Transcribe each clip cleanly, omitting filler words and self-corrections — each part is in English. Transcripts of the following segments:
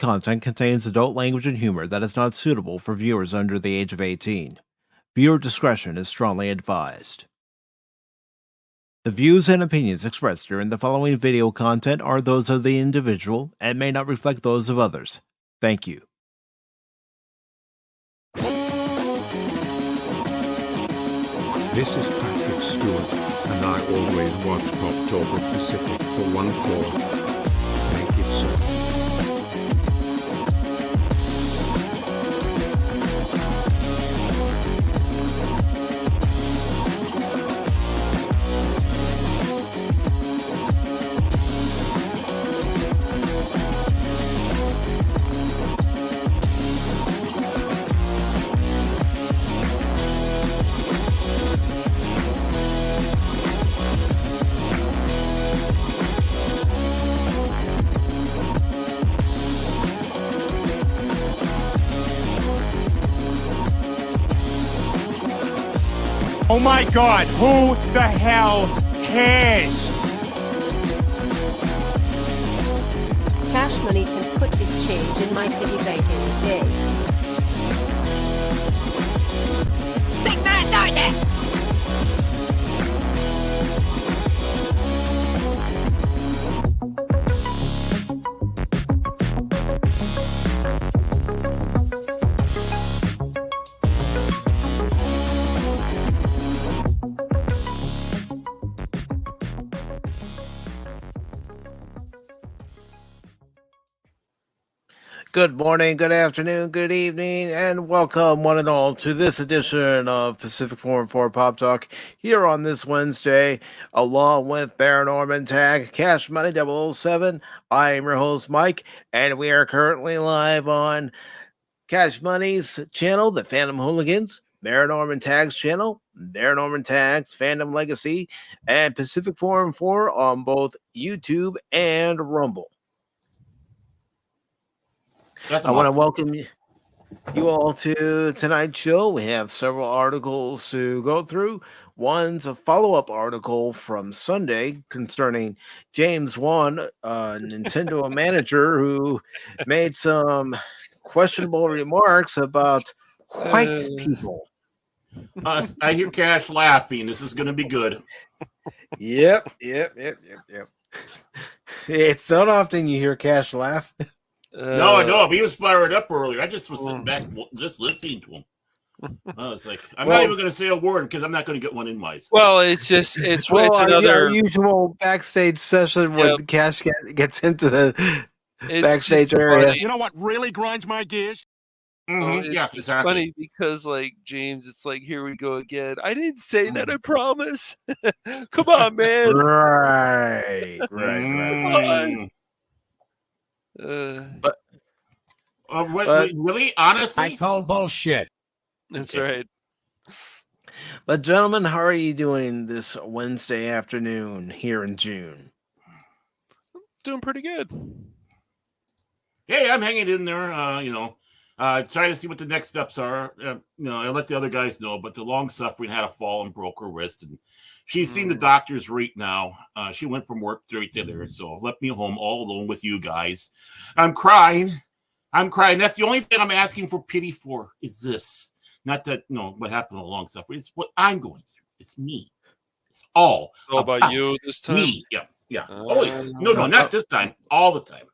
Content contains adult language and humor that is not suitable for viewers under the age of 18. Viewer discretion is strongly advised. The views and opinions expressed during the following video content are those of the individual and may not reflect those of others. Thank you. This is Patrick Stewart, and I always watch Pop Talk with Pacific414. Make it so. Oh my God, who the hell cares? Cash Money can put his change in my piggy bank any day. Big man knows it! Good morning, good afternoon, good evening, and welcome one and all to this edition of Pacific414 Pop Talk here on this Wednesday, along with Baron Orman Tagge, Cashmoney007. I am your host, Mike, and we are currently live on Cash Money's channel, The Phantom Hooligans, Baron Orman Tagge's channel, Baron Orman Tagge's Fandom Legacy, and Pacific414 on both YouTube and Rumble. I want to welcome you all to tonight's show. We have several articles to go through. One's a follow-up article from Sunday concerning James Wong, a Nintendo manager who made some questionable remarks about white people. I hear Cash laughing. This is going to be good. Yep. It's not often you hear Cash laugh. No, I know. He was fired up earlier. I just was sitting back, just listening to him. I was like, I'm not even going to say a word because I'm not going to get one in my. Well, it's another our usual backstage session when Cash gets into the backstage area. Funny. You know what really grinds my gears? Mm-hmm. Yeah, exactly. Funny because, like, James, it's like, here we go again. I didn't say that, I promise. Come on, man. Right. But really, honestly, I call bullshit. That's right. But gentlemen, how are you doing this Wednesday afternoon here in June? Doing pretty good. Hey, I'm hanging in there. Trying to see what the next steps are. I let the other guys know, but the long suffering had a fall and broke her wrist, and she's seen the doctors right now. She went from work right there, so left me home all alone with you guys. I'm crying. That's the only thing I'm asking for pity for is this. Not that, what happened to long suffering. It's what I'm going through. It's me. It's all about you this time? Me. Yeah. Always. No, not this time. All the time.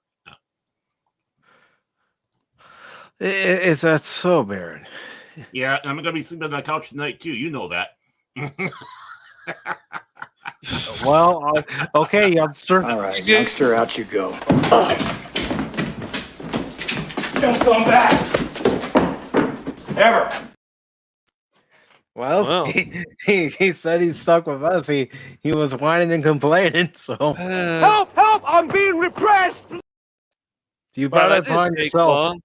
Is that so, Baron? Yeah, I'm going to be sleeping on the couch tonight, too. You know that. Well, okay, youngster. All right, youngster, out you go. Don't come back. Ever. Well, he said he's stuck with us. He was whining and complaining, so... Help! I'm being repressed! You brought it upon yourself.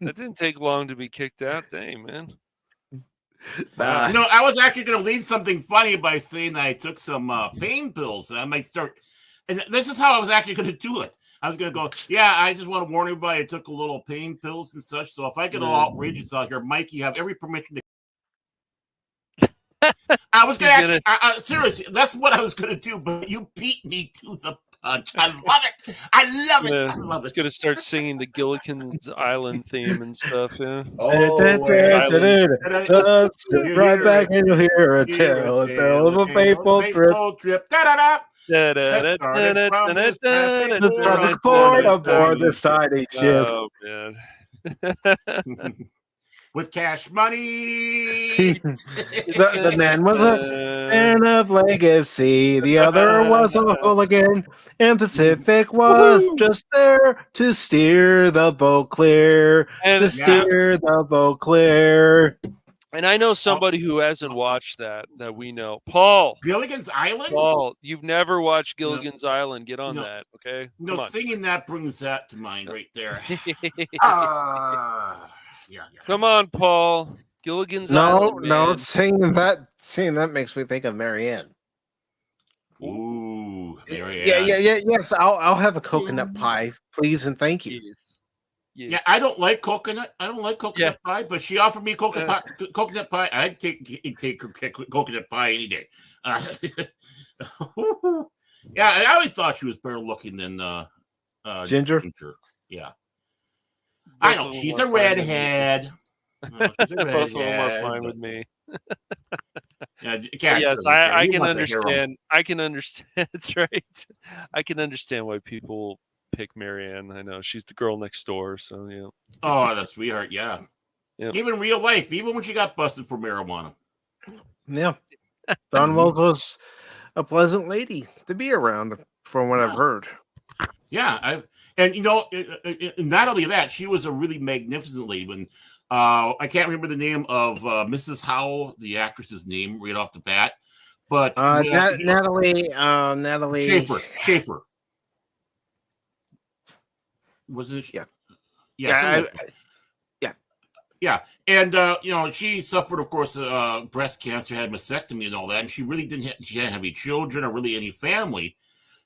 That didn't take long to be kicked out. Dang, man. I was actually going to lead something funny by saying that I took some pain pills. And I might start, and this is how I was actually going to do it. I was going to go, I just want to warn everybody I took a little pain pills and such. So if I get all outrageous out here, Mike, you have every permission to. I was going to seriously, that's what I was going to do, but you beat me to the punch. I love it. I love it. I love It's it. gonna start singing the Gilligan's Island theme and stuff. Yeah. Just sit right back and you'll hear a tale of a fateful trip. Da-da-da. That started from this traffic The traffic port aboard this tiny ship. Oh man. With cash money. The man was a man of legacy. The other was a hooligan. And Pacific was just there to steer the boat clear. And- To steer the boat clear. And I know somebody who hasn't watched that we know. Paul. Gilligan's Island? Paul, you've never watched Gilligan's Island. Get on No. that, okay? No, Come on. singing that brings that to mind right there. Yeah. Come on, Paul. Gilligan's Island. No, man. singing that makes me think of Marianne. Ooh, Yeah. Yes, I'll have a coconut pie, please and thank you. Yes. Yeah, I don't like coconut. I don't like coconut pie, but she offered me coconut pie. I'd take coconut pie any day. Yeah, I always thought she was better looking than Ginger. Yeah, I know she's a redhead. Both of them are fine with me. Yeah, Yes, I can understand. I can understand. That's right. I can understand why people pick Marianne. I know she's the girl next door, so yeah. Oh, the sweetheart, yeah. Yep. Even real life, even when she got busted for marijuana. Yeah. Dawn Wells was a pleasant lady to be around, from what I've heard. Yeah, and not only that, she was a really magnificent lady. When I can't remember the name of Mrs. Howell, the actress's name right off the bat, but Natalie Schaefer. Wasn't it? Yeah. Yeah. And she suffered, of course, breast cancer, had mastectomy and all that, and she really didn't have any children or really any family.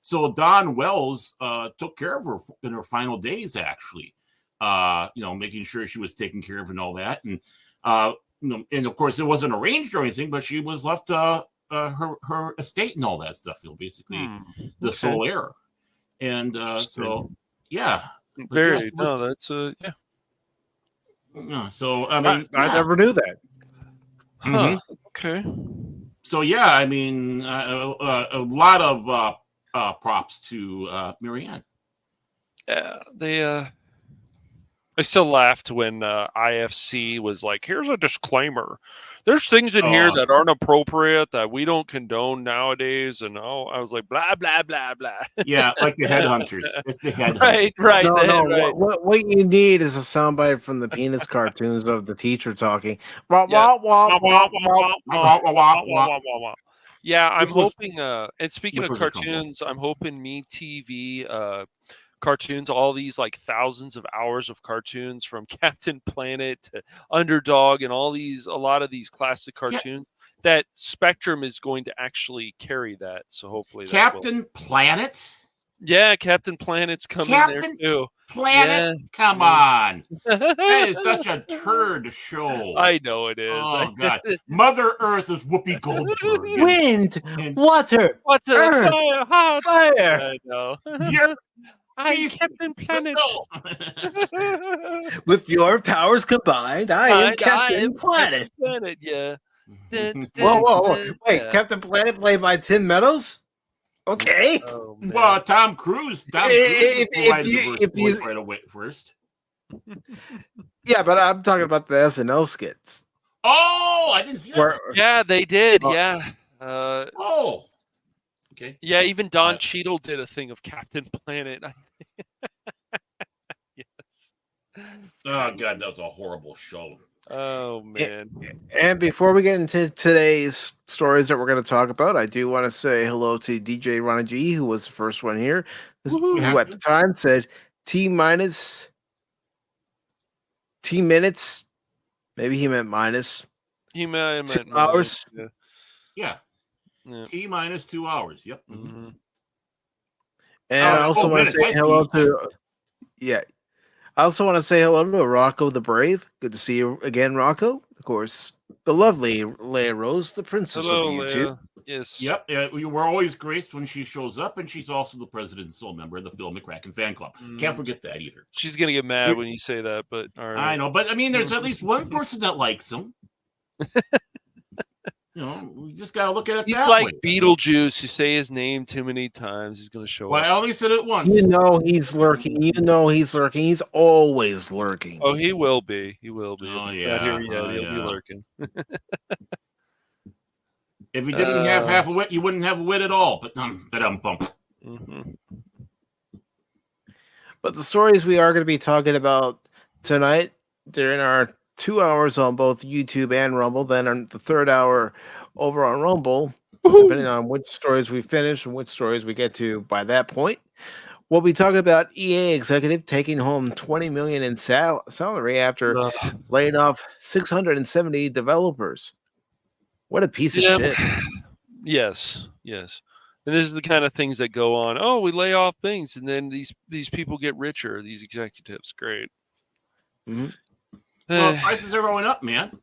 So Dawn Wells took care of her in her final days, actually. Making sure she was taken care of and all that. And and of course it wasn't arranged or anything, but she was left her estate and all that stuff, basically the sole heir. And so yeah. Very that's Yeah, so I mean, I never knew that. Huh. Okay. So yeah, I mean, a lot of props to Marianne. Yeah, I still laughed when IFC was like, "Here's a disclaimer. There's things in here that aren't appropriate that we don't condone nowadays." And I was like, blah blah blah blah. Yeah, like the headhunters. It's the headhunters. Right. No. What you need is a soundbite from the penis cartoons of the teacher talking. Yeah, I'm hoping. And speaking of cartoons, I'm hoping MeTV cartoons, all these like thousands of hours of cartoons from Captain Planet to Underdog and a lot of these classic cartoons, that Spectrum is going to actually carry that. So hopefully Captain Planet? Yeah, Captain Planet's coming there too. Planet? Yeah. Come on. That is such a turd show. I know it is. Oh, God. Mother Earth is Whoopi Goldberg. Wind, water, earth, fire. I know. I'm Captain Planet. With your powers combined, I am Captain Planet. Yeah. Whoa. Wait, Captain Planet played by Tim Meadows? Okay. Oh, well, Tom Cruise. Provided the voice right away first. Yeah, but I'm talking about the SNL skits. Oh, I didn't see that. Yeah, they did. Yeah. Okay. Yeah, even Don Cheadle did a thing of Captain Planet. Yes. Oh God, that was a horrible show. Oh man. And before we get into today's stories that we're going to talk about, I do want to say hello to DJ Ronnie G, who was the first one here, who at the time said T minutes. Maybe he meant minus. He meant 2 hours. Yeah. T minus 2 hours. Yep. Mm-hmm. And I also want to say hello to I also want to say hello to Rocco the Brave. Good to see you again, Rocco. Of course, the lovely Leia Rose, the princess of YouTube. Yes. Yep. We're always graced when she shows up, and she's also the president and sole member of the Phil McCracken fan club. Can't forget that either. She's gonna get mad when you say that, but all right. I know, but I mean, there's at least one person that likes him. We just got to look at it. He's that like way. Beetlejuice. You say his name too many times, he's gonna show Well, up. I only said it once. He's lurking. He's always lurking. Oh, he will be. He will be. Oh, If yeah. Not here yet. Oh, He'll yeah. be lurking. If he didn't have half a wit, you wouldn't have a wit at all. But bump. But the stories we are going to be talking about tonight, they're in our 2 hours on both YouTube and Rumble. Then on the third hour over on Rumble, depending on which stories we finish and which stories we get to by that point. We'll be talking about EA executive taking home $20 million in salary after laying off 670 developers. What a piece of shit. Yes. And this is the kind of things that go on. Oh, we lay off things, and then these people get richer. These executives, great. Mm-hmm. Well, prices are going up, man.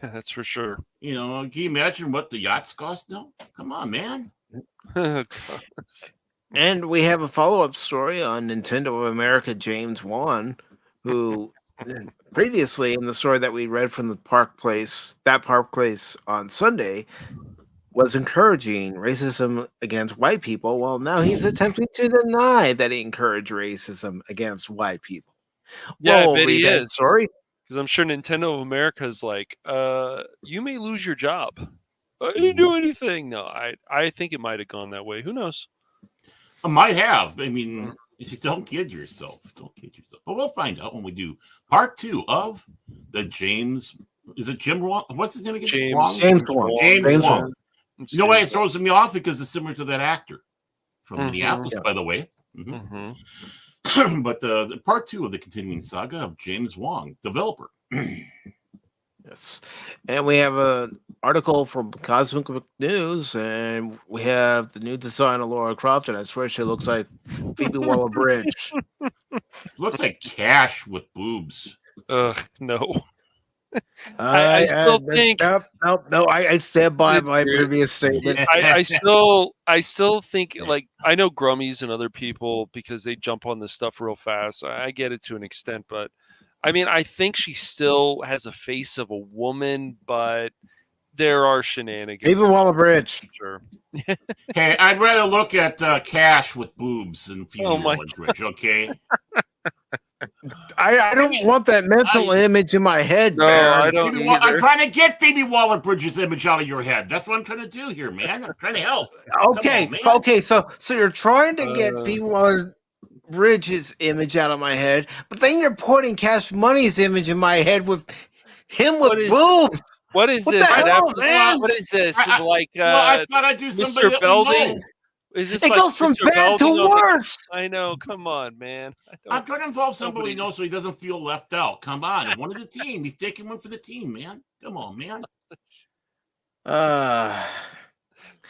That's for sure. Can you imagine what the yachts cost now? Come on, man. And we have a follow-up story on Nintendo of America, James Wong, who previously in the story that we read from the Park Place on Sunday was encouraging racism against white people. Well, now he's attempting to deny that he encouraged racism against white people. Yeah, We'll I bet read he that is. story. Because I'm sure Nintendo of America is like, you may lose your job. I didn't do anything. No, I think it might have gone that way. Who knows? I might have. I mean, don't kid yourself. But we'll find out when we do part 2 of the James. Is it Jim Wong? What's his name again? James Wong. James Wong. You know why it throws me off? Because it's similar to that actor from Minneapolis, by the way. But the part 2 of the continuing saga of James Wong, developer. Yes. And we have an article from Cosmic News, and we have the new design of Lara Croft, and I swear she looks like Phoebe Waller-Bridge. Looks like Cash with boobs. No. I still think. No. I stand by my previous statement. I still think, like, I know Grummies and other people because they jump on this stuff real fast. I get it to an extent, but I mean, I think she still has a face of a woman, but there are shenanigans. Phoebe Waller-Bridge. Sure. Hey, I'd rather look at Cash with boobs than Phoebe Waller-Bridge. Okay. I don't want that mental image in my head. No, I don't. I'm trying to get Phoebe Waller-Bridge's image out of your head. That's what I'm trying to do here, man. I'm trying to help. Okay. So you're trying to get Phoebe Waller-Bridge's image out of my head, but then you're putting Cash Money's image in my head with him with boobs. What is this? The hell, man? What is this? I thought I'd do somebody Mr. Belding? Is this it like goes from Mr. bad Belding to worse. I know. Come on, man. I'm trying to involve somebody else so he doesn't feel left out. Come on. One of the team. He's taking one for the team, man. Come on, man.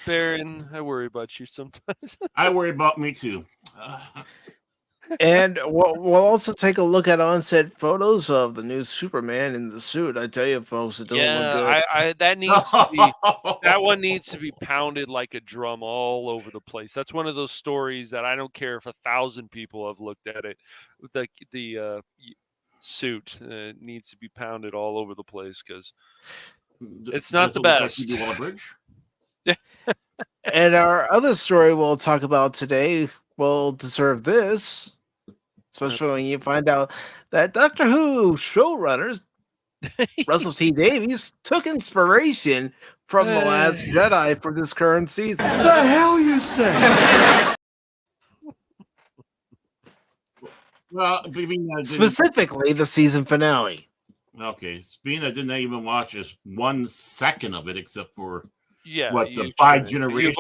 Baron, I worry about you sometimes. I worry about me too. And we'll also take a look at on-set photos of the new Superman in the suit. I tell you, folks, it doesn't look good. That needs to be that one needs to be pounded like a drum all over the place. That's one of those stories that I don't care if 1,000 people have looked at it. The suit needs to be pounded all over the place because it's not the best. And our other story we'll talk about today will deserve this. Especially when you find out that Doctor Who showrunners Russell T Davies took inspiration from The Last Jedi for this current season. The hell you say? Well, specifically the season finale. Okay, being I didn't even watch just 1 second of it, except for the 5 generations.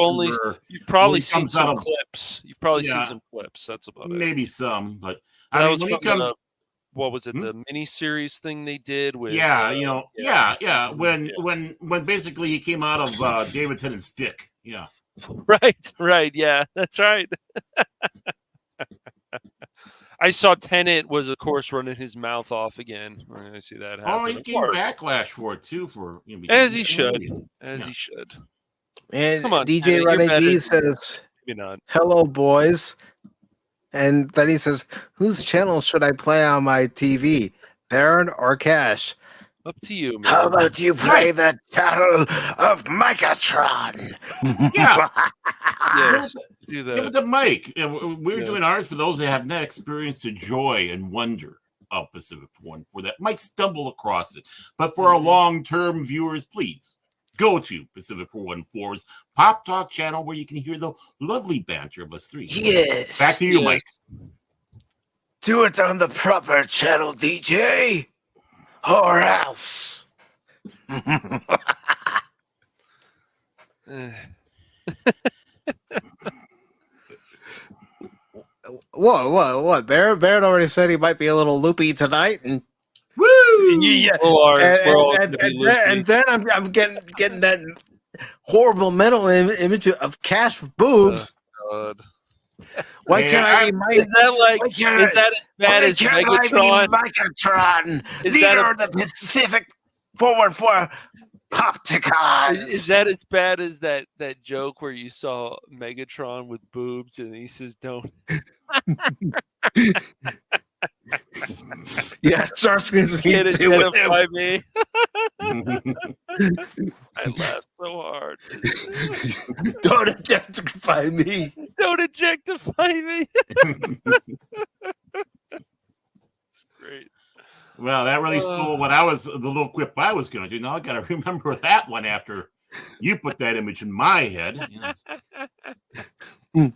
You've probably seen some clips. You've probably seen some clips. That's about it. Maybe some, but I mean, when it comes, what was it? The mini-series thing they did with? When basically he came out of David Tennant's dick. Yeah. Right. Yeah, that's right. I saw Tennant was, of course, running his mouth off again. I see that happen. Oh, he's getting backlash for it too. As he should. He should. And Come on, DJ Kenny, you're Running better D than- says, Maybe not. "Hello, boys." And then he says, "Whose channel should I play on my TV, Baron or Cash?" Up to you, man. How about you play the channel of Micatron? Yeah. Yes, do Give it that. to Mike. Yeah, we're Yes. doing ours for those that have not experienced the joy and wonder of Pacific414 that might stumble across it. But for our long-term viewers, please go to Pacific414's Pop Talk channel where you can hear the lovely banter of us three. Yes. Back to you, Yes. Mike. Do it on the proper channel, DJ, or else. Eh, What? Baron already said he might be a little loopy tonight, and Woo! yeah, we're all and, gonna be loopy. then I'm getting that horrible mental image of Cash boobs. God. Why Hey, can't I be Is Mike? that like? Why Is can't that as bad as Megatron? Megatron, Is leader that a- of the Pacific 414 Pop Talk? Is that as bad as that joke where you saw Megatron with boobs and he says, "Don't"? Yeah, Starscream's me Can't too. with him. identify me. I laughed so hard. Don't identify me. Don't objectify me. It's great. Well, that really stole what I was, the little quip I was going to do. Now I got to remember that one after you put that image in my head. Yes. Oh,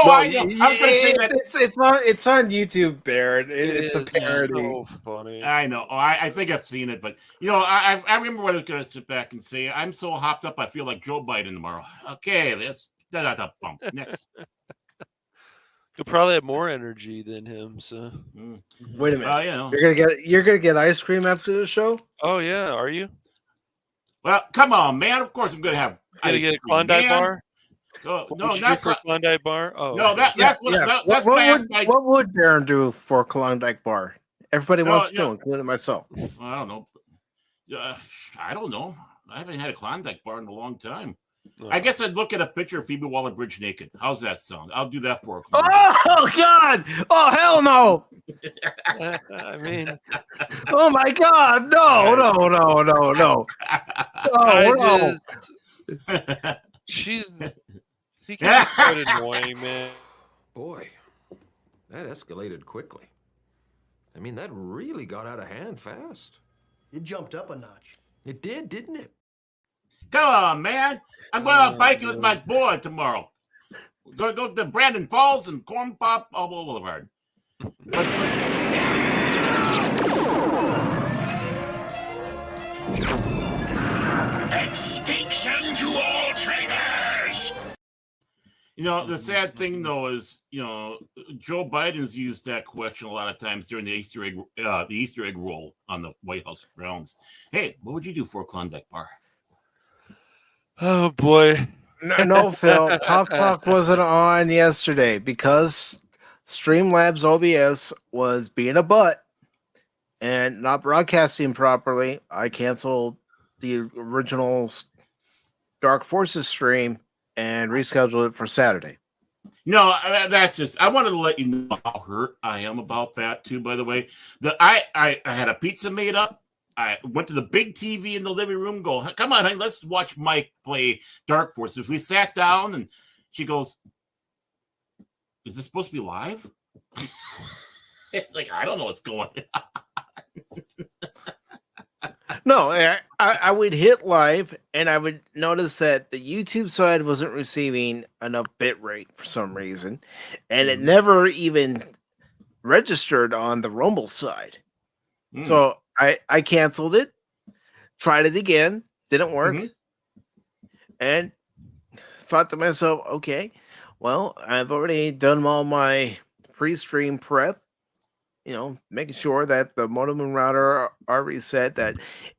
Well, I know. I was going to say that. It's on YouTube, Baron. It's a It is parody. So funny. I know. I think I've seen it, but I remember what I was going to sit back and say. I'm so hopped up, I feel like Joe Biden tomorrow. Okay, let's bump next. You'll probably have more energy than him. So. Wait a minute. Well, You're gonna get ice cream after the show. Oh yeah, are you? Well, come on, man. Of course I'm going to have. Gonna get a Klondike bar? No, Would you not do for Klondike bar. Oh no. okay. That's what I asked Mike. What would Baron do for a Klondike bar? Everybody wants to know, No. including myself. I don't know. I don't know. I haven't had a Klondike bar in a long time. Oh. I guess I'd look at a picture of Phoebe Waller-Bridge naked. How's that sound? I'll do that for a Klondike. Oh God! Oh hell no! I mean, Oh my God! No! I just, she's he can be quite annoying, man. Boy, that escalated quickly. I mean, that really got out of hand fast. It jumped up a notch. It did, didn't it? Come on, man. I'm going out biking with my boy tomorrow. Go to Brandon Falls and Corn Pop Boulevard. Extinction to all traitors! The sad thing though is, Joe Biden's used that question a lot of times during the Easter egg roll on the White House grounds. Hey, what would you do for a Klondike bar? Oh boy. No, Phil. Pop Talk wasn't on yesterday because Streamlabs OBS was being a butt and not broadcasting properly. I canceled the original Dark Forces stream and rescheduled it for Saturday. No, that's just. I wanted to let you know how hurt I am about that too. By the way, I had a pizza made up. I went to the big TV in the living room. Go, come on, honey, let's watch Mike play Dark Forces. We sat down, and she goes, "Is this supposed to be live?" It's like I don't know what's going on. No, I would hit live and I would notice that the YouTube side wasn't receiving enough bit rate for some reason, and it never even registered on the Rumble side. So I canceled it, tried it again, didn't work, and thought to myself, okay, well, I've already done all my pre-stream prep. Making sure that the modem and router are reset, that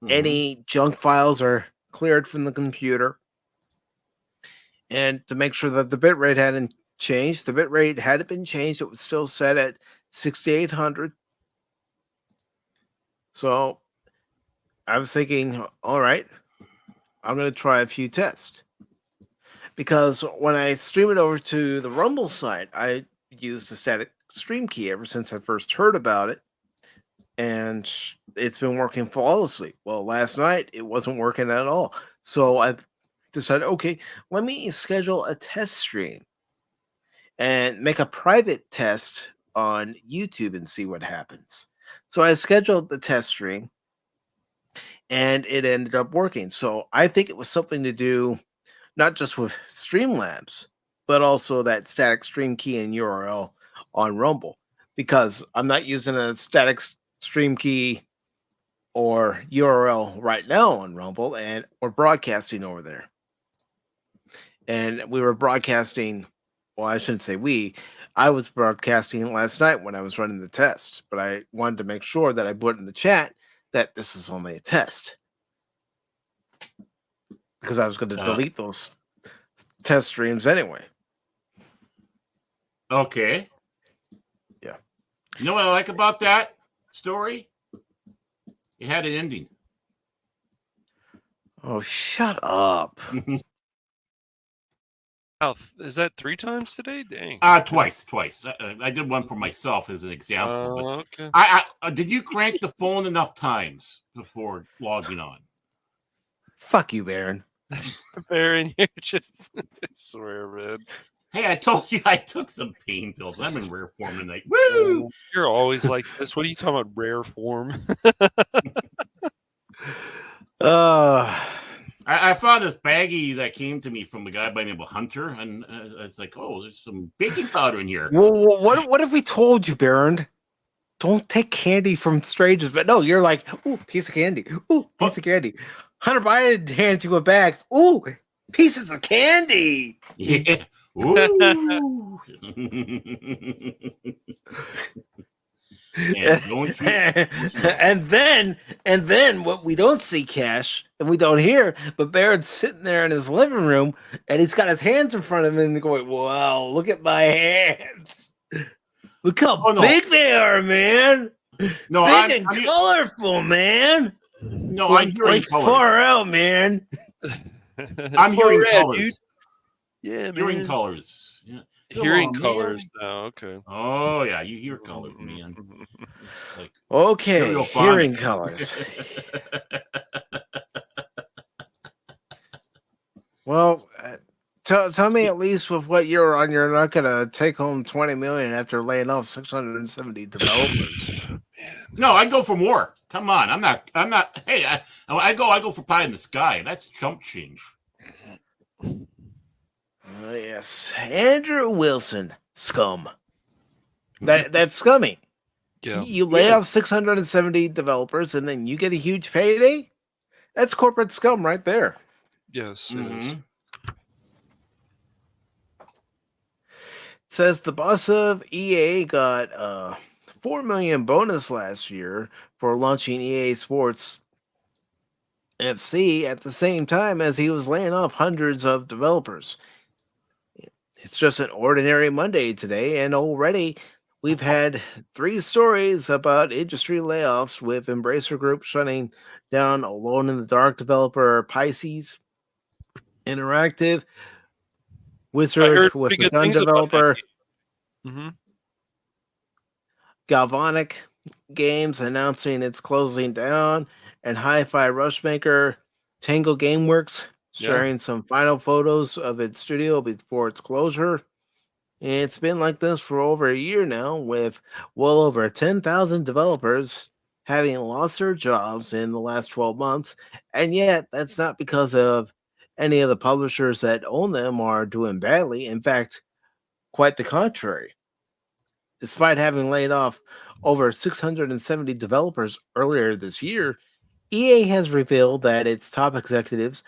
any junk files are cleared from the computer, and to make sure that the bitrate hadn't changed. The bitrate hadn't been changed. It was still set at 6,800. So I was thinking, all right, I'm going to try a few tests. because when I stream it over to the Rumble site, I used a static stream key ever since I first heard about it, and it's been working flawlessly. Well, last night it wasn't working at all, so I decided, okay, let me schedule a test stream and make a private test on YouTube and see what happens. So I scheduled the test stream, and it ended up working. So I think it was something to do not just with Streamlabs, but also that static stream key and URL on Rumble, because I'm not using a static stream key or URL right now on Rumble, and we're broadcasting over there. And we were broadcasting, well, I shouldn't say we, I was broadcasting last night when I was running the test, but I wanted to make sure that I put in the chat that this is only a test, because I was going to delete those test streams anyway. Okay. Yeah. You know what I like about that story? It had an ending. Oh, shut up. Oh, is that 3 times today? Dang. Twice. I did one for myself as an example. But Okay. I did you crank the phone enough times before logging on? Fuck you, Baron. Baron, you're just, I swear, man. Hey, I told you I took some pain pills. I'm in rare form tonight. Woo! You're always like this. What are you talking about, rare form? I found this baggie that came to me from a guy by the name of Hunter, and it's like, oh, there's some baking powder in here. Well, what if we told you, Baron? Don't take candy from strangers. But no, you're like, ooh, piece of candy. Ooh, piece of candy. Hunter Biden hands you a bag. Ooh, pieces of candy. Yeah. Ooh. And then what we don't see, Cash, and we don't hear, but Baron's sitting there in his living room, and he's got his hands in front of him, and going, "Wow, look at my hands! Look how big they are, man! No, big and colorful, man! No, like, I'm hearing like colors. far out, man. I'm hearing colors. Dude. Yeah, man. Hearing colors. Yeah. Hearing colors now. Okay. Oh yeah, you hear colors, man. It's like, okay, hearing colors. Well, tell me at least with what you're on, you're not gonna take home $20 million after laying off 670 developers. No, I go for more. Come on, I'm not. Hey, I go for pie in the sky. That's chump change. Yes, Andrew Wilson, scum. That's scummy. Yeah, you lay off 670 developers and then you get a huge payday. That's corporate scum right there. Yes, it is. It says the boss of EA got $4 million bonus last year for launching EA Sports FC at the same time as he was laying off hundreds of developers. It's just an ordinary Monday today, and already we've had 3 stories about industry layoffs, with Embracer Group shutting down Alone in the Dark developer Pisces Interactive, Wizard with the Gun developer Galvanic Games announcing it's closing down, and Hi-Fi Rushmaker Tango Gameworks sharing some final photos of its studio before its closure. It's been like this for over a year now, with well over 10,000 developers having lost their jobs in the last 12 months, and yet that's not because of any of the publishers that own them are doing badly. In fact, quite the contrary. Despite having laid off over 670 developers earlier this year, EA has revealed that its top executives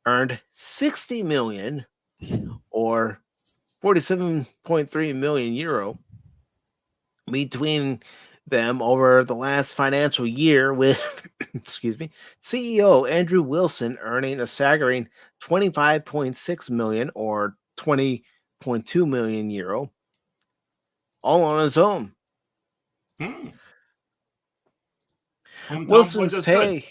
earned $60 million, or 47.3 million euro, between them over the last financial year, with CEO Andrew Wilson earning a staggering 25.6 million, or 20.2 million euro, all on his own. Wilson's pay,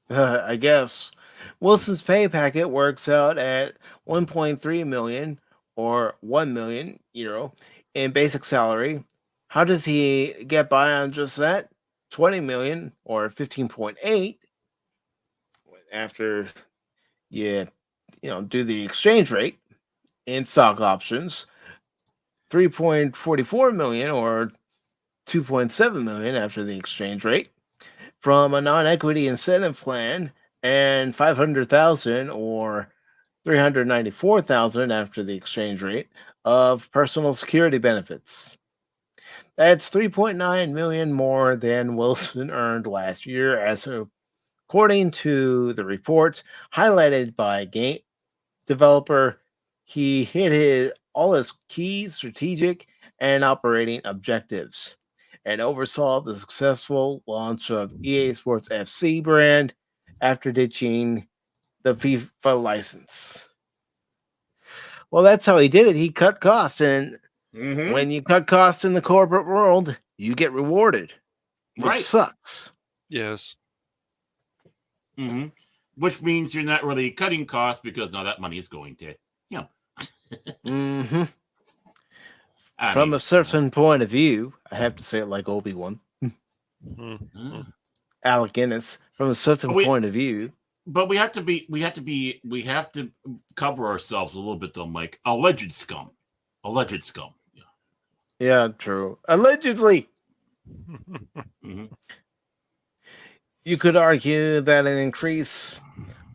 I guess. Wilson's pay packet works out at 1.3 million or 1 million euro in basic salary. How does he get by on just that? 20 million or 15.8 after you do the exchange rate in stock options. 3.44 million or 2.7 million after the exchange rate from a non-equity incentive plan, and 500,000 or 394,000 after the exchange rate of personal security benefits. That's 3.9 million more than Wilson earned last year, as according to the report highlighted by game developer. He hit all his key strategic and operating objectives and oversaw the successful launch of EA Sports FC brand after ditching the FIFA license. Well, that's how he did it. He cut costs, and when you cut costs in the corporate world, you get rewarded, which sucks. Yes. Which means you're not really cutting costs because now that money is going to him. From a certain point of view, I have to say it like Obi-Wan. Alec Guinness, from a certain point of view. But we have to cover ourselves a little bit though, Mike. Alleged scum. Yeah, true. Allegedly. You could argue that an increase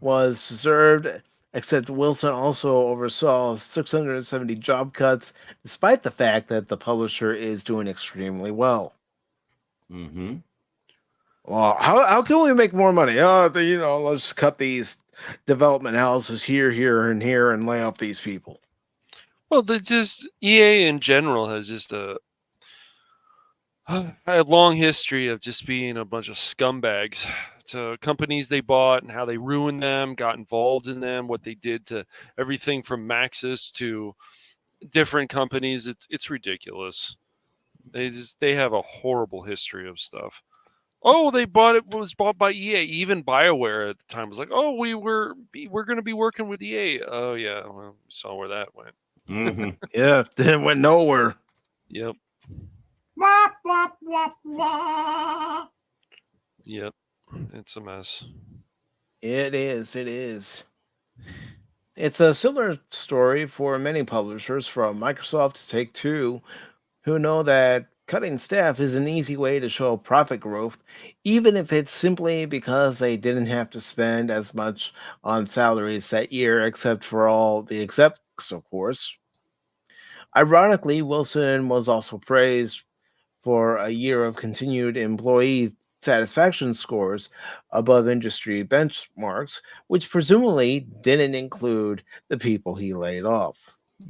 was deserved, except Wilson also oversaw 670 job cuts, despite the fact that the publisher is doing extremely well. Well, how can we make more money? Let's cut these development houses here, and here, and lay off these people. Well, EA in general has just a long history of just being a bunch of scumbags to companies they bought and how they ruined them, got involved in them, what they did to everything from Maxis to different companies. It's ridiculous. They have a horrible history of stuff. Oh, was bought by EA. Even BioWare at the time was like, oh, we're going to be working with EA. Oh yeah, well, we saw where that went. Yeah, it went nowhere. Yep. Yep. It's a mess. It is. It's a similar story for many publishers, from Microsoft to Take-Two, who know that cutting staff is an easy way to show profit growth, even if it's simply because they didn't have to spend as much on salaries that year, except for all the execs, of course. Ironically, Wilson was also praised for a year of continued employee satisfaction scores above industry benchmarks, which presumably didn't include the people he laid off.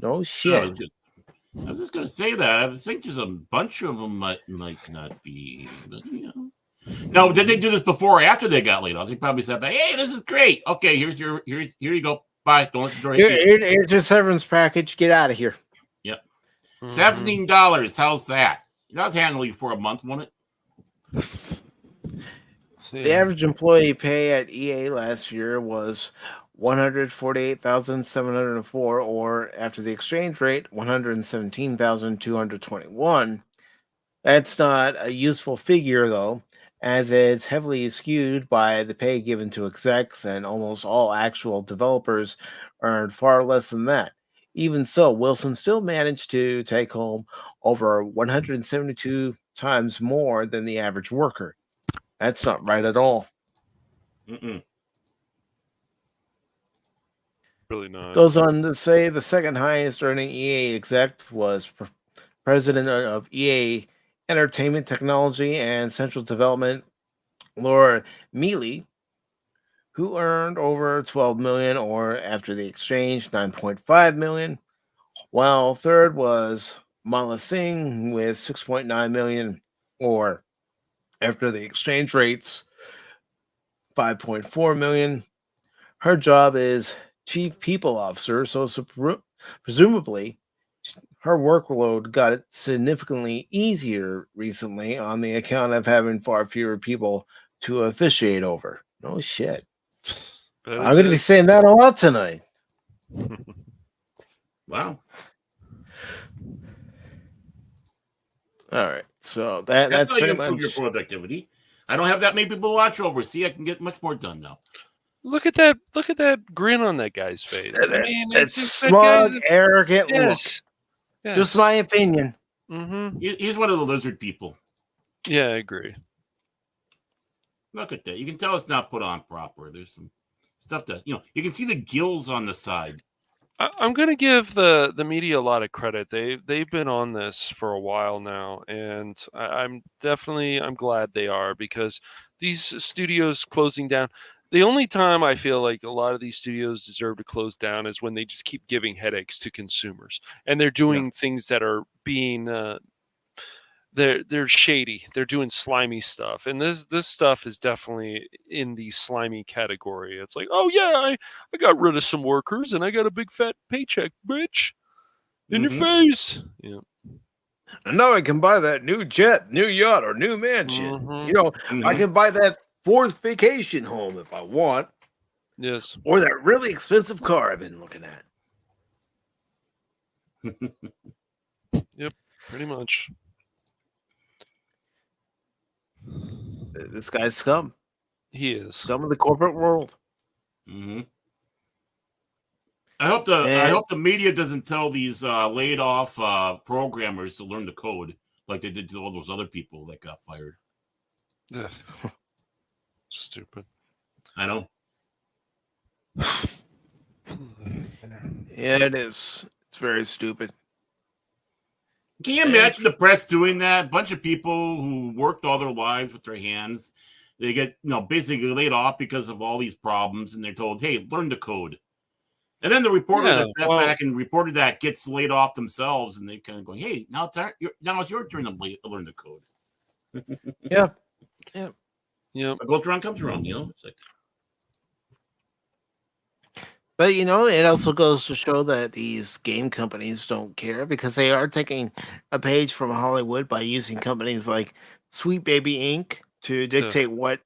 No shit. I was just going to say that. I think there's a bunch of them might not be, but Now, did they do this before or after they got laid off? They probably said, "Hey, this is great. Okay, here you go. Bye. Don't let the door hit you. Here's your severance package. Get out of here." Yep. $17. How's that? That'll handle you for a month, won't it? The average employee pay at EA last year was $148,704, or after the exchange rate, $117,221. That's not a useful figure, though, as it's heavily skewed by the pay given to execs, and almost all actual developers earned far less than that. Even so, Wilson still managed to take home over 172 times more than the average worker. That's not right at all. Really not. Goes on to say the second highest earning EA exec was president of EA Entertainment Technology and Central Development, Lara Croft, who earned over 12 million, or after the exchange, 9.5 million, while third was Mala Singh with 6.9 million, or after the exchange rates, 5.4 million. Her job is Chief People Officer, so presumably her workload got significantly easier recently on the account of having far fewer people to officiate over. No shit. I'm going to be saying that a lot tonight. Wow. All right. So that's how you pretty improve your much. productivity. I don't have that many people to watch over. See, I can get much more done now. Look at that grin on that guy's face. I mean, It's just smug, arrogant look. Yes. Just my opinion. Mm-hmm. He's one of the lizard people. Yeah, I agree. Look at that. You can tell it's not put on proper. There's some stuff that, you can see the gills on the side. I'm going to give the media a lot of credit. They've been on this for a while now, and I'm glad they are, because these studios closing down. The only time I feel like a lot of these studios deserve to close down is when they just keep giving headaches to consumers, and they're doing things that are being they're shady. They're doing slimy stuff, and this stuff is definitely in the slimy category. It's like, oh yeah, I got rid of some workers and I got a big fat paycheck, bitch, in your face. Yeah. And now I can buy that new jet, new yacht, or new mansion. I can buy that 4th vacation home if I want. Yes. Or that really expensive car I've been looking at. Yep, pretty much. This guy's scum. He is scum of the corporate world. Mm-hmm. I hope the media doesn't tell these laid off programmers to learn the code like they did to all those other people that got fired. Stupid. I know. Yeah, it is. It's very stupid. Can you imagine the press doing that? A bunch of people who worked all their lives with their hands, they get basically laid off because of all these problems, and they're told, "Hey, learn the code." And then the reporter that stepped back and reported that gets laid off themselves, and they kind of go, "Hey, now it's your turn to learn the code." Yeah. What goes around comes around, It's like... But it also goes to show that these game companies don't care, because they are taking a page from Hollywood by using companies like Sweet Baby Inc. to dictate what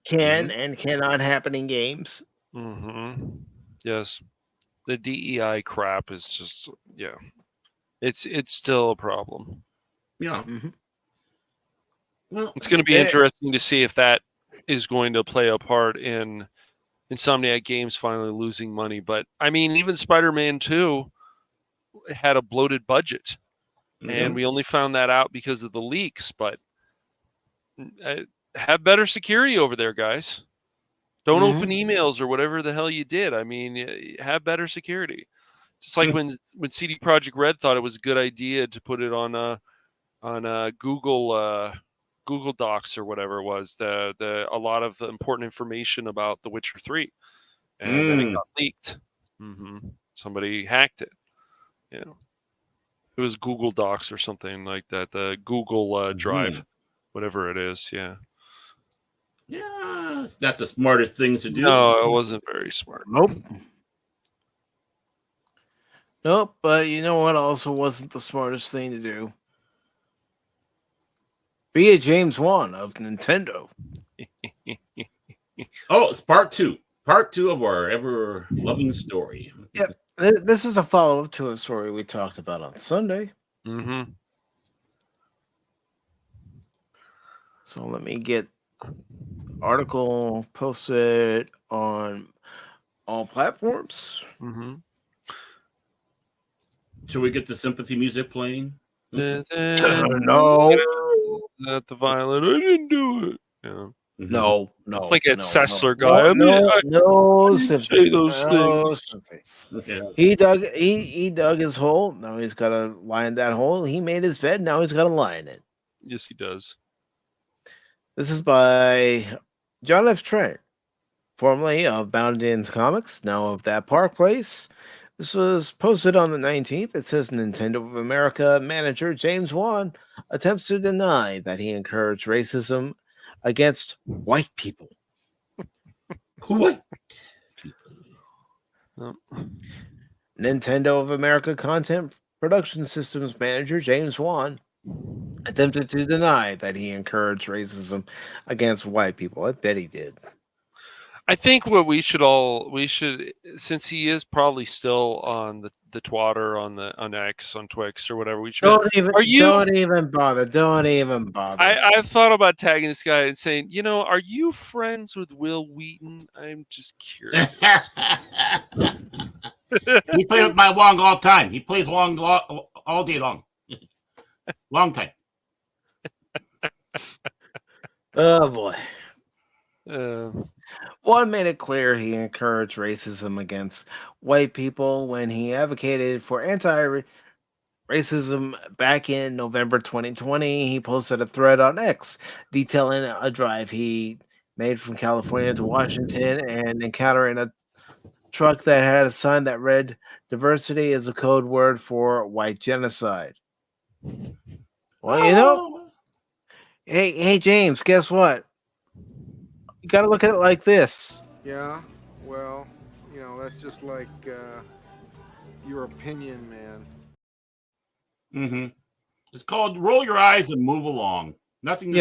can and cannot happen in games. Mm-hmm. Yes. The DEI crap is just it's still a problem. Yeah. Mm-hmm. Well, it's going to be interesting to see if that is going to play a part in Insomniac Games finally losing money. But I mean, even Spider-Man 2 had a bloated budget, and we only found that out because of the leaks. But have better security over there, guys. Don't open emails or whatever the hell you did. I mean, have better security. It's like when CD Projekt Red thought it was a good idea to put it on Google Docs or whatever it was, a lot of the important information about The Witcher 3, and then it got leaked. Somebody hacked it. It was Google Docs or something like that. The Google Drive, whatever it is. Yeah, it's not the smartest things to do. No, it wasn't very smart. Nope. But you know what? Also, wasn't the smartest thing to do. Be a James Wong of Nintendo. It's part two. Part 2 of our ever-loving story. Yep. This is a follow-up to a story we talked about on Sunday. Mm-hmm. So let me get article posted on all platforms. Mm-hmm. Should we get the sympathy music playing? No. Not the violin. I didn't do it. Yeah. No. It's like that Sessler guy. No, say those things. Yeah. He dug his hole. Now he's got to lie in that hole. He made his bed. Now he's got to lie in it. Yes, he does. This is by John F. Trent, formerly of Bound Ends Comics, now of That Park Place. This was posted on the 19th. It says Nintendo of America manager James Wong attempts to deny that he encouraged racism against white people. What? Nintendo of America content production systems manager James Wong attempted to deny that he encouraged racism against white people. I bet he did. I think what we should since he is probably still on the twatter on X on Twix or whatever, we should. Don't even bother. Don't even bother. I've thought about tagging this guy and saying, are you friends with Will Wheaton? I'm just curious. He played with my Wong all the time. He plays Wong all day long. Long time. Oh boy. One made it clear he encouraged racism against white people when he advocated for anti-racism back in November 2020. He posted a thread on X detailing a drive he made from California to Washington and encountering a truck that had a sign that read "Diversity is a code word for white genocide." Well, hey James, guess what? You got to look at it like this. Yeah, well, that's just like your opinion, man. Mm-hmm. It's called roll your eyes and move along. Nothing.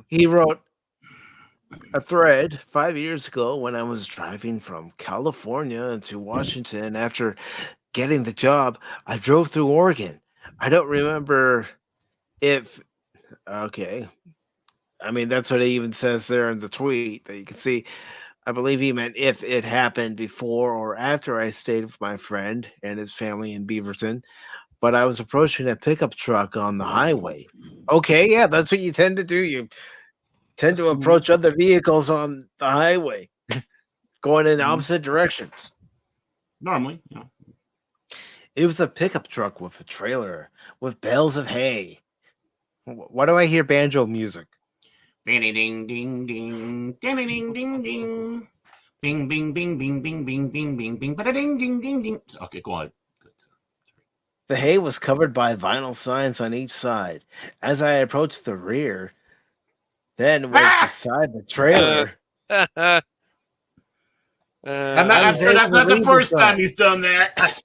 He wrote a thread 5 years ago when I was driving from California to Washington after getting the job. I drove through Oregon. I don't remember if. Okay. I mean, that's what he even says there in the tweet that you can see. I believe he meant if it happened before or after I stayed with my friend and his family in Beaverton, but I was approaching a pickup truck on the highway. Okay, yeah, that's what you tend to do. You tend to approach other vehicles on the highway, going in opposite directions. Normally, yeah. It was a pickup truck with a trailer with bales of hay. Why do I hear banjo music? Ding ding ding ding ding ding ding ding bing bing bing bing bing bing bing bing bing ding ding ding ding. Okay, go ahead. The hay was covered by vinyl signs on each side. As I approached the rear, then was beside the trailer. I'm sure that's not the first time he's done that.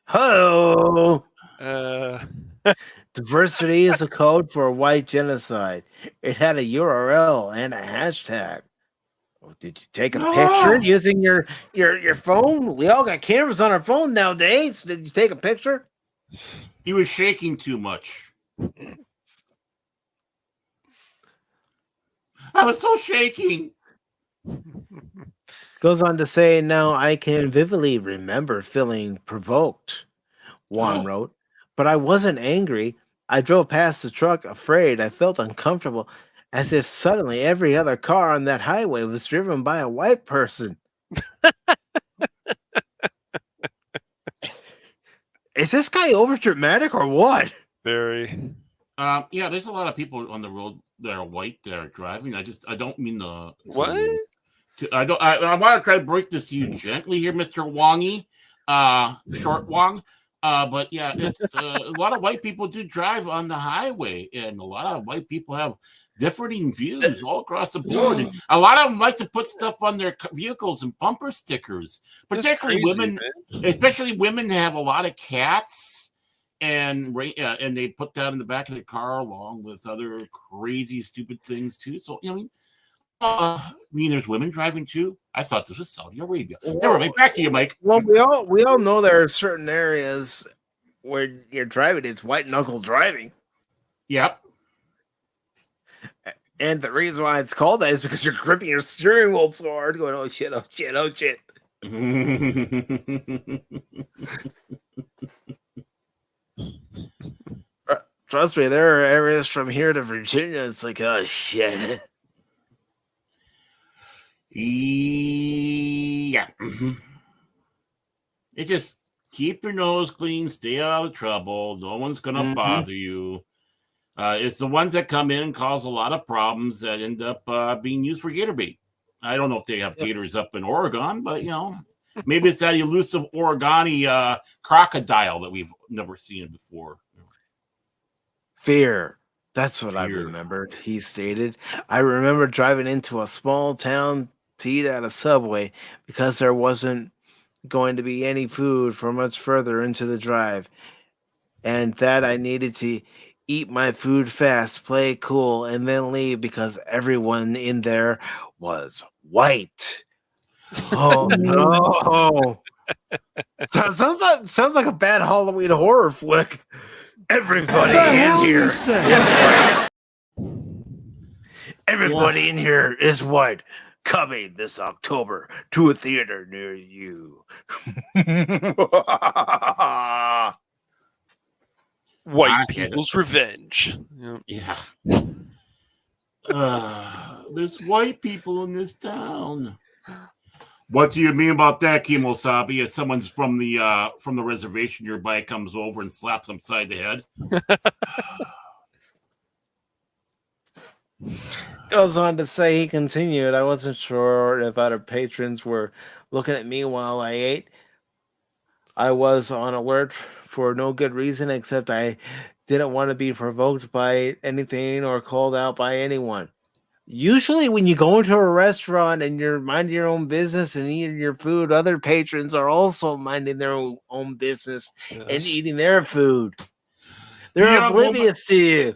Hello. Diversity is a code for white genocide. It had a URL and a hashtag. Oh, did you take a picture using your phone? We all got cameras on our phone nowadays. Did you take a picture? He was shaking too much. I was so shaking. Goes on to say, now I can vividly remember feeling provoked, Wong wrote, but I wasn't angry. I drove past the truck afraid. I felt uncomfortable, as if suddenly every other car on that highway was driven by a white person. Is this guy over dramatic or what? Very. Yeah, there's a lot of people on the road that are white that are driving. I don't mean the what? I want to try to break this to you gently here, Mr. Wongy, Short Wong. But yeah, it's a lot of white people do drive on the highway, and a lot of white people have differing views all across the board. And a lot of them like to put stuff on their vehicles and bumper stickers, particularly women, especially women have a lot of cats, and they put that in the back of their car along with other crazy, stupid things too. So I mean, there's women driving too. I thought this was Saudi Arabia. Never mind. Back to you, Mike. Well, we all know there are certain areas where you're driving. It's white knuckle driving. Yep. And the reason why it's called that is because you're gripping your steering wheel so hard, going, "Oh shit! Oh shit! Oh shit!" Trust me, there are areas from here to Virginia. It's like, oh shit. Yeah. It just keep your nose clean, stay out of trouble. No one's gonna bother you. It's the ones that come in and cause a lot of problems that end up being used for gator bait. I don't know if they have gators up in Oregon, but maybe it's that elusive Oregoni crocodile that we've never seen before. Fear. That's what I remembered, he stated. I remember driving into a small town to eat at a Subway because there wasn't going to be any food for much further into the drive, and that I needed to eat my food fast, play cool, and then leave because everyone in there was white. Oh no! Sounds like a bad Halloween horror flick. Everybody in here is white. Everybody in here is white. Coming this October to a theater near you. White people's revenge. Yeah. There's white people in this town. What do you mean about that, Kimosabi? If someone's from the reservation nearby comes over and slaps them upside the head. Goes on to say, he continued, I wasn't sure if other patrons were looking at me while I ate. I was on alert for no good reason except I didn't want to be provoked by anything or called out by anyone. Usually when you go into a restaurant and you're minding your own business and eating your food, other patrons are also minding their own business and eating their food. They're oblivious to you.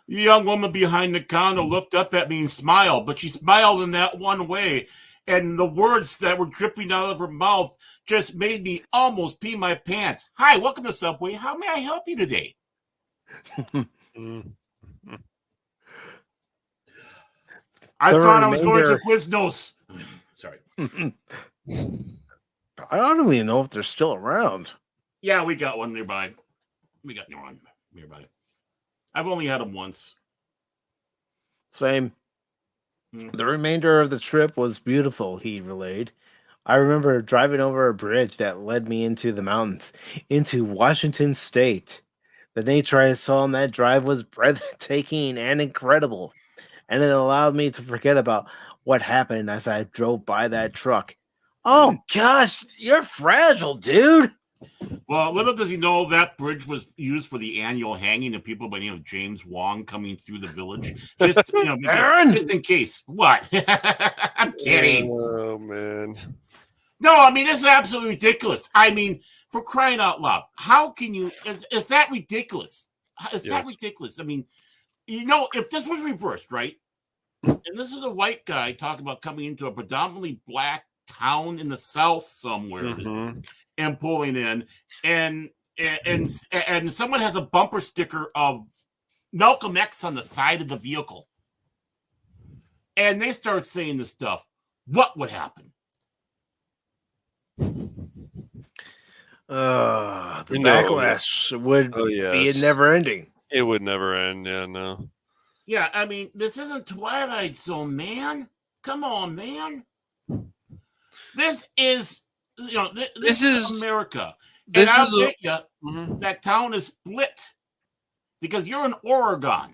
The young woman behind the counter looked up at me and smiled, but she smiled in that one way, and the words that were dripping out of her mouth just made me almost pee my pants. Hi, welcome to Subway. How may I help you today? I thought I was going to Quiznos. Sorry. I don't even know if they're still around. Yeah, we got one nearby. We got one nearby. I've only had them once. Same. The remainder of the trip was beautiful, he relayed. I remember driving over a bridge that led me into the mountains, into Washington State. The nature I saw on that drive was breathtaking and incredible, and it allowed me to forget about what happened as I drove by that truck. Oh, gosh, you're fragile, dude. Well, little does he know that bridge was used for the annual hanging of people by the name of James Wong coming through the village. Just, just in case. What? I'm kidding. Oh, man. No, I mean, this is absolutely ridiculous. I mean, for crying out loud, how can you? Is that ridiculous? Is that ridiculous? I mean, if this was reversed, right? And this is a white guy talking about coming into a predominantly black town in the South somewhere and pulling in, and someone has a bumper sticker of Malcolm X on the side of the vehicle, and they start saying this stuff. What would happen? The backlash would be never ending. It would never end. Yeah, no. Yeah, I mean, this isn't Twilight Zone, man. Come on, man. This is, this is America. And I'll bet you that town is split because you're in Oregon.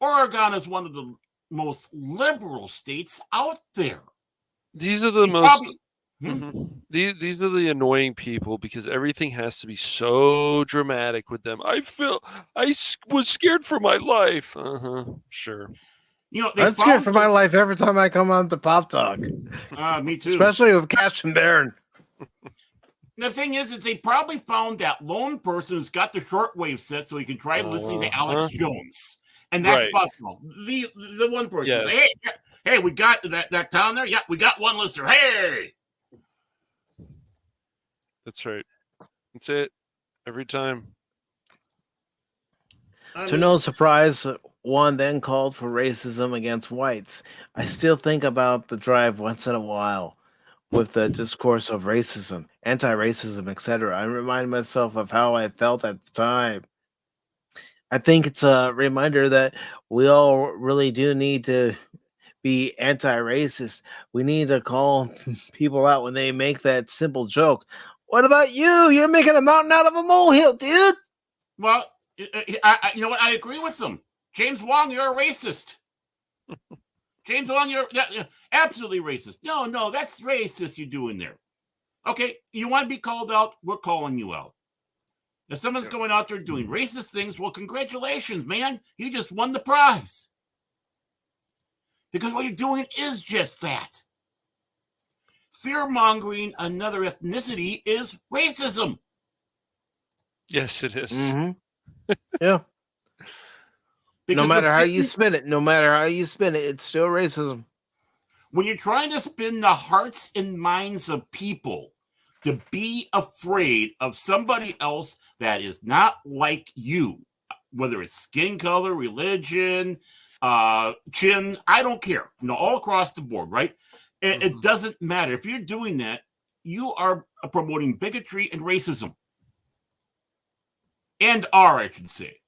Oregon is one of the most liberal states out there. These are the most... These are the annoying people because everything has to be so dramatic with them. I was scared for my life. Sure. I'm scared for my life every time I come on to Pop Talk. Me too. Especially with Cash and Baron. The thing is they probably found that lone person who's got the shortwave set so he can try listening to Alex Jones. And that's possible. The one person. Yes. Hey, we got that town there? Yeah, we got one listener. Hey! That's right. That's it. Every time. To no surprise, one then called for racism against whites. I still think about the drive once in a while with the discourse of racism, anti-racism, etc. I remind myself of how I felt at the time. I think it's a reminder that we all really do need to be anti-racist. We need to call people out when they make that simple joke. What about you? You're making a mountain out of a molehill, dude. Well, you know what? I agree with them. James Wong, you're a racist. James Wong, you're absolutely racist. No, that's racist you're doing there. Okay, you want to be called out? We're calling you out. If someone's going out there doing racist things, well, congratulations, man. You just won the prize. Because what you're doing is just that. Fear-mongering another ethnicity is racism. Yes, it is. Yeah. No matter how you spin it, it's still racism. When you're trying to spin the hearts and minds of people to be afraid of somebody else that is not like you, whether it's skin color, religion, chin, I don't care. All across the board, right? It doesn't matter. If you're doing that, you are promoting bigotry and racism. I should say.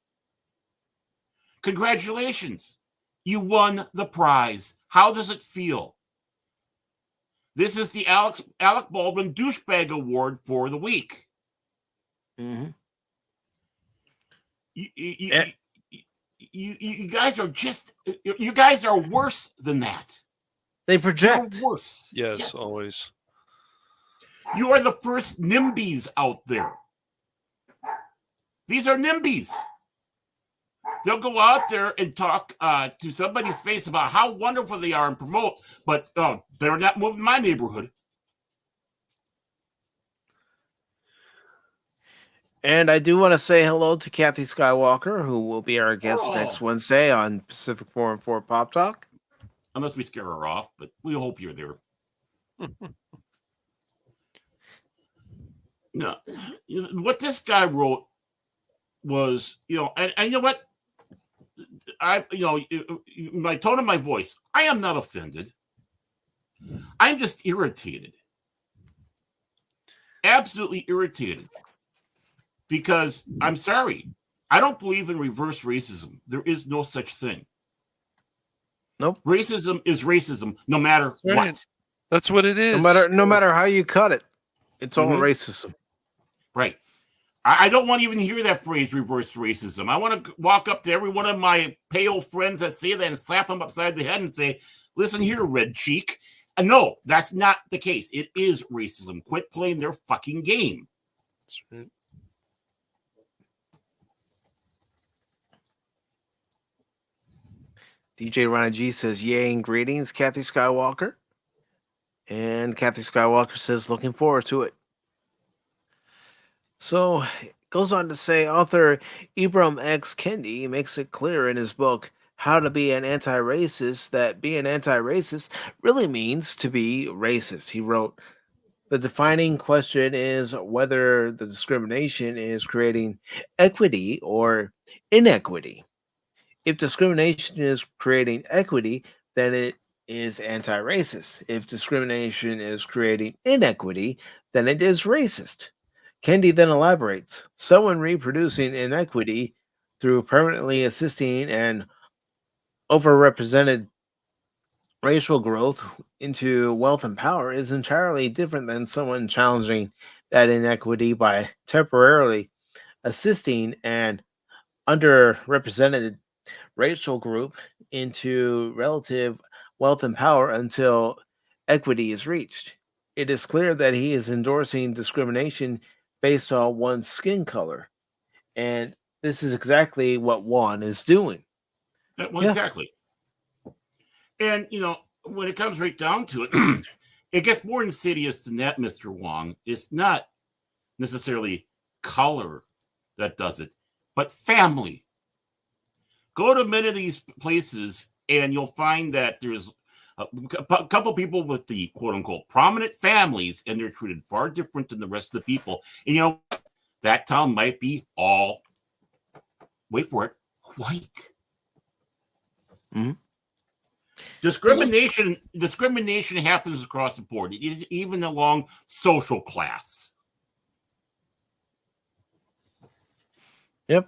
Congratulations. You won the prize. How does it feel? This is the Alec Baldwin Douchebag Award for the week. Mm-hmm. You guys are you guys are worse than that. They project. You're worse. Yes, always. You are the first NIMBYs out there. These are NIMBYs. They'll go out there and talk to somebody's face about how wonderful they are and promote, but they're not moving my neighborhood. And I do want to say hello to Kathy Skywalker, who will be our guest next Wednesday on Pacific414 Pop Talk. Unless we scare her off, but we hope you're there. No, what this guy wrote was, and you know what? My tone of my voice, I am not offended. I'm just irritated. Absolutely irritated. Because I'm sorry, I don't believe in reverse racism. There is no such thing. Nope. Racism is racism, no matter what. That's what it is. No matter how you cut it, it's all racism. Right. I don't want to even hear that phrase, reverse racism. I want to walk up to every one of my pale friends that say that and slap them upside the head and say, listen here, red cheek. And no, that's not the case. It is racism. Quit playing their fucking game. That's right. DJ Ronnie G says, yay and greetings, Kathy Skywalker. And Kathy Skywalker says, looking forward to it. So it goes on to say, author Ibram X. Kendi makes it clear in his book, How to Be an Anti-Racist, that being anti-racist really means to be racist. He wrote, the defining question is whether the discrimination is creating equity or inequity. If discrimination is creating equity, then it is anti-racist. If discrimination is creating inequity, then it is racist. Kendi then elaborates, someone reproducing inequity through permanently assisting and overrepresented racial growth into wealth and power is entirely different than someone challenging that inequity by temporarily assisting an underrepresented racial group into relative wealth and power until equity is reached. It is clear that he is endorsing discrimination based on one's skin color. And this is exactly what Juan is doing. Well, exactly. And, when it comes right down to it, it gets more insidious than that, Mr. Wong. It's not necessarily color that does it, but family. Go to many of these places and you'll find that there's a couple people with the quote-unquote prominent families, and they're treated far different than the rest of the people. And that town might be all, wait for it, white. Mm-hmm. Discrimination happens across the board, even along social class. Yep.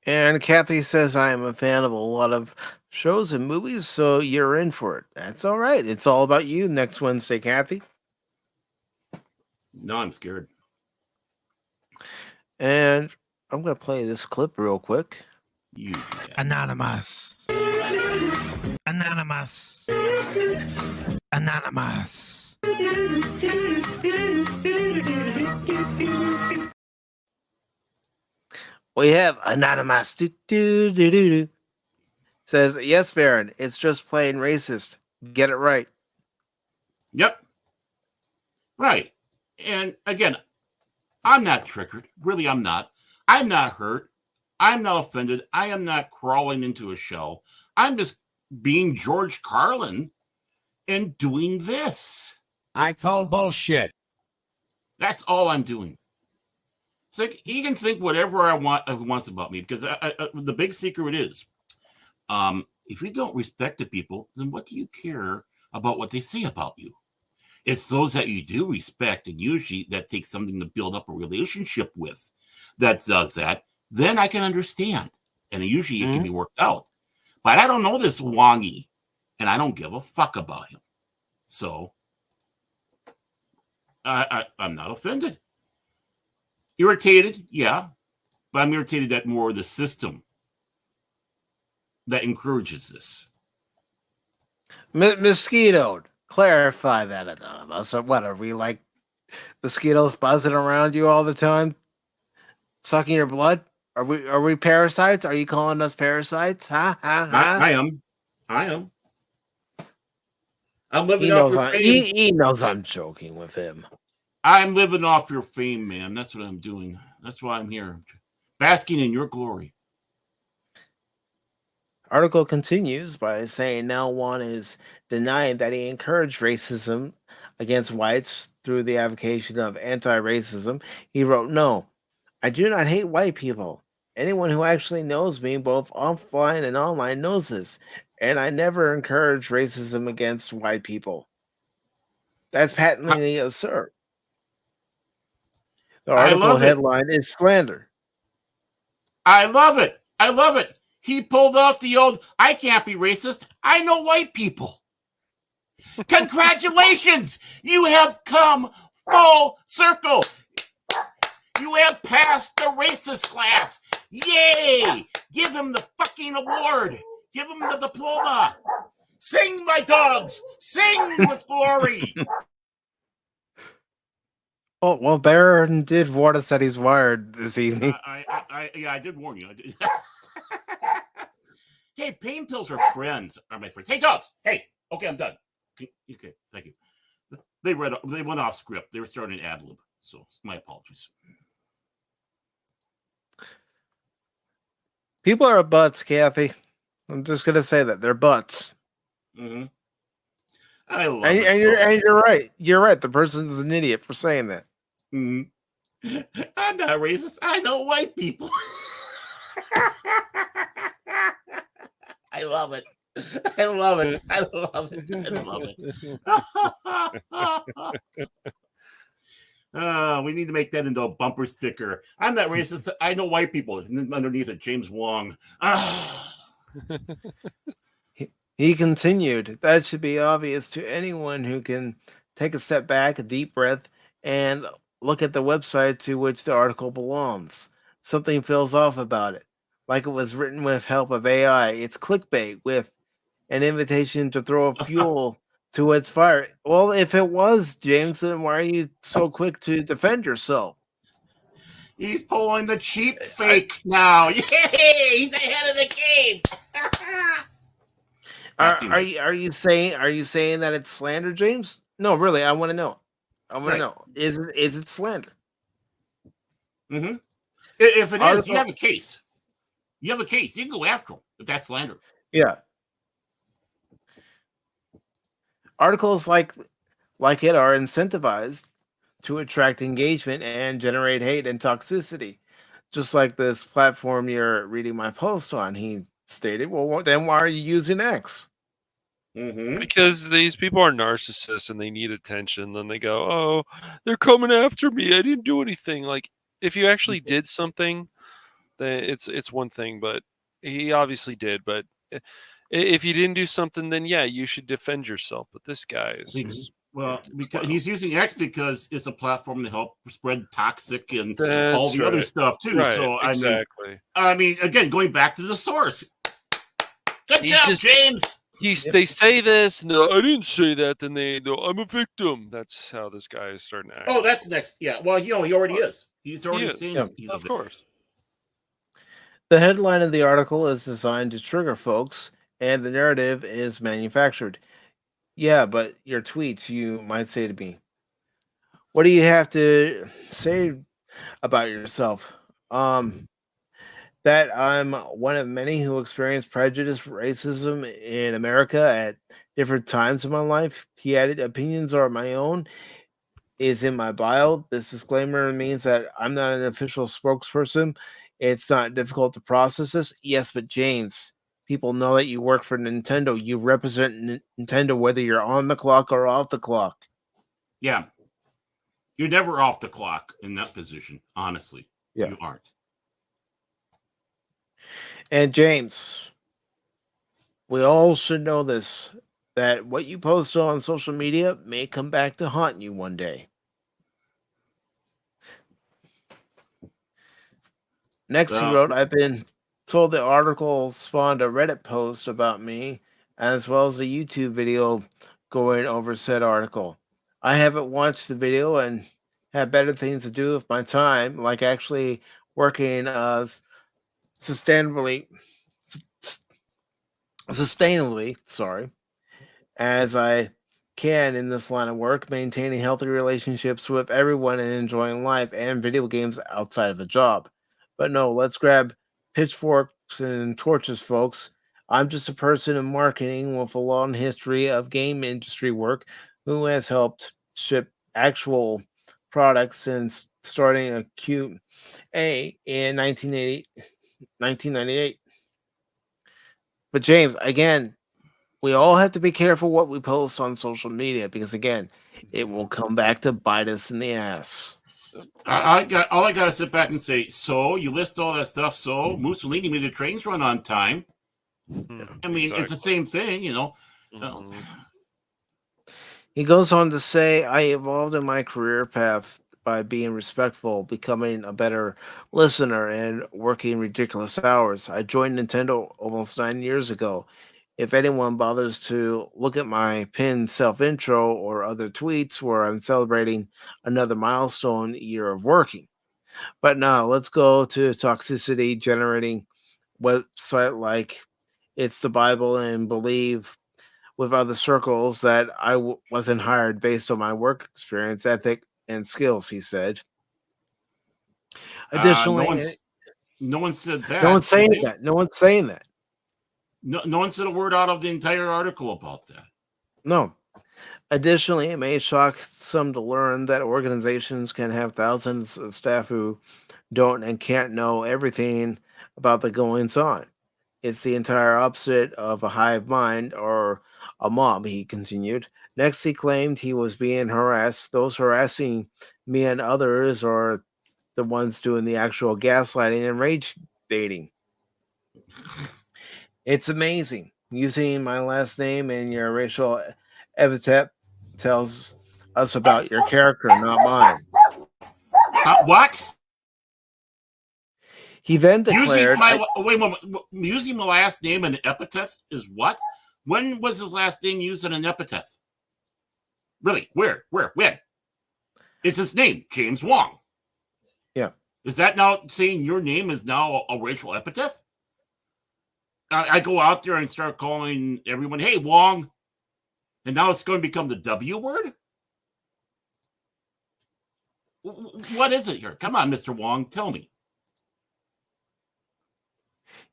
And Kathy says, I am a fan of a lot of shows and movies, so you're in for it. That's all right. It's all about you next Wednesday, Kathy. No, I'm scared. And I'm going to play this clip real quick. Anonymous. Anonymous. Anonymous. We have Anonymous. Says, yes, Baron, it's just plain racist. Get it right. Yep. Right. And again, I'm not triggered. Really, I'm not. I'm not hurt. I'm not offended. I am not crawling into a shell. I'm just being George Carlin and doing this. I call bullshit. That's all I'm doing. It's like he can think whatever I wants about me, because the big secret is, if you don't respect the people, then what do you care about what they say about you? It's those that you do respect, and usually that takes something to build up a relationship with that does that. Then I can understand, and usually it can be worked out. But I don't know this Wongy, and I don't give a fuck about him. So I'm not offended. Irritated, yeah, but I'm irritated at more of the system that encourages this. Mosquitoed. Clarify that, Anonymous. Or what, are we like mosquitoes buzzing around you all the time, sucking your blood? Are we parasites? Are you calling us parasites? Ha ha ha! I am. I'm living off your fame. He knows I'm joking with him. I'm living off your fame, man. That's what I'm doing. That's why I'm here, basking in your glory. Article continues by saying now one is denying that he encouraged racism against whites through the advocacy of anti-racism. He wrote, "No, I do not hate white people. Anyone who actually knows me, both offline and online, knows this. And I never encourage racism against white people." That's patently absurd. The article headline is slander. I love it. I love it. He pulled off the old, I can't be racist. I know white people. Congratulations. You have come full circle. You have passed the racist class. Yay. Give him the fucking award. Give him the diploma. Sing, my dogs. Sing with glory. Oh, well, Baron did warn us that he's wired this evening. I did warn you. I did. Hey, pain pills are my friends. Hey, dogs. Hey, okay, I'm done. Okay, thank you. They went off script. They were starting an ad lib, so my apologies. People are butts, Kathy. I'm just gonna say that they're butts. Mm-hmm. I love and, it. And you're right. You're right. The person's an idiot for saying that. Mm-hmm. I'm not racist. I know white people. I love it. I love it. I love it. I love it. We need to make that into a bumper sticker. I'm not racist. I know white people. And then underneath it, James Wong. He continued, that should be obvious to anyone who can take a step back, a deep breath, and look at the website to which the article belongs. Something feels off about it. Like it was written with help of AI. It's clickbait with an invitation to throw fuel to its fire. Well, if it was, James, then why are you so quick to defend yourself? He's pulling the cheap fake now. Yay! He's ahead of the game. Are you saying that it's slander, James? No, really, I want to know. I want to know. Is it slander? Mm-hmm. If it is, you have a case. You have a case. You can go after him if that's slander. Yeah. Articles like it are incentivized to attract engagement and generate hate and toxicity. Just like this platform you're reading my post on, he stated, well, then why are you using X? Mm-hmm. Because these people are narcissists and they need attention. Then they go, oh, they're coming after me. I didn't do anything. Like, if you actually did something, then it's one thing. But he obviously did. But if you didn't do something, then yeah, you should defend yourself. But this guy is just, because he's using X because it's a platform to help spread toxic and all the other stuff too. Right, so exactly. I mean, again, going back to the source. Good job, James. They say this. No, I didn't say that. Then they go, I'm a victim. That's how this guy is starting to act. Oh, that's next. Yeah. Well, he already is. He's already seen. Yeah, of course. The headline of the article is designed to trigger folks, and the narrative is manufactured. Yeah, but your tweets, you might say to me, what do you have to say about yourself? that I'm one of many who experienced prejudice, racism in America at different times in my life. He added, opinions are my own, is in my bio. This disclaimer means that I'm not an official spokesperson. It's not difficult to process this. Yes, but James, people know that you work for Nintendo. You represent Nintendo whether you're on the clock or off the clock. Yeah. You're never off the clock in that position, honestly. Yeah. You aren't. And James, we all should know this, that what you post on social media may come back to haunt you one day. Next, he wrote, I've been told the article spawned a Reddit post about me, as well as a YouTube video going over said article. I haven't watched the video and have better things to do with my time, like actually working sustainably, as I can in this line of work, maintaining healthy relationships with everyone and enjoying life and video games outside of a job. But no, let's grab pitchforks and torches, folks. I'm just a person in marketing with a long history of game industry work who has helped ship actual products since starting a QA in 1998. But James, again, we all have to be careful what we post on social media because, again, it will come back to bite us in the ass. I got to sit back and say, so you list all that stuff. So Mussolini made the trains run on time. I mean, it's the same thing, you know. He goes on to say, I evolved in my career path by being respectful, becoming a better listener, and working ridiculous hours. I joined Nintendo almost 9 years ago. If anyone bothers to look at my pinned self-intro or other tweets where I'm celebrating another milestone year of working. But now let's go to toxicity generating website like It's the Bible and believe with other circles that I wasn't hired based on my work experience, ethic, and skills, he said. Additionally, no one said that. No one's saying that. No one's saying that. No one said a word out of the entire article about that. No. Additionally, it may shock some to learn that organizations can have thousands of staff who don't and can't know everything about the goings on. It's the entire opposite of a hive mind or a mob, he continued. Next, he claimed he was being harassed. Those harassing me and others are the ones doing the actual gaslighting and rage baiting. It's amazing. Using my last name and your racial epithet tells us about your character, not mine. What? He then declared, using my last name and epithet is what? When was his last name used in an epithet? Really? Where? When? It's his name, James Wong. Yeah. Is that now saying your name is now a racial epithet? I go out there and start calling everyone, hey, Wong. And now it's going to become the W word? What is it here? Come on, Mr. Wong, tell me.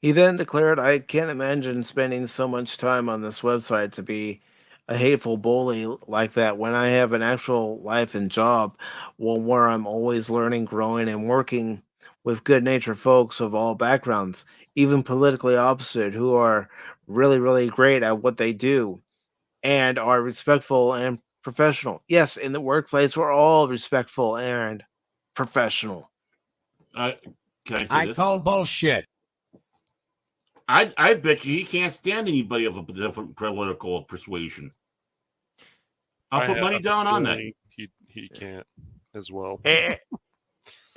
He then declared, I can't imagine spending so much time on this website to be a hateful bully like that when I have an actual life and job, where I'm always learning, growing, and working with good-natured folks of all backgrounds, even politically opposite, who are really, really great at what they do and are respectful and professional. Yes, in the workplace, we're all respectful and professional. Can I say this? call bullshit. I bet you he can't stand anybody of a different political persuasion. I'll put money down on that. He can't as well.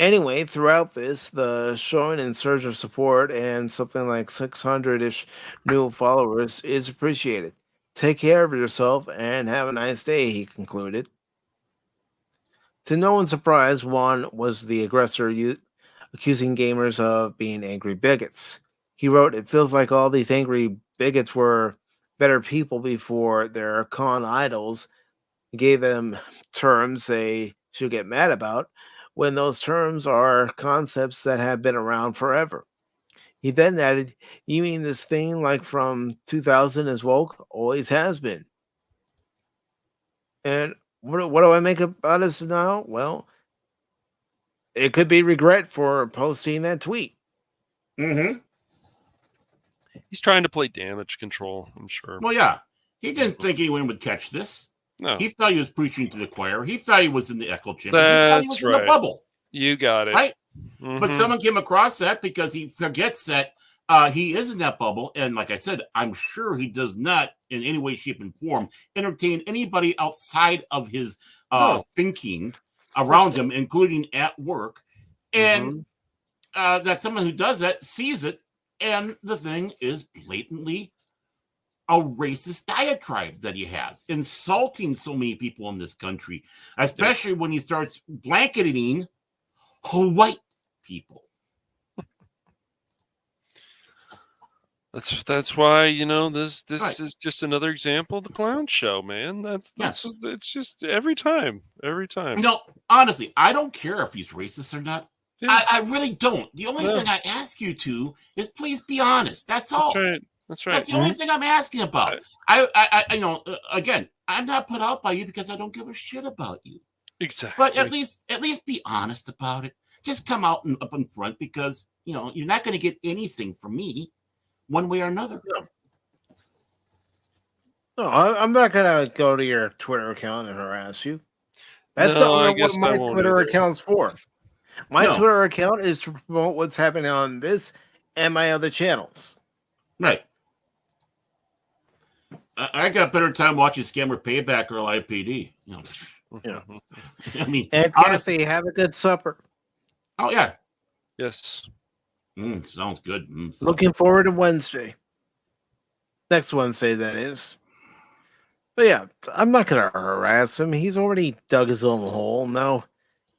Anyway, throughout this, the showing and surge of support and something like 600-ish new followers is appreciated. Take care of yourself and have a nice day, he concluded. To no one's surprise, Juan was the aggressor, accusing gamers of being angry bigots. He wrote, it feels like all these angry bigots were better people before their con idols gave them terms they should get mad about, when those terms are concepts that have been around forever. He then added, "You mean this thing like from 2000 is woke? Always has been." And what do I make about this now? Well, it could be regret for posting that tweet. Mm-hmm. He's trying to play damage control, I'm sure. Well, yeah. He didn't think anyone would catch this. No. He thought he was preaching to the choir. He thought he was in the echo chamber. That's he thought he was right. in the bubble. You got it. Right? Mm-hmm. But someone came across that because he forgets that he is in that bubble. And like I said, I'm sure he does not in any way, shape, and form entertain anybody outside of his thinking around him, including at work. And that someone who does that sees it. And the thing is blatantly a racist diatribe that he has, insulting so many people in this country, especially when he starts blanketing white people. That's why, you know, this Right. is just another example of the clown show, man. That's it's just every time. No, honestly, I don't care if he's racist or not. Yeah. I really don't. The only thing I ask you to is please be honest. That's all. That's right. That's the only thing I'm asking about. I you know, again, I'm not put out by you because I don't give a shit about you. Exactly. But at least be honest about it. Just come out and up in front, because you know you're not going to get anything from me, one way or another. No, I'm not gonna go to your Twitter account and harass you. That's No, I not guess what I my won't Twitter either. account's for. My No. Twitter account is to promote what's happening on this and my other channels. Right. I got better time watching Scammer Payback or IPD. You know. I mean, And honestly, Cassie, have a good supper. oh yeah, Yes. sounds good. Looking forward to Wednesday. Next Wednesday, that is. But yeah, I'm not gonna harass him. He's already dug his own hole. Now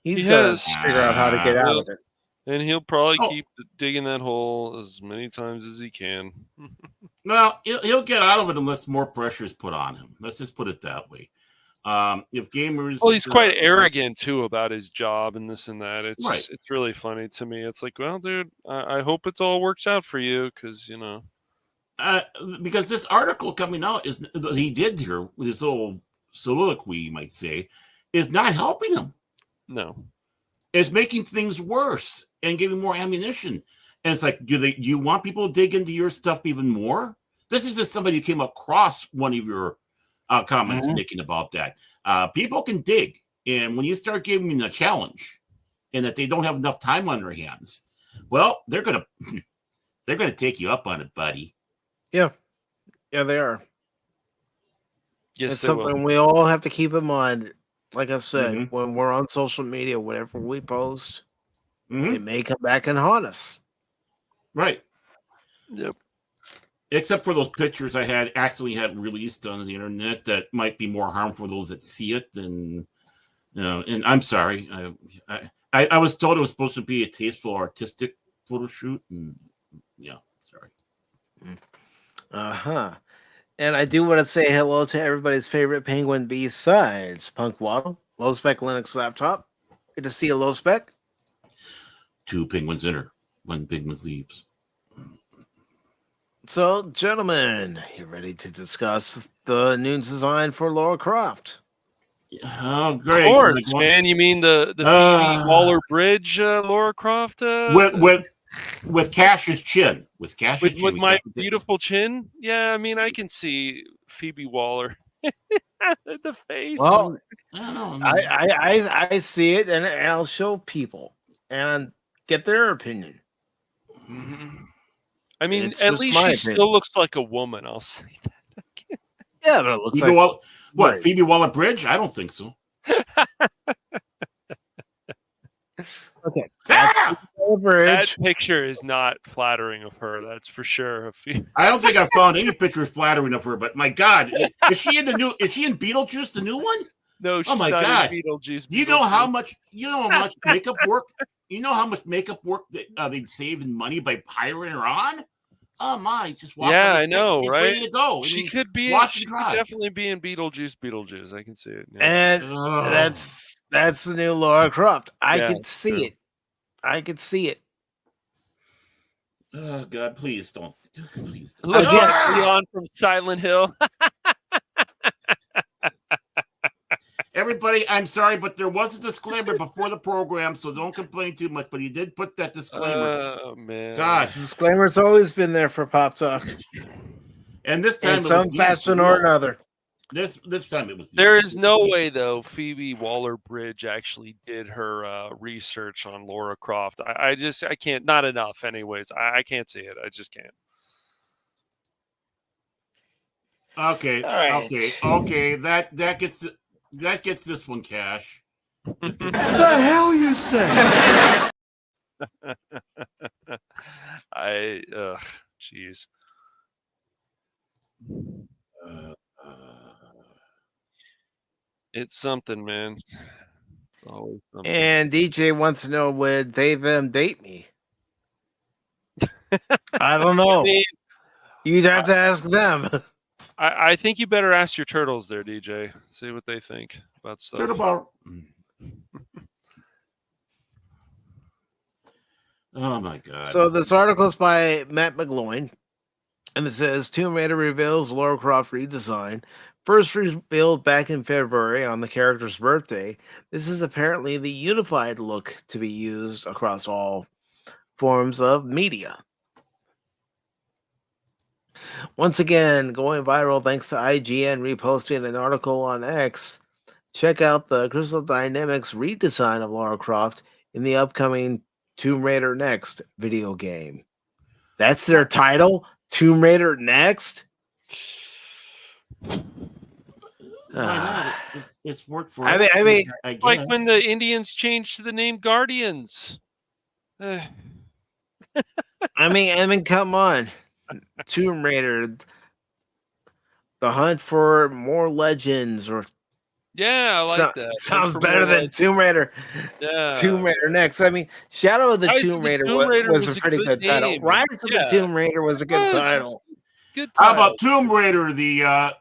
he's gonna figure out how to get out of it. And he'll probably keep digging that hole as many times as he can. Well, he'll get out of it unless more pressure is put on him. Let's just put it that way. If gamers, Well, he's quite arrogant too about his job and this and that. It's Right. just, it's really funny to me. It's like, well, dude, I hope it's all works out for you, because you know. Because this article coming out is that he did here with his little soliloquy, you might say, is not helping him. No, it's making things worse and giving more ammunition. And it's like, do you want people to dig into your stuff even more? This is just somebody who came across one of your comments making about that. People can dig, and when you start giving them a challenge, and that they don't have enough time on their hands, well, they're gonna take you up on it, buddy. Yeah, they are. Yes, it's they something will. we all have to keep in mind. Like I said, when we're on social media, whatever we post, it may come back and haunt us. Right. Yep. Except for those pictures I had actually had released on the internet that might be more harmful for those that see it than, you know. And I'm sorry, I was told it was supposed to be a tasteful, artistic photo shoot, and yeah, sorry. And I do want to say hello to everybody's favorite penguin besides Punk Waddle, Low Spec Linux Laptop. Good to see you, Low Spec. 2 penguins enter, 1 penguin leaves. So, gentlemen, you ready to discuss the new design for Lara Croft? Oh, great! Of course, man. You mean the Phoebe Waller-Bridge Lara Croft? With Cash's chin. With Cash's chin. With my beautiful chin? Yeah, I mean, I can see Phoebe Waller. The face. Well, I don't know. I see it, and I'll show people and get their opinion. I mean, It's at just least my she opinion. still looks like a woman. I'll say that. Yeah, but it looks Phoebe like what? Phoebe Waller-Bridge? I don't think so. Okay. That picture is not flattering of her. That's for sure. I don't think I've found any picture flattering of her. But my God, is she in the new? Is she in Beetlejuice, the new one? No, she's oh my not in God, Beetlejuice. You know how much? You know how much makeup work? You know how much makeup work they'd save in money by hiring her on? Oh my! Just walk yeah, on I know, right? Ready to go. She could be. She could definitely be in Beetlejuice. I can see it. Yeah. And that's the new Lara Croft. I Yeah, could see it. I could see it. Oh God, please don't. Please don't. Looks like Leon from Silent Hill. Everybody, I'm sorry, but there was a disclaimer before the program, so don't complain too much. But he did put that disclaimer. Oh man, God, disclaimer's always been there for Pop Talk, and this time in some fashion or another. This time it was. There is no way though Phoebe Waller-Bridge actually did her research on Lara Croft. I can't. Not enough, anyways. I can't see it. I just can't. Okay, right. okay. That gets this one, Cash. What the hell you say? Jeez. It's something, man. It's always something. And DJ wants to know, would they them date me? I don't know. You'd have to ask them. I think you better ask your turtles there, DJ. See what they think about stuff. Turtle bar. Oh my God. So this article is by Matt McGloin, and it says Tomb Raider reveals Lara Croft redesign. First revealed back in February on the character's birthday, this is apparently the unified look to be used across all forms of media. Once again, going viral thanks to IGN reposting an article on X. Check out the Crystal Dynamics redesign of Lara Croft in the upcoming Tomb Raider Next video game. That's their title? Tomb Raider Next? Why not? It's worked for. I mean, I guess. Like when the Indians changed to the name Guardians. I mean, come on. Tomb Raider, the hunt for more legends, or Yeah, I like that. Sounds better than Tomb Raider. Yeah, Tomb Raider Next. I mean, Shadow of the Tomb Raider was a pretty good title. Rise of the Tomb Raider was a good title. Good. How about Tomb Raider? The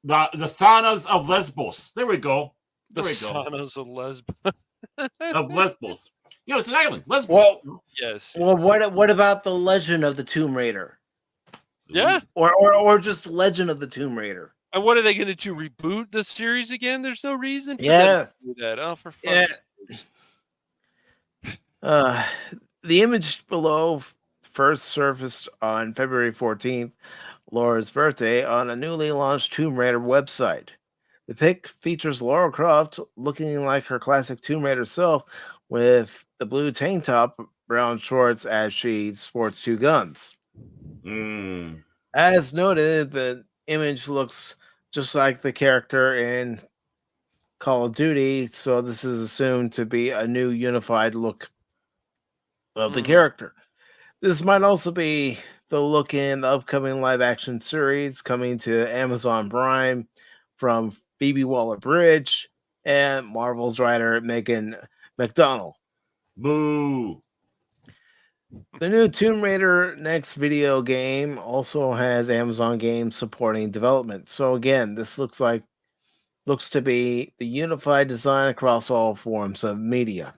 saunas of Lesbos. There we go. The saunas of Lesbos. Of Lesbos. You know, it's an island. Lesbos. Well, yes. Well, what about the Legend of the Tomb Raider? Yeah. Or just Legend of the Tomb Raider. And what are they going to do? Reboot the series again? There's no reason for them to do that. Oh, for fuck's sake. The image below first surfaced on February 14th, Laura's birthday, on a newly launched Tomb Raider website. The pic features Lara Croft looking like her classic Tomb Raider self with the blue tank top, brown shorts as she sports two guns. As noted, the image looks just like the character in Call of Duty, so this is assumed to be a new unified look of the character. This might also be the look in the upcoming live-action series coming to Amazon Prime from Phoebe Waller-Bridge and Marvel's writer Megan McDonnell. Boo! The new Tomb Raider Next video game also has Amazon games supporting development. So again, this looks to be the unified design across all forms of media.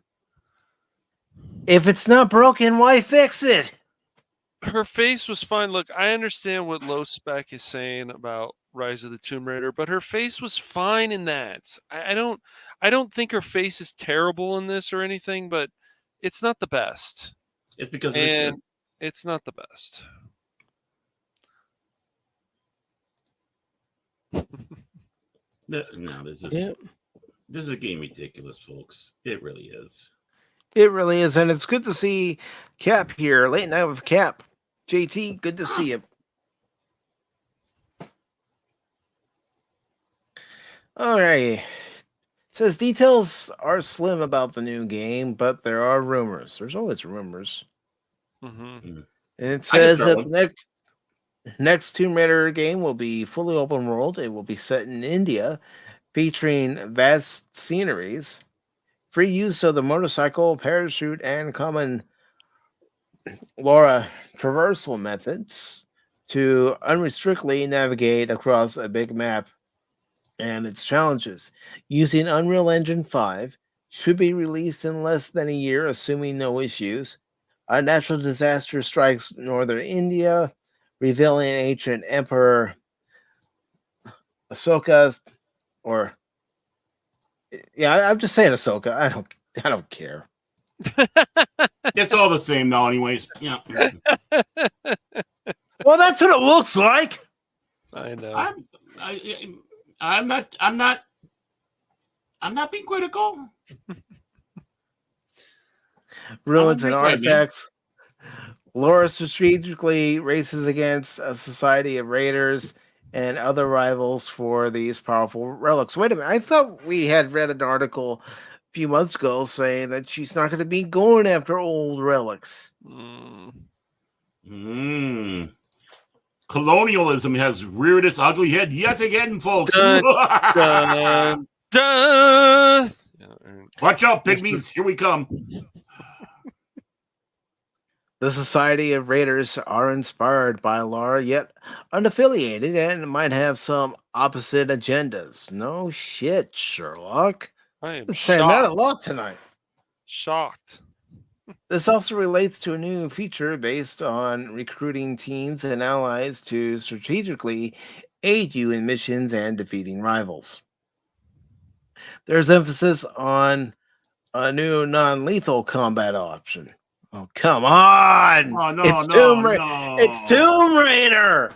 If it's not broken, why fix it? Her face was fine. Look, I understand what Low Spec is saying about Rise of the Tomb Raider, but her face was fine in that. I don't think her face is terrible in this or anything, but it's not the best. It's because it's not the best. No, this is a game ridiculous, folks. It really is. It really is, and it's good to see Cap here. Late night with Cap. JT, good to see you. All right. It says details are slim about the new game, but there are rumors. There's always rumors. Mm-hmm. And it says that the next Tomb Raider game will be fully open world. It will be set in India, featuring vast sceneries, free use of the motorcycle, parachute, and common Lara traversal methods to unrestrictedly navigate across a big map and its challenges. Using Unreal Engine 5, should be released in less than a year, assuming no issues. A natural disaster strikes northern India, revealing ancient Emperor Ahsoka, or I'm just saying Ahsoka. I don't care. It's all the same now, anyways. Yeah. Well, that's what it looks like. I know. I'm not being critical. Ruins and artifacts. Laura strategically races against a society of raiders and other rivals for these powerful relics. Wait a minute. I thought we had read an article a few months ago saying that she's not going to be going after old relics. Colonialism has reared its ugly head yet again, folks. Dun, dun. Watch out, pygmies. Here we come. The Society of Raiders are inspired by Lara, yet unaffiliated, and might have some opposite agendas. No shit, Sherlock. I am saying that a lot tonight. Shocked. This also relates to a new feature based on recruiting teams and allies to strategically aid you in missions and defeating rivals. There's emphasis on a new non-lethal combat option. Oh, come on! Oh, no, it's no. It's Tomb Raider!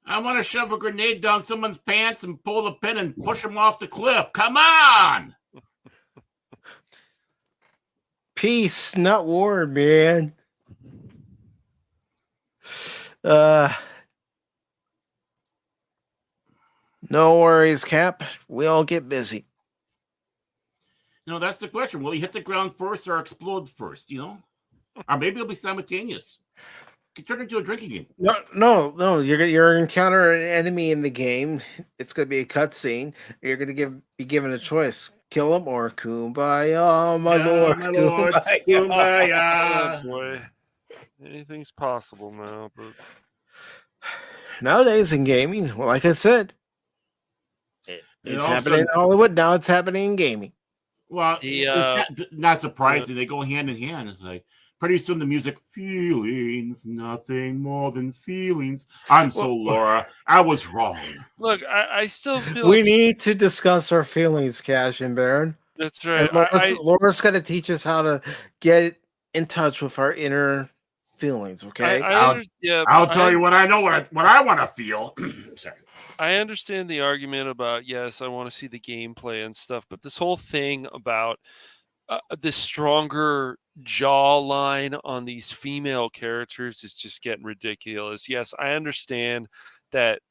I want to shove a grenade down someone's pants and pull the pin and push them off the cliff. Come on! Peace, not war, man. No worries, Cap. We all get busy. That's the question. Will he hit the ground first or explode first, Or maybe it'll be simultaneous. It can turn into a drinking game. No. You're encounter an enemy in the game. It's going to be a cutscene. You're going to be given a choice. Kill him or kumbaya, my lord. Kumbaya. Oh, boy. Anything's possible now. But nowadays in gaming, well, like I said, it's happening in Hollywood. Now it's happening in gaming. Well, it's not surprising. They go hand in hand. It's like pretty soon the music, feelings, nothing more than feelings. I'm Laura. I was wrong. Look, I still feel we need to discuss our feelings, Cash and Baron. That's right. Laura's going to teach us how to get in touch with our inner feelings. Okay, I'll tell you when I know what I want to feel. Sorry. I understand the argument about, yes, I want to see the gameplay and stuff, but this whole thing about this stronger jawline on these female characters is just getting ridiculous. Yes, I understand that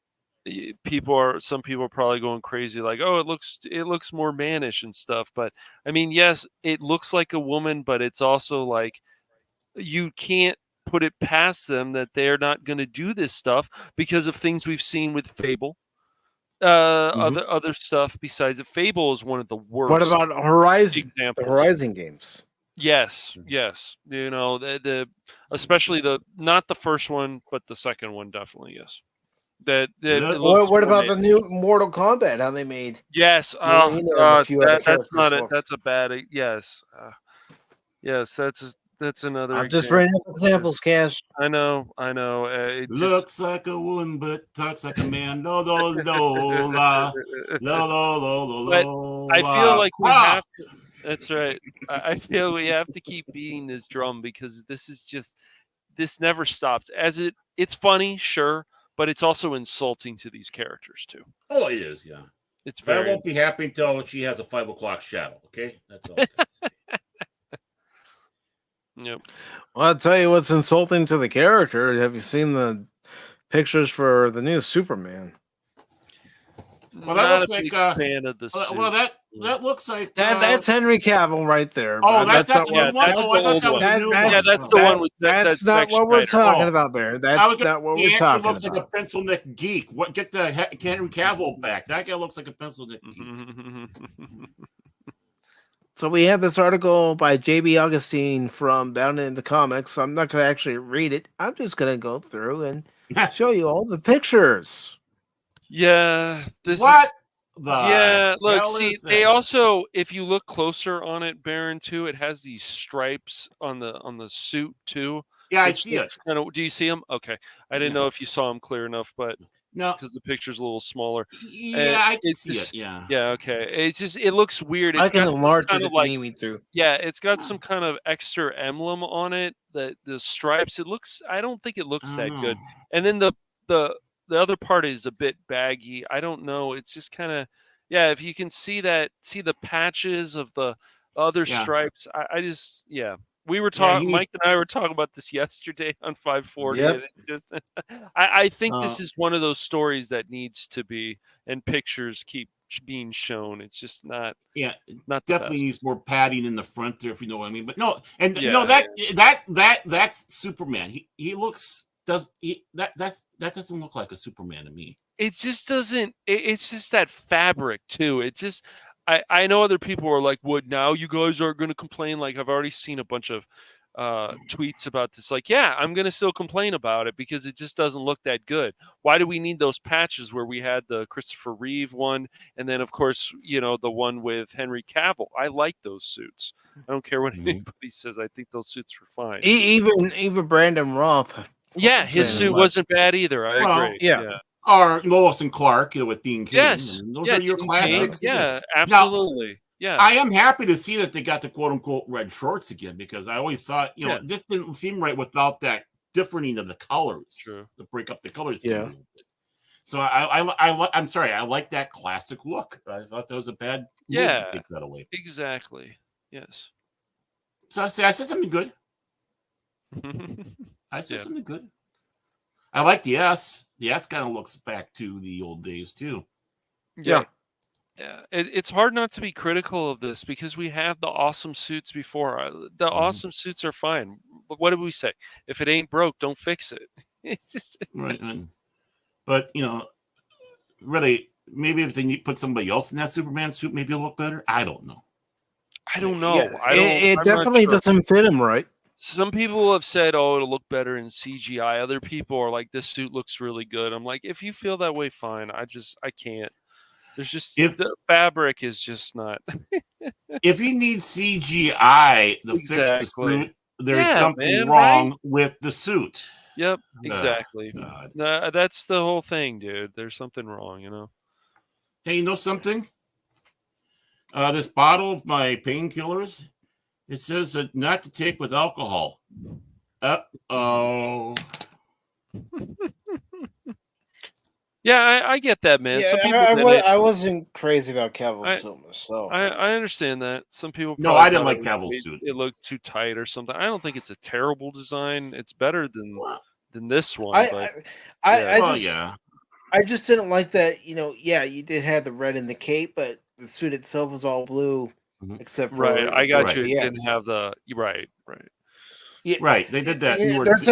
some people are probably going crazy, like, oh, it looks more mannish and stuff. But I mean, yes, it looks like a woman, but it's also like you can't put it past them that they're not going to do this stuff because of things we've seen with Fable. Other stuff besides it. Fable is one of the worst. What about Horizon? Examples. The Horizon games. Yes. The especially not the first one, but the second one definitely. Yes. What about the new Mortal Kombat? How they made? Yes. That's not it. That's a bad. Yes. Yes. That's another. I'm just bringing up examples, Cash. I know. Looks like a woman, but talks like a man. No. But I feel like we have to. That's right. I feel we have to keep beating this drum because this never stops. It's funny, sure, but it's also insulting to these characters too. Oh, it is, yeah. I won't be happy until she has a 5 o'clock shadow. Okay, that's all I can say. Yep. Well, I'll tell you what's insulting to the character. Have you seen the pictures for the new Superman? Well, that looks like fan of the suit. Well, that looks like that's Henry Cavill right there. Oh, that's the one. That's the one. That's not what we're talking about, Bear. That's not what we're talking about. Looks like a pencil neck geek. Get the Henry Cavill back. That guy looks like a pencil neck geek. So we have this article by J.B. Augustine from Down in the Comics. So I'm not going to actually read it. I'm just going to go through and show you all the pictures. Yeah. Yeah, look, hell see, is they that? also, if you look closer on it, Baron, too, it has these stripes on the suit too, Yeah, I which see it. looks kind of. Do you see them? Okay, I didn't Yeah. know if you saw them clear enough, but No. because the picture's a little smaller. Yeah, I can It's see it. just, Yeah. yeah, okay. It's just it looks weird. I It's can got some enlarge kind it of if you like need me to. yeah, it's got some kind of extra emblem on it. The stripes. It looks. I don't think it I looks don't that know. good. And then the the other part is a bit baggy. I don't know. It's just kind of yeah. If you can see the patches of the other Yeah. stripes. I just yeah. We were Yeah, he talking. needs. Mike and I were talking about this yesterday on 540, and Yep. it just. I think Uh, this is one of those stories that needs to be, and pictures keep being shown. It's just yeah, not the definitely best. needs more padding in the front there, if you know what I mean. But no, and Yeah, no, that's Superman. He looks that doesn't look like a Superman to me. it just doesn't it's just that fabric too. It just I know other people are like, what now you guys are gonna complain? Like I've already seen a bunch of tweets about this. Like, yeah, I'm gonna still complain about it because it just doesn't look that good. Why do we need those patches where we had the Christopher Reeve one and then of course, the one with Henry Cavill? I like those suits. I don't care what Mhm. anybody says. I think those suits were fine. Even Brandon Roth. Yeah, his saying suit what? wasn't bad either. I Well, agree. Yeah. Yeah. Or Lois and Clark, with Dean Cain. Yes. I mean, those Yeah, are your Dean Cain. classics. Yeah, Now, absolutely. Yeah. I am happy to see that they got the quote unquote red shorts again because I always thought, Yeah. this didn't seem right without that differing of the colors. True. To break up the color scheme Yeah. a little bit. So I'm sorry, I like that classic look. I thought that was a bad move Yeah. to take that away. Exactly. Yes. So I said something good. I said Yeah. something good. I like the S. The S kind of looks back to the old days too. Yeah. Yeah. It's hard not to be critical of this because we have the awesome suits before. The awesome suits are fine. But what did we say? If it ain't broke, don't fix it. It's just Right. But really, maybe if they put somebody else in that Superman suit, maybe it'll look better. I don't know. I don't know. Yeah, I don't. it I'm not definitely sure. doesn't fit him right. Some people have said, "Oh, it'll look better in CGI." Other people are like, "This suit looks really good." I'm like, if you feel that way, fine. I can't. There's just the fabric is just not. If you need CGI to fix the Exactly. suit, there's Yeah, something man, wrong right? with the suit. Yep, Oh, exactly. God. That's the whole thing, dude. There's something wrong, Hey, you know something? This bottle of my painkillers, it says that not to take with alcohol. Uh-oh. Yeah, I get that, man. Some people I wasn't crazy about Cavill's suit myself. I understand that. Some people No, probably I didn't thought like it Cavill's made- suit. It looked too tight or something. I don't think it's a terrible design. It's better than this one. I just didn't like that. You did have the red in the cape, but the suit itself was all blue, except for right. I got you. It Yes. didn't have the right. Yeah, right. They did that. There's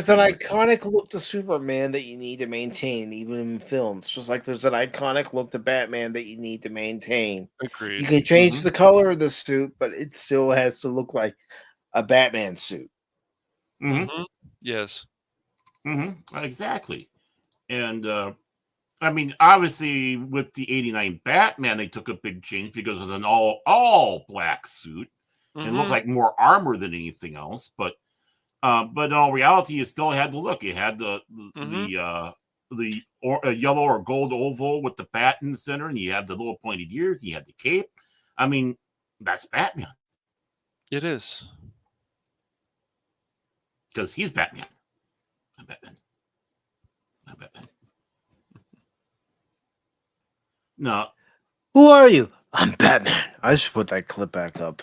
an iconic look to Superman that you need to maintain, even in films. Just like there's an iconic look to Batman that you need to maintain. Agreed. You can change the color of the suit, but it still has to look like a Batman suit. Mm-hmm. Yes. Mm-hmm. Exactly. And I mean, obviously, with the '89 Batman, they took a big change because of an all black suit. And looked like more armor than anything else, but in all reality, it still had the look. It had the yellow or gold oval with the bat in the center, and you had the little pointed ears. And you had the cape. I mean, that's Batman. It is because he's Batman. I'm Batman. No. Who are you? I'm Batman. I should put that clip back up.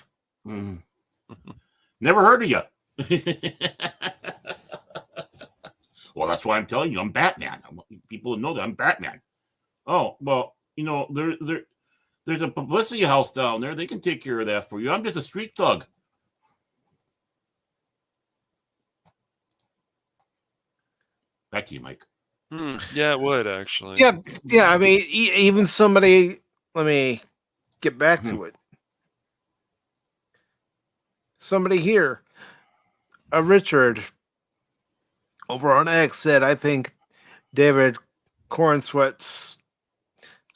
Never heard of you. Well, that's why I'm telling you, I'm Batman. I want people to know that I'm Batman. Oh, well, there's a publicity house down there. They can take care of that for you. I'm just a street thug. Back to you, Mike. Yeah, it would actually. Yeah. I mean, even somebody. Let me get back to it. Somebody here, Richard, over on X said, "I think David Corenswet's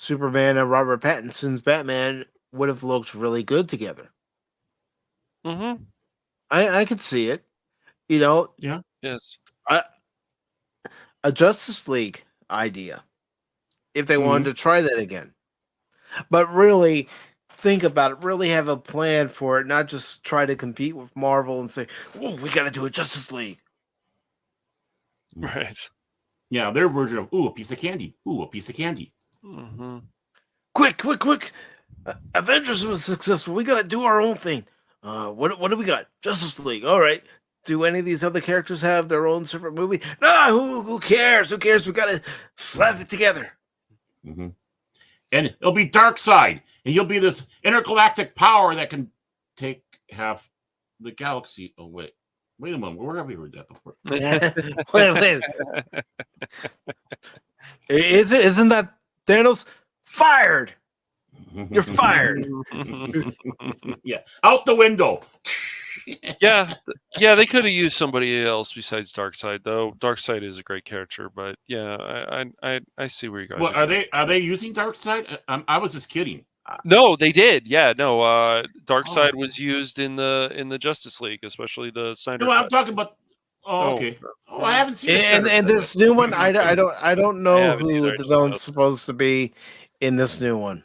Superman and Robert Pattinson's Batman would have looked really good together. Mm-hmm. I could see it. You know, Yeah. Yes. A Justice League idea if they wanted to try that again. But really think about it, really have a plan for it, not just try to compete with Marvel and say, "Oh, we got to do a Justice League." Right. Yeah, their version of a piece of candy. Ooh, a piece of candy. Mm-hmm. Quick! Avengers was successful. We got to do our own thing. What do we got? Justice League. All right. Do any of these other characters have their own separate movie? No, who cares? Who cares? We got to slap it together. Mm-hmm. And it'll be Darkseid, and you'll be this intergalactic power that can take half the galaxy away. Wait a moment, where have we heard that before? Wait. Isn't that Thanos? Fired! You're fired. Yeah, out the window. yeah, they could have used somebody else besides Darkseid, though. Darkseid is a great character, but yeah, I see where you guys. Well, are they using Darkseid? I was just kidding. No, they did. Yeah, no. Darkseid was used in the Justice League, especially the Snyder. No, I'm talking about. Oh, okay. Oh, I haven't seen. And this new one, I don't know who the villain's supposed to be in this new one.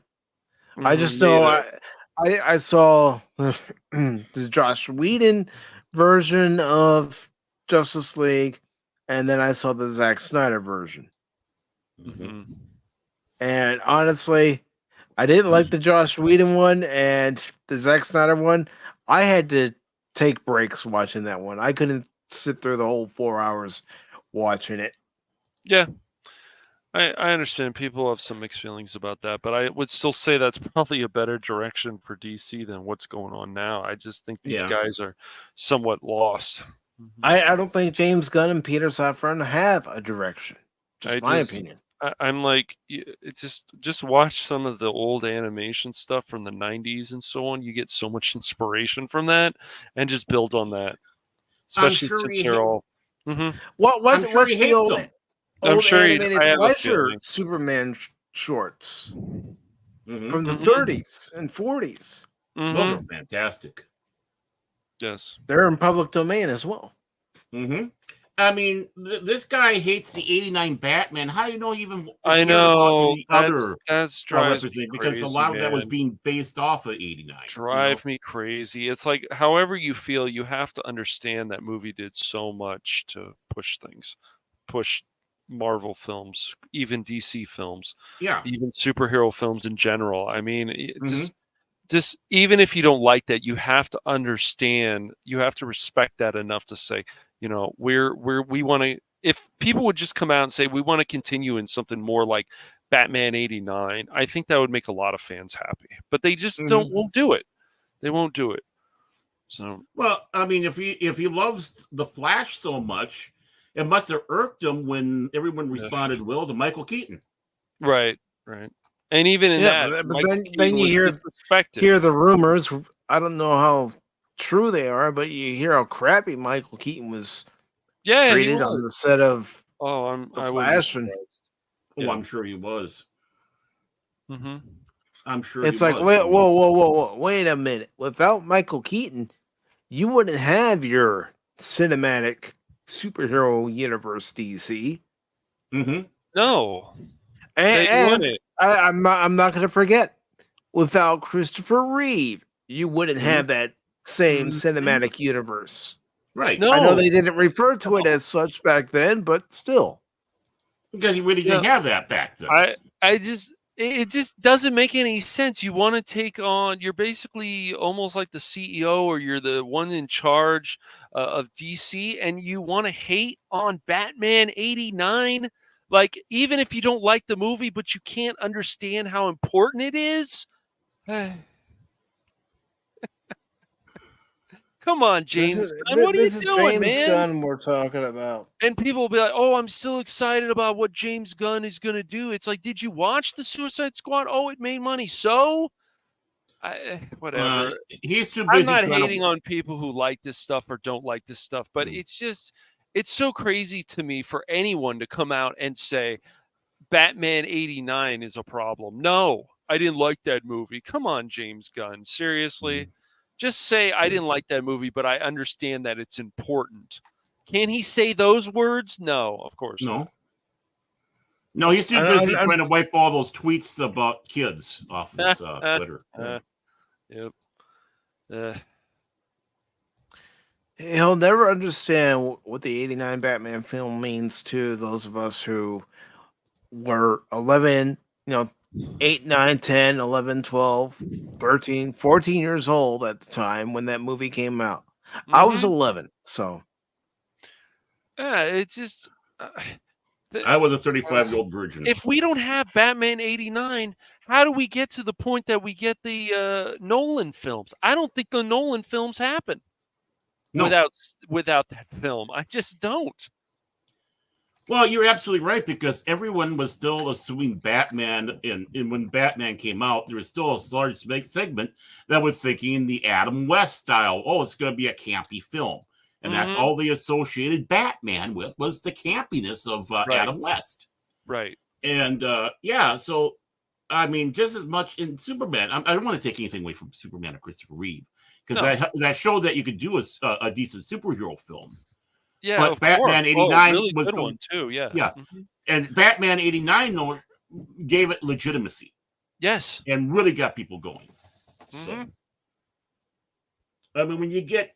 I just know I saw the Joss Whedon version of Justice League, and then I saw the Zack Snyder version. Mm-hmm. And honestly, I didn't like the Joss Whedon one, and the Zack Snyder one, I had to take breaks watching that one. I couldn't sit through the whole 4 hours watching it. Yeah. I understand people have some mixed feelings about that, but I would still say that's probably a better direction for DC than what's going on now. I just think these guys are somewhat lost. I don't think James Gunn and Peter Safran have a direction. Just my opinion. I'm like, it's just watch some of the old animation stuff from the 90s and so on. You get so much inspiration from that, and just build on that. Especially since they're all. Mm-hmm. What's the old? I'm sure animated pleasure Superman shorts from the 30s and 40s. Mm-hmm. Those are fantastic. Yes, they're in public domain as well. Mm-hmm. I mean, this guy hates the '89 Batman. How do you know he even? I know that's drives me crazy, because a lot of that was being based off of '89. Drive me crazy. It's like, however you feel, you have to understand that movie did so much to push things, push Marvel films, even DC films, even superhero films in general. I mean, just even if you don't like that, you have to understand, you have to respect that enough to say, you know, we want to. If people would just come out and say we want to continue in something more like Batman '89, I think that would make a lot of fans happy. But they just won't do it. They won't do it. So, well, I mean, if he loves the Flash so much, it must have irked him when everyone responded well to Michael Keaton. Right. And even in that, but then you hear the rumors. I don't know how true they are, but you hear how crappy Michael Keaton was treated on the set of Flash. I'm sure he was. Mm-hmm. I'm sure it's like, wait a minute. Without Michael Keaton, you wouldn't have your cinematic superhero universe DC. Mm-hmm. No. And I'm not going to forget, without Christopher Reeve, you wouldn't have that same cinematic universe. Right. No. I know they didn't refer to it as such back then, but still. Because he really didn't have that back then. It just doesn't make any sense. You want to take on, you're basically almost like the CEO, or you're the one in charge of DC, and you want to hate on Batman '89. Like, even if you don't like the movie, but you can't understand how important it is. Come on, James Gunn. What are you doing, man? James Gunn we're talking about. And people will be like, oh, I'm still excited about what James Gunn is going to do. It's like, did you watch the Suicide Squad? Oh, it made money. So? Whatever. He's too busy. I'm not hating on people who like this stuff or don't like this stuff, but it's just, it's so crazy to me for anyone to come out and say Batman 89 is a problem. No, I didn't like that movie. Come on, James Gunn. Seriously? Just say I didn't like that movie, but I understand that it's important. Can he say those words? No, of course not. No, he's too busy trying to wipe all those tweets about kids off his Twitter. Yep. He'll never understand what the 89 Batman film means to those of us who were 11, 8, 9, 10, 11, 12, 13, 14 years old at the time when that movie came out. I was 11, so. Yeah, it's just... I was a 35-year-old virgin. If we don't have Batman 89, how do we get to the point that we get the Nolan films? I don't think the Nolan films happen without that film. I just don't. Well, you're absolutely right, because everyone was still assuming Batman, and when Batman came out, there was still a large segment that was thinking the Adam West style. Oh, it's going to be a campy film. And that's all they associated Batman with, was the campiness of Adam West. Right. And so, I mean, just as much in Superman, I don't want to take anything away from Superman or Christopher Reeve, because that showed that you could do a decent superhero film. Yeah, but Batman 89 really was good the one too. Yeah. And Batman 89 though gave it legitimacy. Yes. And really got people going. So, I mean, when you get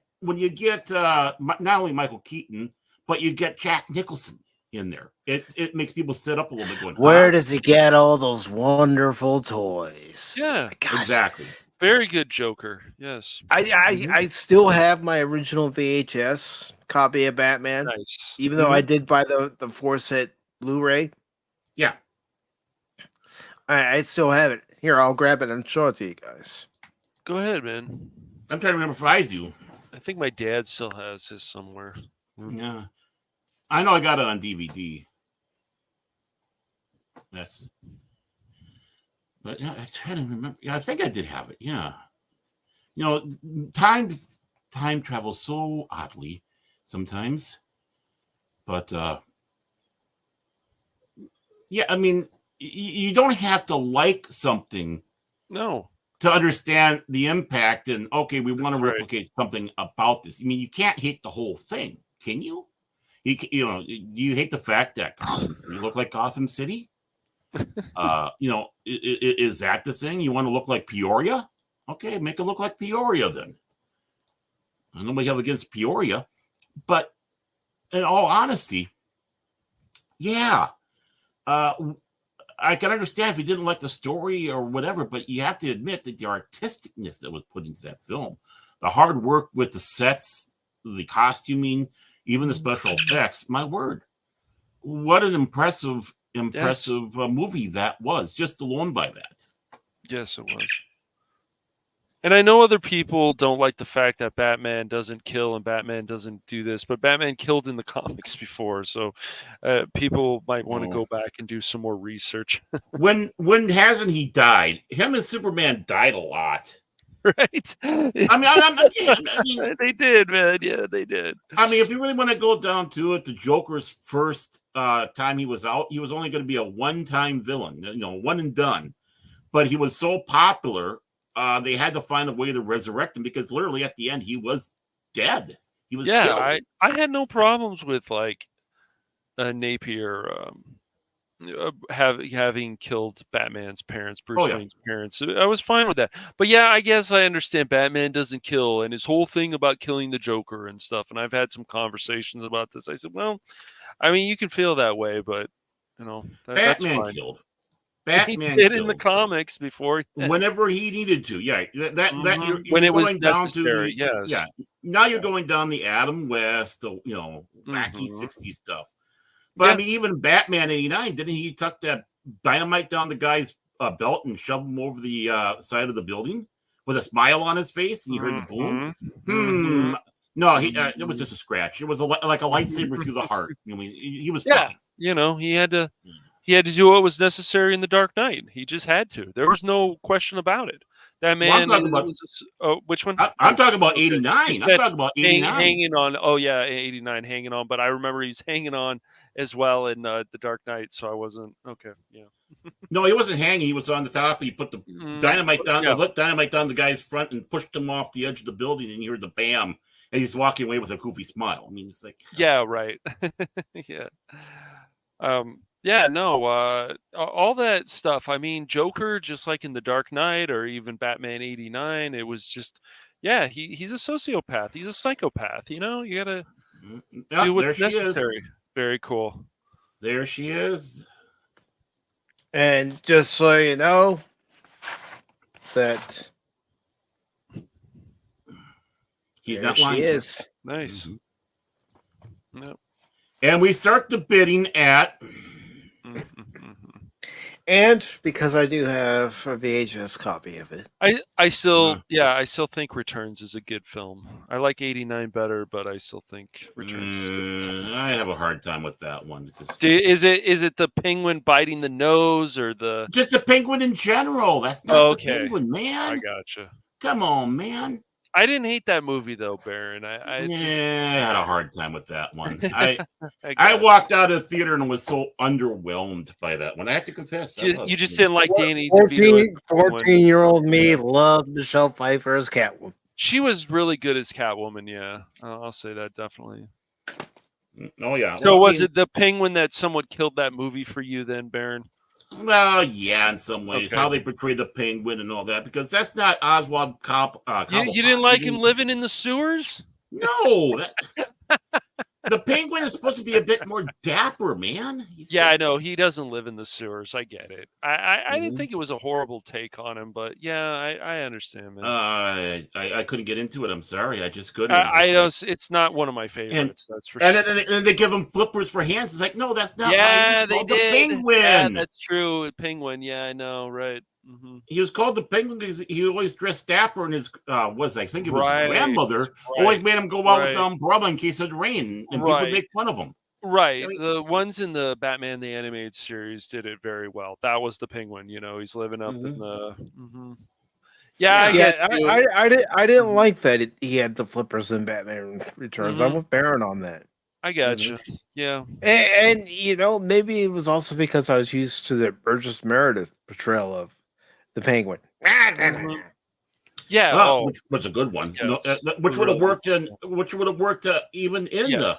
not only Michael Keaton, but you get Jack Nicholson in there, it makes people sit up a little bit going, where does he get all those wonderful toys? Yeah, exactly. Very good Joker. Yes. I still have my original VHS copy of Batman. Nice. Even though I did buy the 4-set Blu-ray. Yeah. I still have it. Here, I'll grab it and show it to you guys. Go ahead, man. I'm trying to remember if I do. I think my dad still has his somewhere. Yeah. I know I got it on DVD. But yeah, I try to remember. Yeah, I think I did have it. Yeah. Time travels so oddly sometimes. But yeah, I mean, you don't have to like something. No. To understand the impact and okay, we want to replicate something about this. I mean, you can't hate the whole thing, can you? You hate the fact that Gotham City look like Gotham City? Is that the thing? You want to look like Peoria? Okay, make it look like Peoria then. I don't know what you have against Peoria, but in all honesty, yeah. I can understand if you didn't like the story or whatever, but you have to admit that the artisticness that was put into that film, the hard work with the sets, the costuming, even the special effects, my word, what an impressive movie that was, just alone by that. Yes, it was. And I know other people don't like the fact that Batman doesn't kill and Batman doesn't do this, but Batman killed in the comics before, so people might want to go back and do some more research. when hasn't he died? Him and Superman died a lot. Right? I mean, they did, man. Yeah, they did. I mean, if you really want to go down to it, the Joker's first time he was out, he was only going to be a one-time villain, one and done. But he was so popular, they had to find a way to resurrect him because literally at the end he was dead. He was killed. I had no problems with like Napier having killed Batman's parents, Bruce Wayne's parents. I was fine with that. But yeah, I guess I understand Batman doesn't kill and his whole thing about killing the Joker and stuff. And I've had some conversations about this. I said, well, I mean, you can feel that way, but that's Batman fine. killed. Batman did in the comics before, whenever he needed to. Yeah, you're when it was going down necessary. To yes. Now you're going down the Adam West, wacky 60s stuff. But I mean, even Batman 89, didn't he tuck that dynamite down the guy's belt and shove him over the side of the building with a smile on his face, and you heard the boom? No, it was just a scratch. It was like a lightsaber through the heart. I mean, he was fine. He had to do what was necessary in the Dark Knight. He just had to. There was no question about it. That Well, I'm man. talking about. Which one? I'm talking about Okay. 89. I'm You said talking about 89. hanging on. Oh yeah, 89, hanging on. But I remember he's hanging on as well in The Dark Knight. So I wasn't okay. Yeah. No, he wasn't hanging. He was on the top. He put the dynamite down, lit dynamite down the guy's front, and pushed him off the edge of the building. And you heard the bam, and he's walking away with a goofy smile. I mean, it's like, yeah, right. Yeah. Yeah, no, all that stuff. I mean, Joker, just like in The Dark Knight or even Batman 89, it was just, yeah, he's a sociopath. He's a psychopath. You know, you gotta do what's necessary. Very cool. There she is. And just so you know, that he's not she lying. is. Nice. Yep. And we start the bidding at. And because I do have a VHS copy of it, I still think Returns is a good film. I like 89 better, but I still think Returns is good. I have a hard time with that one. It's just, is it the penguin biting the nose or just the penguin in general? That's not the penguin, man. I gotcha. Come on, man. I didn't hate that movie though, Baron. I had a hard time with that one. I walked out of the theater and was so underwhelmed by that one. I have to confess. You just didn't like Danny. 14-year-old me loved Michelle Pfeiffer as Catwoman. She was really good as Catwoman. Yeah, I'll say that definitely. Oh yeah. So was it the penguin that somewhat killed that movie for you then, Baron? Well, yeah, in some ways, how they portray the penguin and all that, because that's not Oswald You didn't like him living in the sewers? No. The penguin is supposed to be a bit more dapper, man. I know. He doesn't live in the sewers. I get it. I didn't think it was a horrible take on him, but yeah, I understand, man. I couldn't get into it. I'm sorry. I just couldn't. I know it's not one of my favorites. That's for sure. And they give him flippers for hands. It's like, no, that's not. Yeah, they did. The penguin. Yeah, that's true. Penguin. Yeah, I know. Right. Mm-hmm. He was called the penguin because he always dressed dapper, and his grandmother always made him go out with an umbrella in case of the rain, and people would make fun of him. Right. I mean, the ones in the Batman the Animated Series did it very well. That was the penguin. You know, he's living up in the. Mm-hmm. Yeah, I didn't like that he had the flippers in Batman Returns. I'm with Baron on that. I gotcha. Yeah. And you know, maybe it was also because I was used to the Burgess Meredith portrayal of the penguin. Yeah, which was a good one. Yes. No, which would have worked even in the.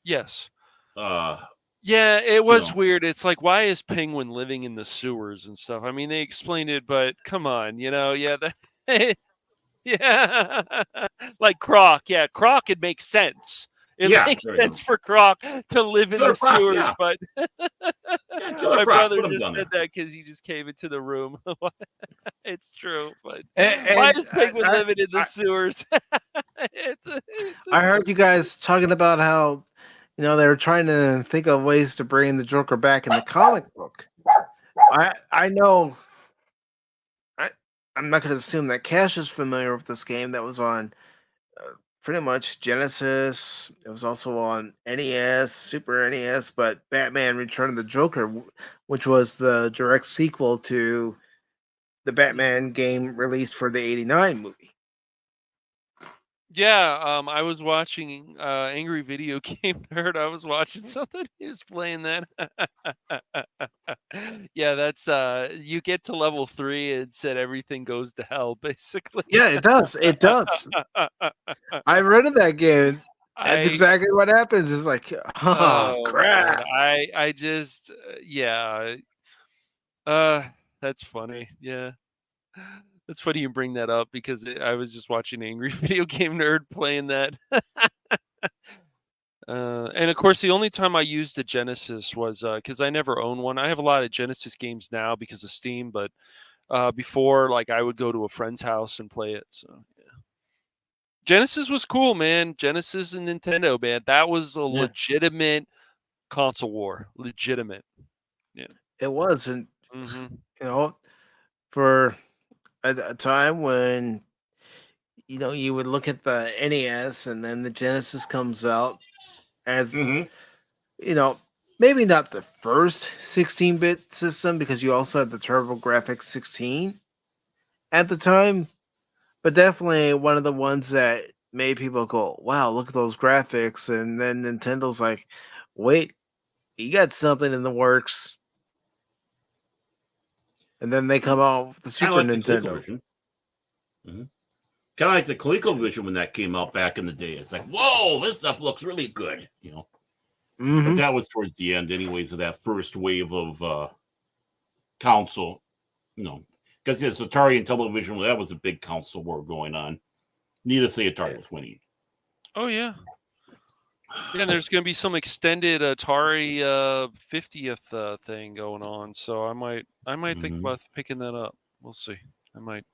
Yes. Yeah, it was weird. It's like, why is Penguin living in the sewers and stuff? I mean, they explained it, but come on, you know, like Croc. Yeah, Croc, it makes sense. It makes sense for Croc to live in the sewers, but my brother just said that because he just came into the room. It's true, but why is Penguin living in the sewers? I heard you guys talking about how, you know, they were trying to think of ways to bring the Joker back in the comic book. I know. I'm not going to assume that Cash is familiar with this game that was on. Pretty much Genesis. It was also on NES, Super NES, but Batman Return of the Joker, which was the direct sequel to the Batman game released for the 89 movie. Yeah, I was watching Angry Video Game Nerd. I was watching something. He was playing that. Yeah, that's you get to level 3 and said everything goes to hell, basically. Yeah, it does. It does. I rented that game. That's exactly what happens. It's like, oh crap. Man. I just that's funny. Yeah. That's funny you bring that up because I was just watching Angry Video Game Nerd playing that. And of course, the only time I used the Genesis was because I never owned one. I have a lot of Genesis games now because of Steam, but before, like, I would go to a friend's house and play it. So yeah, Genesis was cool, man. Genesis and Nintendo, man. That was a legitimate console war. Legitimate. Yeah, it was, and you know, for a time when, you know, you would look at the NES and then the Genesis comes out as, you know, maybe not the first 16-bit system because you also had the TurboGrafx 16. at the time, but definitely one of the ones that made people go, "Wow, look at those graphics!" And then Nintendo's like, "Wait, you got something in the works." And then they come out with the Super Nintendo. Mm-hmm. Kind of like the ColecoVision when that came out back in the day. It's like, whoa, this stuff looks really good, you know. Mm-hmm. But that was towards the end, anyways, of that first wave of console, you know, because it's Atari and television. That was a big console war going on. Need to say Atari was winning. Oh yeah. Yeah, and there's going to be some extended Atari 50th thing going on, so I might think about picking that up. We'll see. I might.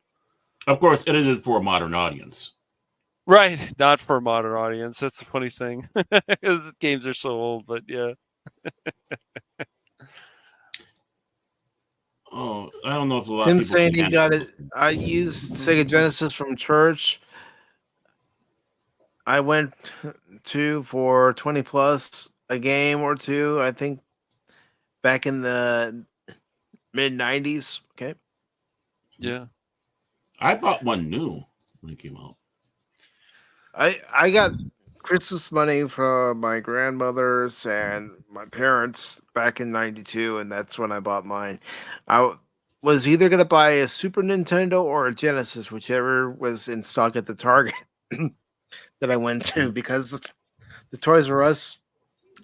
Of course, edited for a modern audience. Right, not for a modern audience. That's the funny thing, because the games are so old. But yeah. Oh, I don't know if a lot Tim of people saying can he got handle it. I used Sega Genesis from church. I went to for 20 plus a game or two, I think back in the mid 90s. Okay. Yeah. I bought one new when it came out. I got Christmas money from my grandmothers and my parents back in 92, and that's when I bought mine. I was either going to buy a Super Nintendo or a Genesis, whichever was in stock at the Target that I went to, because the Toys R Us,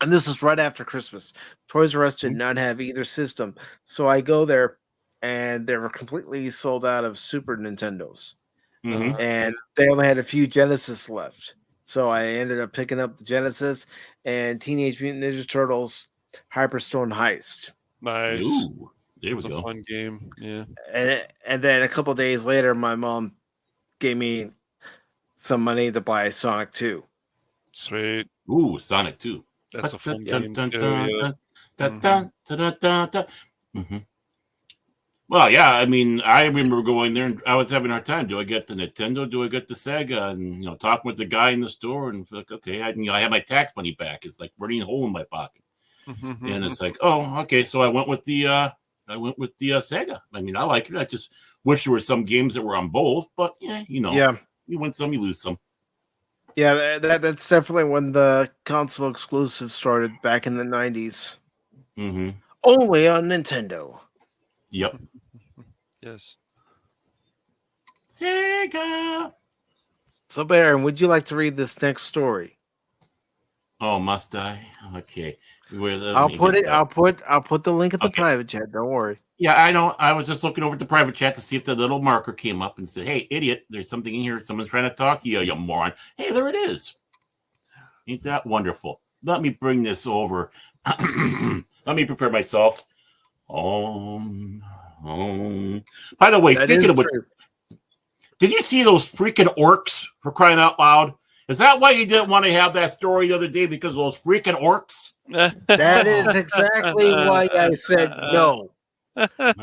and this is right after Christmas, Toys R Us did not have either system. So I go there, and they were completely sold out of Super Nintendos. And they only had a few Genesis left. So I ended up picking up the Genesis and Teenage Mutant Ninja Turtles Hyperstone Heist. Nice. Ooh, there we go. A fun game. Yeah. And then a couple days later, my mom gave me some money to buy Sonic 2. Sweet. Ooh, Sonic 2. That's a fun game too. Yeah. Well, yeah, I mean, I remember going there and I was having a hard time. Do I get the Nintendo? Do I get the Sega? And, you know, talking with the guy in the store and like, okay, I had my tax money back. It's like burning a hole in my pocket. And it's like, oh, okay. So I went with the Sega. I mean, I like it. I just wish there were some games that were on both, but yeah, you know, you win some, you lose some. Yeah, that's definitely when the console exclusive started back in the 90s. Only on Nintendo. Yep. Yes. Sega. So, Baron, would you like to read this next story? Oh, must I? Okay. I'll put the link in the private chat. Don't worry. Yeah, I know. I was just looking over at the private chat to see if the little marker came up and said, "Hey, idiot! There's something in here. Someone's trying to talk to you, you moron." Hey, there it is. Ain't that wonderful? Let me bring this over. Let me prepare myself. By the way, speaking of which, did you see those freaking orcs, for crying out loud? Is that why you didn't want to have that story the other day, because of those freaking orcs? That is exactly why I said no.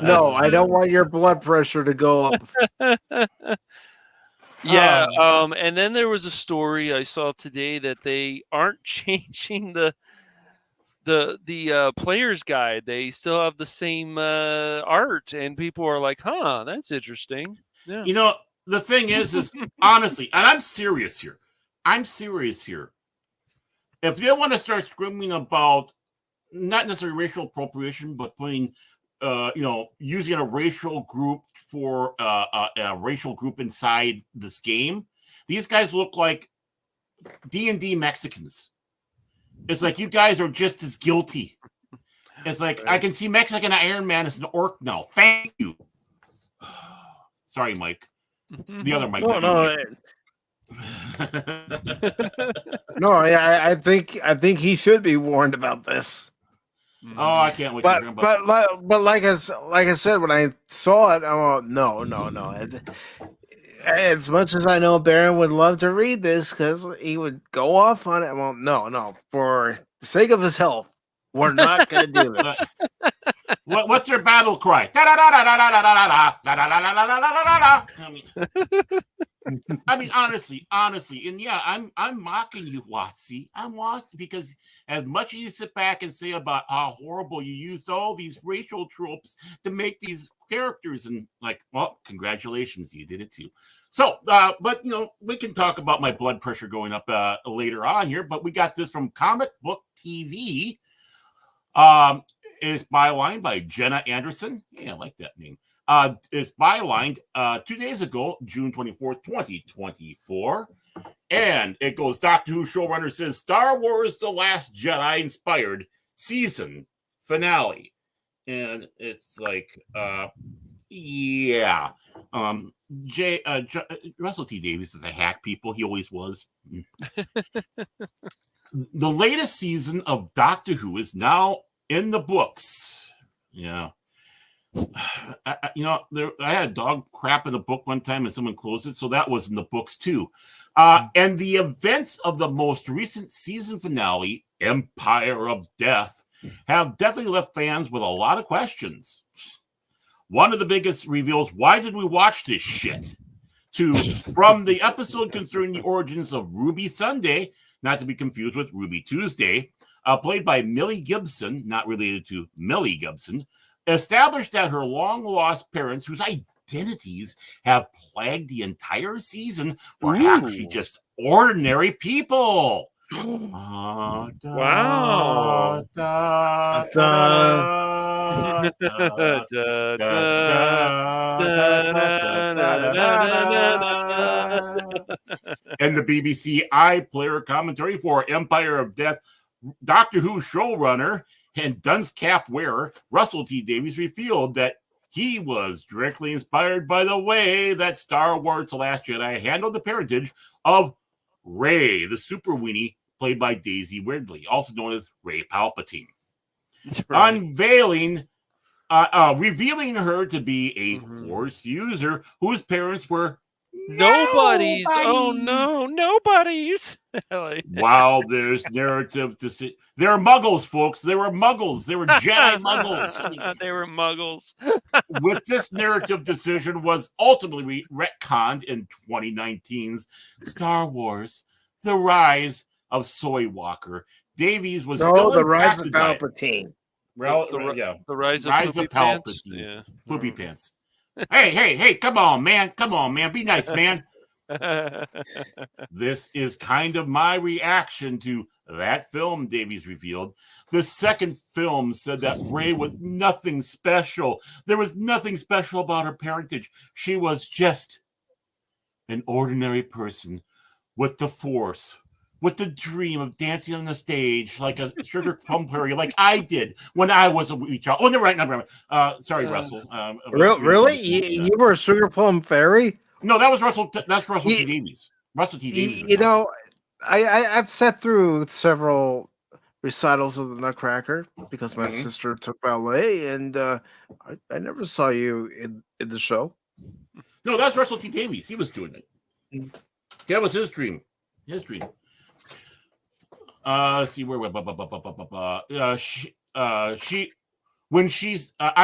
No, I don't want your blood pressure to go up. Yeah, and then there was a story I saw today that they aren't changing the player's guide. They still have the same art, and people are like, "Huh, that's interesting." Yeah. You know, the thing is honestly, and I'm serious here. If they want to start screaming about not necessarily racial appropriation, but putting, using a racial group for a racial group inside this game, these guys look like D&D Mexicans. It's like you guys are just as guilty. It's like I can see Mexican Iron Man as an orc now. Thank you. Sorry, Mike. The other Mike. No, I think he should be warned about this. Oh, I can't wait. But like I said, when I saw it, no. As much as I know Baron would love to read this because he would go off on it, well, no. For the sake of his health, we're not going to do this. What's their battle cry? I mean, honestly, and yeah, I'm mocking you, Watsy. I'm mocking because as much as you sit back and say about how horrible you used all these racial tropes to make these characters, and like, well, congratulations, you did it too. So, but we can talk about my blood pressure going up later on here. But we got this from Comic Book TV. Is bylined by Jenna Anderson. Yeah, I like that name. Is bylined 2 days ago, June 24th, 2024. And it goes, Doctor Who showrunner says Star Wars The Last Jedi inspired season finale. And it's like, yeah. Russell T. Davies is a hack, people. He always was. The latest season of Doctor Who is now in the books. Yeah. I had a dog crap in the book one time and someone closed it, so that was in the books too. And the events of the most recent season finale, Empire of Death, have definitely left fans with a lot of questions. One of the biggest reveals, why did we watch this shit? From the episode concerning the origins of Ruby Sunday, not to be confused with Ruby Tuesday, played by Millie Gibson, not related to Millie Gibson, established that her long-lost parents, whose identities have plagued the entire season, were actually just ordinary people. Wow. And the BBC iPlayer commentary for Empire of Death, Doctor Who showrunner and dunce cap wearer Russell T. Davies revealed that he was directly inspired by the way that Star Wars The Last Jedi handled the parentage of Rey, the super weenie, played by Daisy Ridley, also known as Rey Palpatine. Right. Revealing her to be a Force user whose parents were nobodies. Oh no, nobodies. Wow, there's narrative to see. They're muggles, folks. They were muggles. They were Jedi muggles. They were muggles. With this narrative decision was ultimately retconned in 2019's Star Wars: The Rise of Soy Walker. Davies was still the Rise of Palpatine. The Rise of Palpatine. Yeah. Poopy pants. Hey, come on, man. Be nice, man. This is kind of my reaction to that film, Davies revealed. The second film said that Rey was nothing special. There was nothing special about her parentage. She was just an ordinary person with the Force, with the dream of dancing on the stage like a sugar plum fairy, like I did when I was a wee child. Oh, never. Sorry, Russell. Really? You were a sugar plum fairy? No, that was Russell. That's Russell T. Davies. Russell T. Davies. I've sat through several recitals of the Nutcracker because my sister took ballet, and I never saw you in the show. No, that's Russell T. Davies. He was doing it. That was his dream. Let's see where I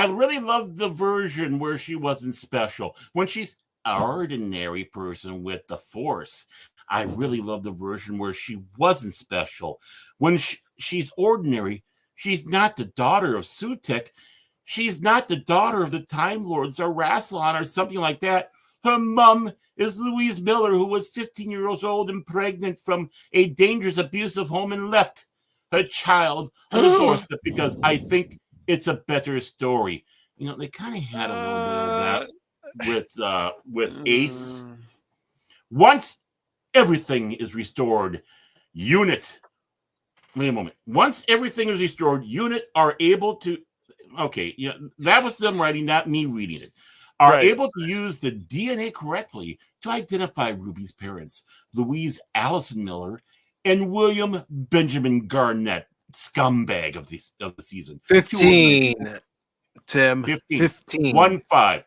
really love the version where she wasn't special. When she's an ordinary person with the Force, I really love the version where she wasn't special. When she's ordinary, she's not the daughter of Sutek. She's not the daughter of the Time Lords or Rassilon or something like that. Her mom is Louise Miller, who was 15 years old and pregnant from a dangerous, abusive home and left her child on the doorstep because I think it's a better story. They kind of had a little bit of that with Ace. Once everything is restored, Unit. Wait a moment. Once everything is restored, Unit are able to. Okay, that was them writing, not me reading it. Are able to use the DNA correctly to identify Ruby's parents, Louise Allison Miller and William Benjamin Garnett, scumbag of the season. 15, Tim. 15. 1-5.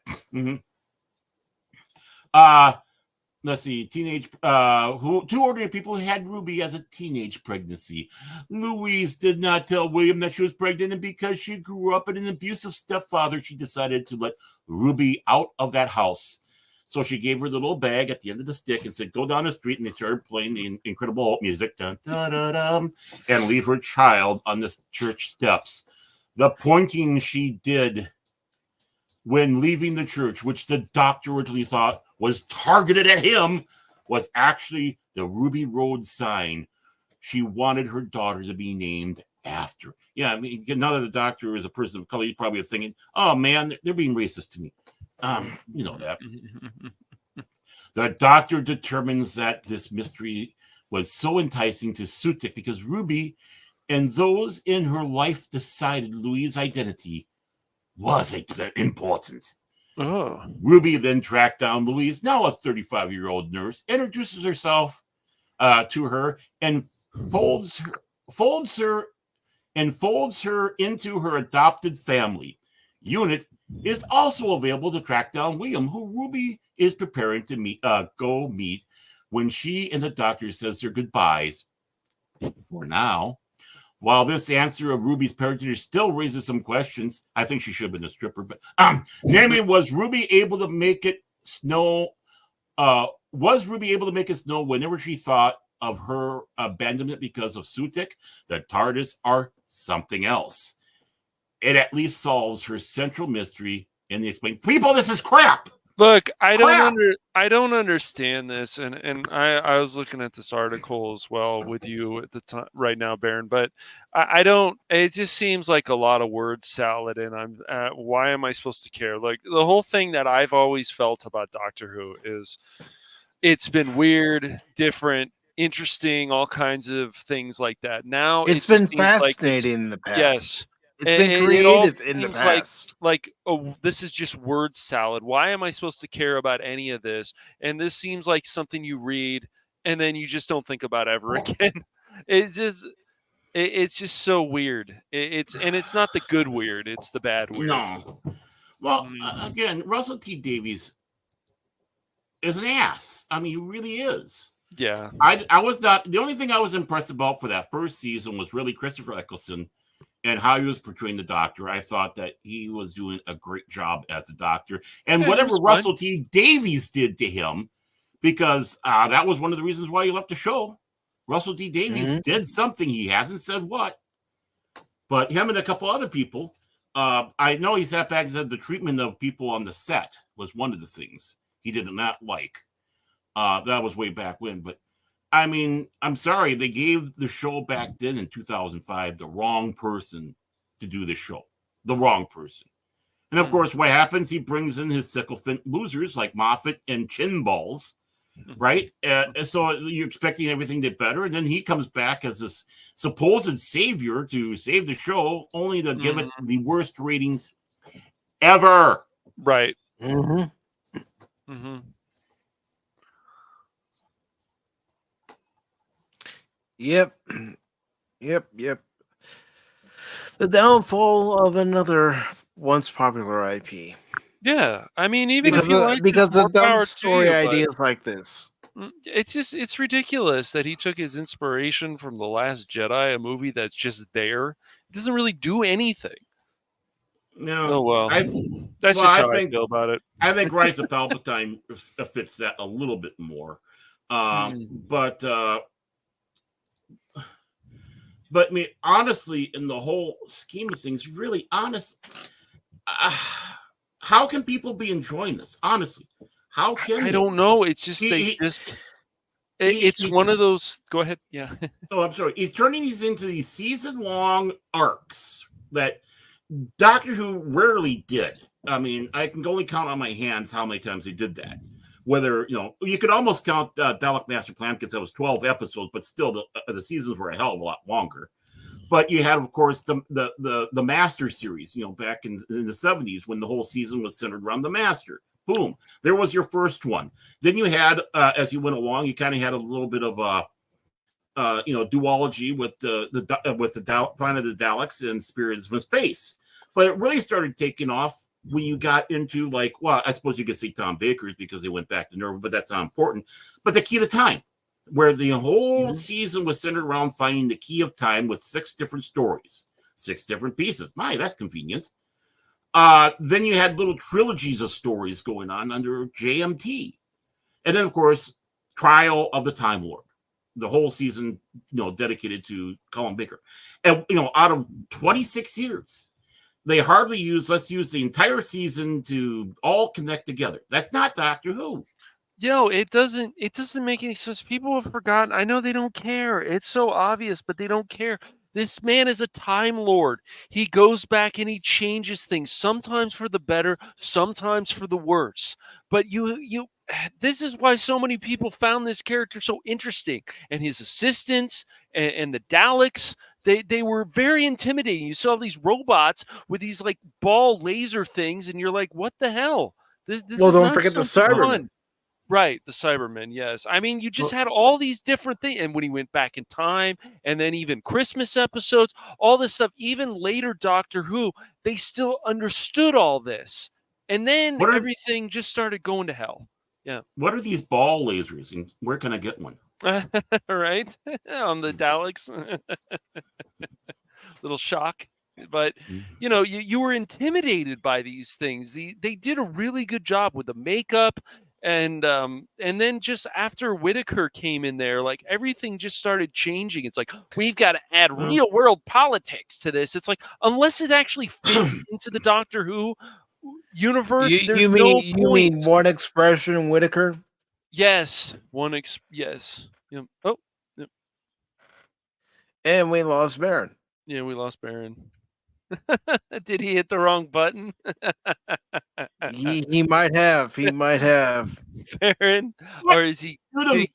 Let's see. Two ordinary people had Ruby as a teenage pregnancy. Louise did not tell William that she was pregnant, and because she grew up in an abusive stepfather, she decided to let Ruby out of that house. So she gave her the little bag at the end of the stick and said, go down the street. And they started playing the Incredible Hulk music, dun, dun, dun, dun, and leave her child on the church steps. The pointing she did when leaving the church, which the doctor originally thought was targeted at him, was actually the Ruby Road sign. She wanted her daughter to be named after. Yeah, I mean, now that the doctor is a person of color, he's probably thinking, oh man, they're being racist to me. You know that. The doctor determines that this mystery was so enticing to Sutik because Ruby and those in her life decided Louise's identity was important. Oh. Ruby then tracked down Louise, now a 35-year-old nurse, introduces herself to her and folds her into her adopted family. Unit is also available to track down William, who Ruby is preparing to go meet when she and the doctor says their goodbyes for now. While this answer of Ruby's parentage still raises some questions, I think she should have been a stripper. But namely, was Ruby able to make it snow? Was Ruby able to make it snow whenever she thought of her abandonment because of Sutik, the TARDIS, or something else? It at least solves her central mystery in the explain. People, this is crap. Look, I don't understand this, and I was looking at this article as well with you at the time right now, Baron. But I don't. It just seems like a lot of word salad, and why am I supposed to care? Like the whole thing that I've always felt about Doctor Who is it's been weird, different, interesting, all kinds of things like that. Now it's been fascinating in the past. Yes. It's been creative in the past. Like, oh, this is just word salad. Why am I supposed to care about any of this? And this seems like something you read and then you just don't think about ever again. It's just so weird. It's not the good weird. It's the bad weird. No. Well, again, Russell T Davies is an ass. I mean, he really is. Yeah. I was not. The only thing I was impressed about for that first season was really Christopher Eccleston and how he was portraying the Doctor. I thought that he was doing a great job as the Doctor. And whatever Russell T Davies did to him, because that was one of the reasons why he left the show. Russell T Davies did something. He hasn't said what. But him and a couple other people, I know he sat back and said the treatment of people on the set was one of the things he did not like. That was way back when. But I mean, I'm sorry, they gave the show back then in 2005 the wrong person to do the show. The wrong person. And of course, what happens? He brings in his sycophant losers like Moffat and Chin Balls, right? So you're expecting everything to get better. And then he comes back as this supposed savior to save the show, only to give it the worst ratings ever. Right. Yep. The downfall of another once popular IP. Yeah, I mean, even because of dumb story ideas like this, it's ridiculous that he took his inspiration from The Last Jedi, a movie that's just there. It doesn't really do anything. No. Oh well, that's just how I feel about it. I think Rise of Palpatine fits that a little bit more, but I mean, honestly, in the whole scheme of things, really honest, how can people be enjoying this? Honestly, how can I don't know. It's just it's one of those. Go ahead. Yeah. Oh, I'm sorry. He's turning these into these season-long arcs that Doctor Who rarely did. I mean, I can only count on my hands how many times they did that. Whether, you could almost count Dalek Master Plan because that was 12 episodes, but still the seasons were a hell of a lot longer. But you had, of course, the Master series, back in the 70s when the whole season was centered around the Master. Boom. There was your first one. Then you had, as you went along, you kind of had a little bit of duology with the Planet of the Daleks and Spirits of Space. But it really started taking off when you got into I suppose you could say Tom Baker's because they went back to Nerva, but that's not important. But the Key to Time, where the whole season was centered around finding the key of time with 6 different stories, 6 different pieces. My, that's convenient. Then you had little trilogies of stories going on under JMT. And then, of course, Trial of the Time Lord. The whole season, dedicated to Colin Baker. And, out of 26 years, they hardly let's use the entire season to all connect together. That's not Doctor Who. It doesn't make any sense. People have forgotten. I know they don't care. It's so obvious, but they don't care. This man is a Time Lord. He goes back and he changes things, sometimes for the better, sometimes for the worse. But this is why so many people found this character so interesting. And his assistants and the Daleks, they were very intimidating. You saw these robots with these like ball laser things, and you're like, what the hell? This well, is don't not forget the something Cybermen. fun. Right, the Cybermen, yes. I mean, you just had all these different things. And when he went back in time, and then even Christmas episodes, all this stuff, even later Doctor Who, they still understood all this. And then everything just started going to hell. Yeah. What are these ball lasers, and where can I get one? Right? On the Daleks. Little shock. But, you were intimidated by these things. They did a really good job with the makeup. And then just after Whitaker came in there, like everything just started changing. It's like, we've got to add real world politics to this. It's like, unless it actually fits into the Doctor Who universe, you mean One Expression Whitaker? Yes. Yes. Yep. Oh. Yep. And we lost Baron. Yeah, we lost Baron. Did he hit the wrong button? He might have. He might have. Baron? Or is he? I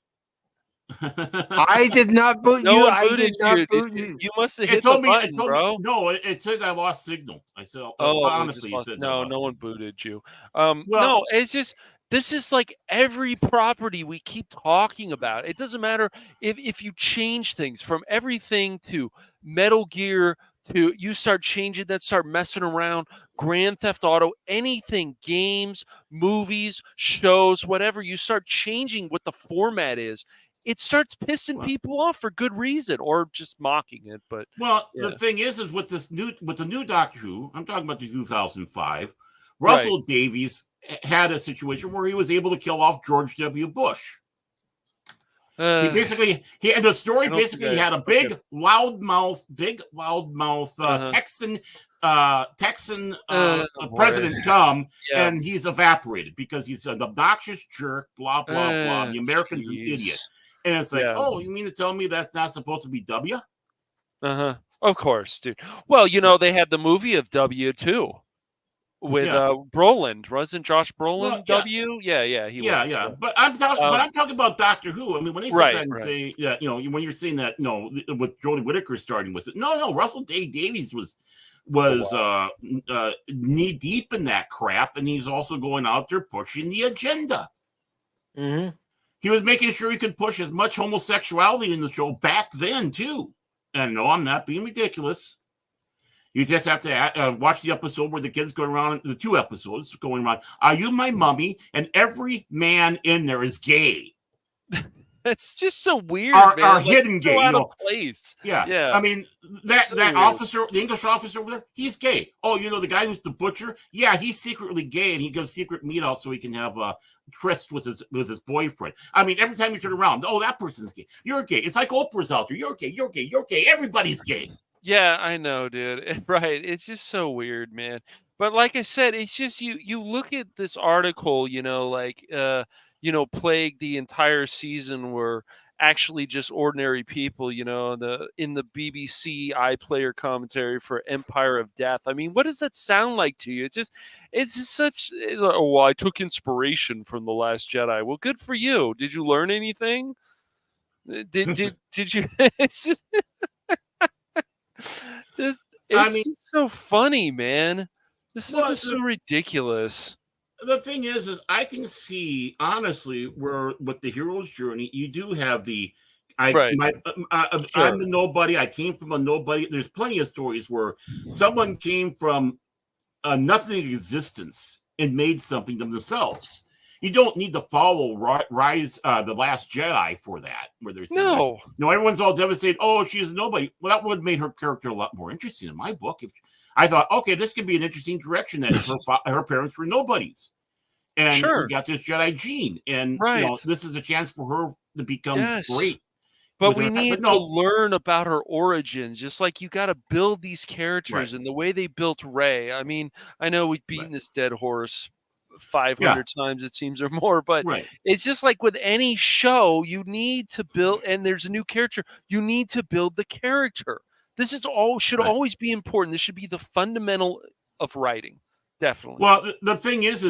did not boot you. I did not boot you. You must have hit the button, bro. No, it said I lost signal. I said, honestly, it said no one booted you. No, it's just, this is like every property we keep talking about. It doesn't matter if you change things from everything to Metal Gear to you start changing that, start messing around, Grand Theft Auto, anything, games, movies, shows, whatever, you start changing what the format is. It starts pissing people off for good reason, or just mocking it. But the thing is with the new Doctor Who, I'm talking about the 2005. Russell Davies had a situation where he was able to kill off George W. Bush. He had a big loudmouth Texan president come, and he's evaporated because he's an obnoxious jerk, blah blah blah. The American's an idiot, and it's like, oh, you mean to tell me that's not supposed to be W? Of course, dude. Well, they had the movie of W too. With Brolin, wasn't Josh Brolin W? Yeah, he was. But I'm talking about Doctor Who. I mean, when they sit there and say, when you're saying that, with Jodie Whittaker starting with it, no, Russell Davies was knee deep in that crap, and he's also going out there pushing the agenda. Mm-hmm. He was making sure he could push as much homosexuality in the show back then too. And no, I'm not being ridiculous. You just have to watch the episode where the kids go around, the 2 episodes going around. Are you my mummy? And every man in there is gay. It's just so weird. Are hidden gay. Out of place. Yeah. I mean, that officer, the English officer over there, he's gay. Oh, the guy who's the butcher? Yeah, he's secretly gay, and he gives secret meat out so he can have a tryst with his boyfriend. I mean, every time you turn around, oh, that person's gay. You're gay. It's like Oprah's out there. You're gay. You're gay. You're gay. Everybody's gay. Yeah, I know, dude. Right. It's just so weird, man. But like I said, it's just you look at this article, plague the entire season were actually just ordinary people, in the BBC iPlayer commentary for Empire of Death. I mean, what does that sound like to you? It's just such, I took inspiration from The Last Jedi. Well, good for you. Did you learn anything? Did you? It's just, it's so funny, man. This is so ridiculous. The thing is I can see honestly where with the hero's journey, you do have I'm the nobody. I came from a nobody. There's plenty of stories where someone came from a nothing existence and made something of themselves. you don't need to follow Rise, the Last Jedi for that. Where there's no, everyone's all devastated. Oh, she's nobody. Well, that would have made her character a lot more interesting in my book. If I thought, okay, this could be an interesting direction that her parents were nobodies, and she got this Jedi gene, and this is a chance for her to become great. But we need to learn about her origins, just like you got to build these characters and the way they built Rey. I mean, I know we've beaten this dead horse 500 times, it seems, or more, but it's just like with any show, you need to build, and there's a new character, you need to build the character. This is should always be important. This should be the fundamental of writing. Definitely. Well, the thing is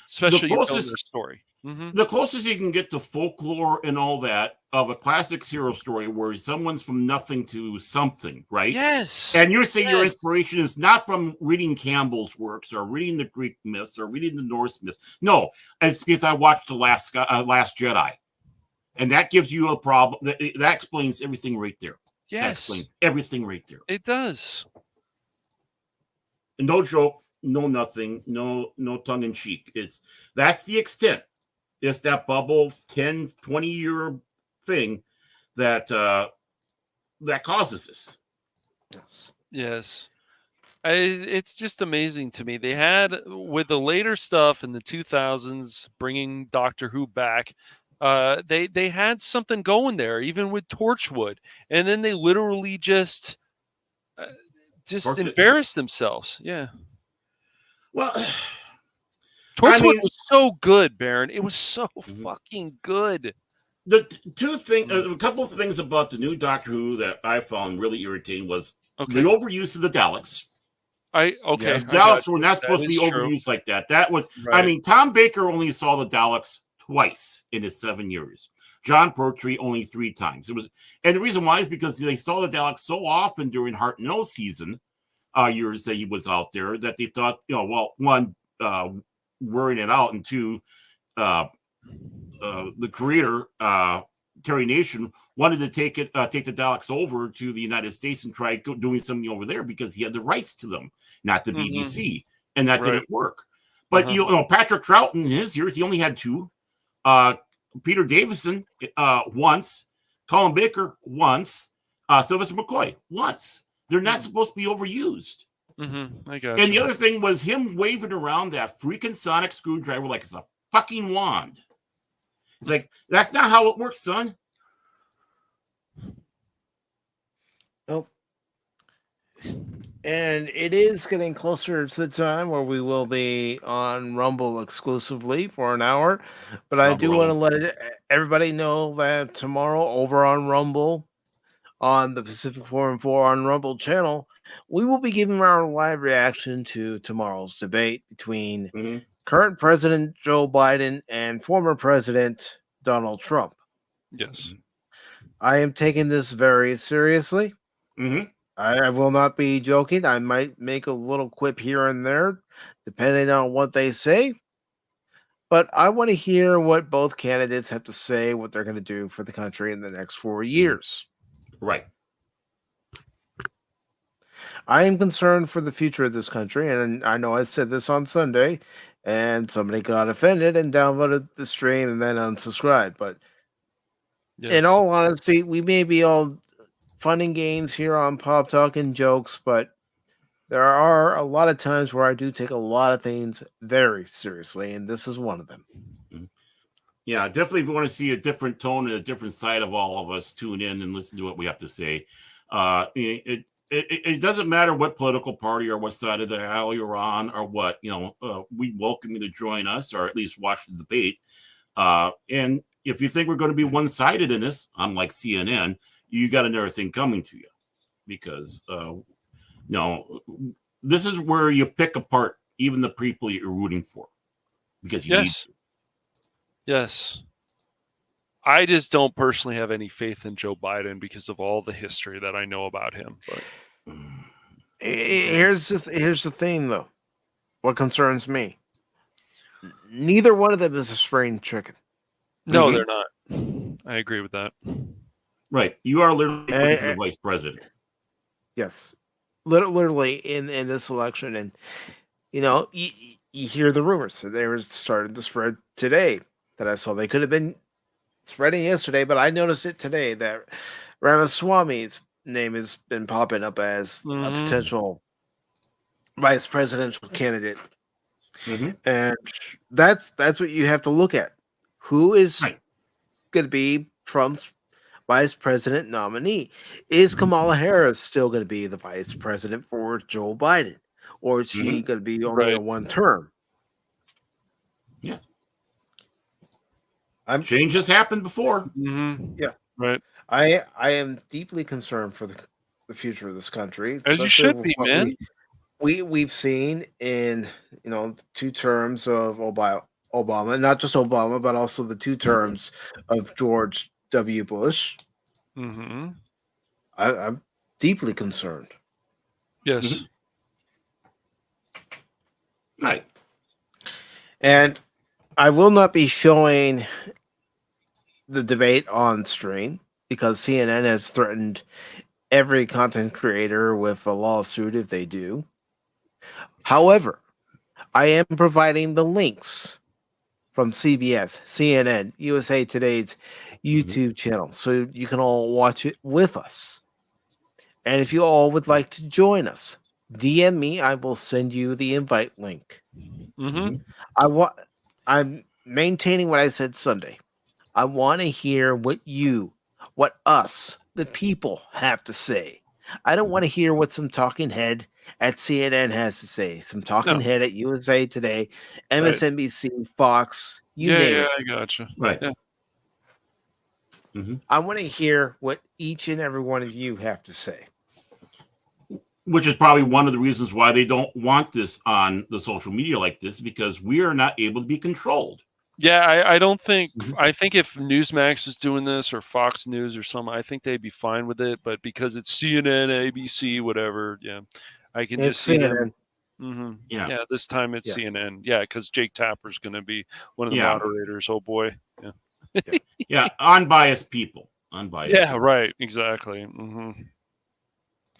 especially you tell their story. The closest you can get to folklore and all that of a classic hero story where someone's from nothing to something, right? Yes. And you're saying your inspiration is not from reading Campbell's works or reading the Greek myths or reading the Norse myths. No, it's because I watched the Last Jedi, and that gives you a problem. That explains everything right there. Yes, that explains everything right there. It does. No joke, no nothing, no tongue in cheek. That's the extent. It's that bubble 10, 20-year thing that causes this. Yes. It's just amazing to me. They had, with the later stuff in the 2000s, bringing Doctor Who back, they had something going there, even with Torchwood. And then they literally just embarrassed themselves. Yeah. Well... Torchwood was so good, Baron. It was so fucking good. The two things, a couple of things about the new Doctor Who that I found really irritating was the overuse of the Daleks. Daleks were not supposed to be overused like that. That was, I mean, Tom Baker only saw the Daleks twice in his 7 years. John Pertwee only 3 times. And the reason why is because they saw the Daleks so often during Heart and O season years that he was out there that they thought, well, one, wearing it out, and 2, the creator Terry Nation wanted to take the Daleks over to the United States and try doing something over there because he had the rights to them, not the BBC, and that didn't work. But Patrick Troughton in his years, he only had 2. Peter Davison once, Colin Baker once, Sylvester McCoy once. They're not supposed to be overused. I got and the other thing was him waving around that freaking sonic screwdriver like it's a fucking wand. It's like, that's not how it works, son. Oh. And it is getting closer to the time where we will be on Rumble exclusively for an hour. But I do want to let everybody know that tomorrow over on Rumble, on the Pacific414 on Rumble channel, we will be giving our live reaction to tomorrow's debate between current President Joe Biden and former President Donald Trump. Yes. I am taking this very seriously. I will not be joking. I might make a little quip here and there, depending on what they say. But I want to hear what both candidates have to say, what they're going to do for the country in the next 4 years. Right. I am concerned for the future of this country, and I know I said this on Sunday, and somebody got offended and downloaded the stream and then unsubscribed. But in all honesty, we may be all fun and games here on Pop Talk and jokes, but there are a lot of times where I do take a lot of things very seriously, and this is one of them. Yeah, definitely. If you want to see a different tone and a different side of all of us, tune in and listen to what we have to say. It doesn't matter what political party or what side of the aisle you're on or what, we welcome you to join us or at least watch the debate. And if you think we're going to be one-sided in this, unlike CNN, you got another thing coming to you because, this is where you pick apart even the people you're rooting for because you need to. Yes. I just don't personally have any faith in Joe Biden because of all the history that I know about him. But here's the thing, though. What concerns me: neither one of them is a spring chicken. No, they're not. I agree with that. Right, you are literally the vice president. Yes, literally in this election, and you hear the rumors. So they were starting to spread today that I saw. They could have been spreading yesterday, but I noticed it today that Ramaswamy's name has been popping up as a potential vice presidential candidate. And that's what you have to look at. Who is going to be Trump's vice president nominee? Is Kamala Harris still going to be the vice president for Joe Biden? Or is she going to be only a one term? Yeah. Change has happened before. Yeah. Right. I am deeply concerned for the future of this country. As you should be, man. We've seen in 2 terms of Obama, not just Obama, but also the 2 terms of George W. Bush. I'm deeply concerned. Yes. Right. And I will not be showing the debate on stream because CNN has threatened every content creator with a lawsuit if they do. However, I am providing the links from CBS, CNN, USA Today's YouTube channel, so you can all watch it with us. And if you all would like to join us, DM me. I will send you the invite link. I'm maintaining what I said Sunday. I want to hear what us, the people, have to say. I don't want to hear what some talking head at CNN has to say. Some talking head at USA Today, MSNBC, Fox, you name it. I gotcha. Right. Yeah. I want to hear what each and every one of you have to say. Which is probably one of the reasons why they don't want this on the social media like this, because we are not able to be controlled. Yeah, I don't think. I think if Newsmax is doing this or Fox News or something, I think they'd be fine with it. But because it's CNN, ABC, whatever, I can just see CNN. them. Yeah. This time it's CNN. Yeah, because Jake Tapper's going to be one of the moderators. Oh boy. Yeah. Unbiased people. Unbiased. Yeah. People. Right. Exactly.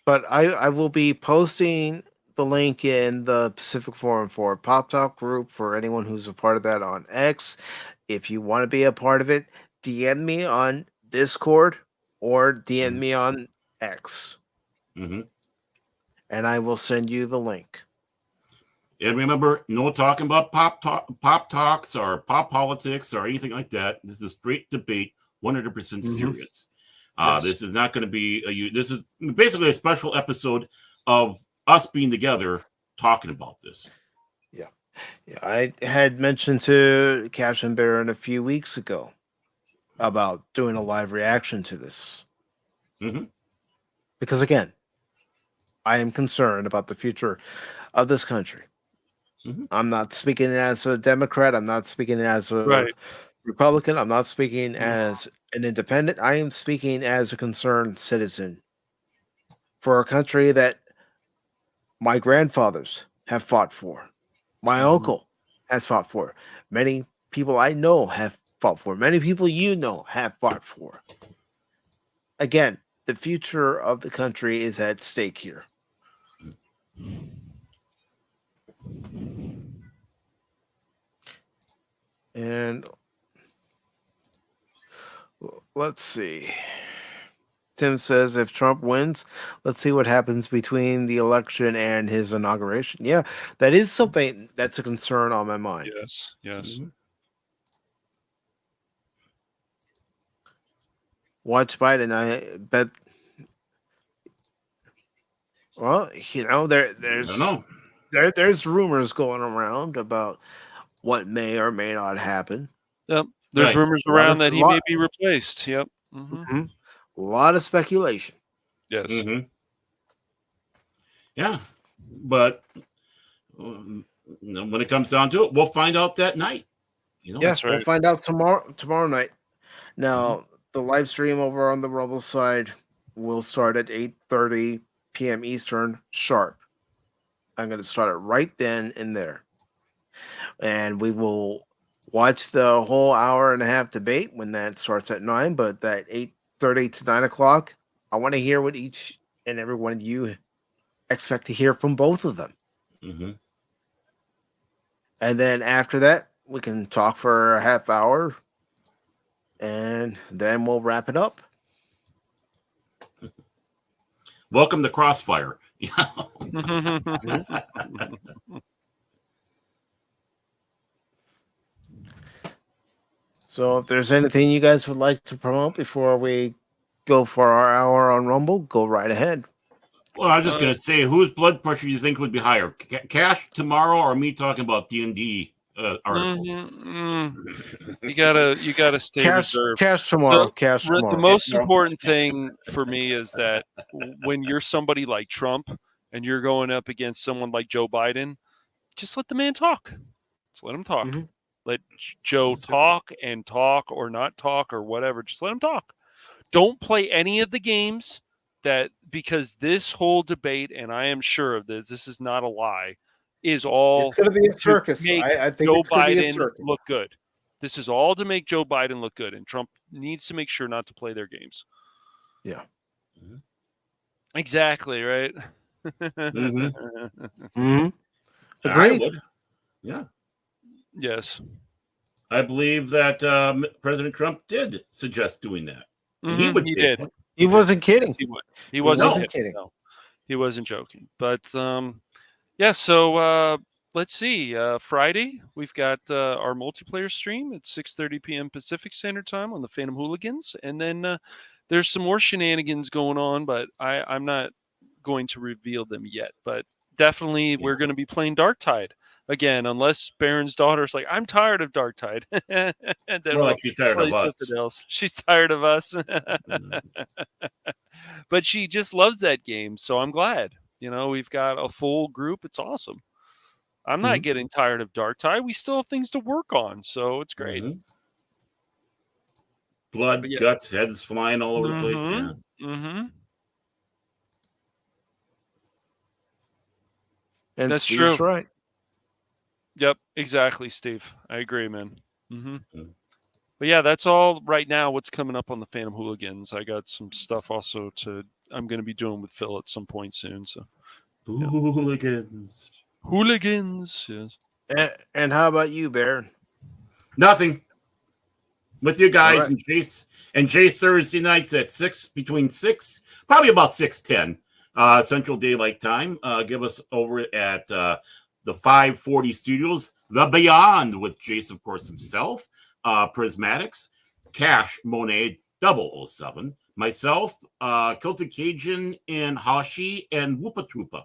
But I will be posting the link in the Pacific414 Pop Talk group for anyone who's a part of that on X. If you want to be a part of it, DM me on Discord or DM me on X. And I will send you the link. And remember, no talking about pop talks or pop politics or anything like that. This is straight debate, 100% serious. This is not going to be this is basically a special episode of us being together talking about this. Yeah, I had mentioned to Cash and Baron a few weeks ago about doing a live reaction to this. Because again, I am concerned about the future of this country. I'm not speaking as a Democrat. I'm not speaking as a Republican. I'm not speaking as an independent. I am speaking as a concerned citizen for a country that my grandfathers have fought for. My uncle has fought for. Many people I know have fought for. Many people you know have fought for. Again, the future of the country is at stake here. And let's see. Tim says if Trump wins, let's see what happens between the election and his inauguration. Yeah, that is something that's a concern on my mind. Yes. Watch Biden. I bet. Well, there's rumors going around about what may or may not happen. Yep. There's rumors around that he may be replaced. Yep. A lot of speculation. Yes. Yeah. But when it comes down to it, we'll find out that night. Yes, we'll find out tomorrow night. Now, the live stream over on the Rumble side will start at 8:30 p.m. Eastern sharp. I'm going to start it right then and there. And we will watch the whole hour and a half debate when that starts at 9, but that 8:30 to 9 o'clock, I want to hear what each and every one of you expect to hear from both of them. And then after that, we can talk for a half hour, and then we'll wrap it up. Welcome to Crossfire. So if there's anything you guys would like to promote before we go for our hour on Rumble, go right ahead. Well, I'm just going to say, whose blood pressure do you think would be higher? Cash tomorrow or me talking about D&D articles? You gotta stay reserved. Cash tomorrow. Cash tomorrow. The most important thing for me is that when you're somebody like Trump and you're going up against someone like Joe Biden, just let the man talk. Just let him talk. Mm-hmm. Let Joe talk or not talk or whatever. Just let him talk. Don't play any of the games because this whole debate, and I am sure of this is not a lie, is all it's going to be a circus. I think Joe it's going to be a Biden circus. look good. This is all to make Joe Biden look good, and Trump needs to make sure not to play their games. Yeah. Exactly, right? Agreed. I would. Yeah. Yes. I believe that President Trump did suggest doing that. He did. He wasn't kidding. Yes, he wasn't kidding. No, he wasn't joking. But yeah, so let's see. Friday, we've got our multiplayer stream at 6:30 p.m. Pacific Standard Time on the Phantom Hooligans. And then there's some more shenanigans going on, but I'm not going to reveal them yet. But definitely we're going to be playing Dark Tide again, unless Baron's daughter's like, I'm tired of Dark Tide. And then More like she's tired of us. Else. She's tired of us. But she just loves that game, so I'm glad. We've got a full group. It's awesome. I'm not getting tired of Dark Tide. We still have things to work on, so it's great. Blood, guts, heads flying all over the place. Yeah. And that's Steve's true. Right. Yep, exactly, Steve. I agree, man. But yeah, that's all right now. What's coming up on the Phantom Hooligans? I got some stuff also I'm going to be doing with Phil at some point soon. So, Hooligans, yes. And how about you, Baron? Nothing. With you guys and Jace Thursday nights at between 6, probably about 6:10 Central Daylight Time. Give us over at the 540 Studios, The Beyond with Jace, of course, himself. Prismatics, Cashmoney007, myself, Kilted Cajun, and Hashi, and Whoopa Troopa.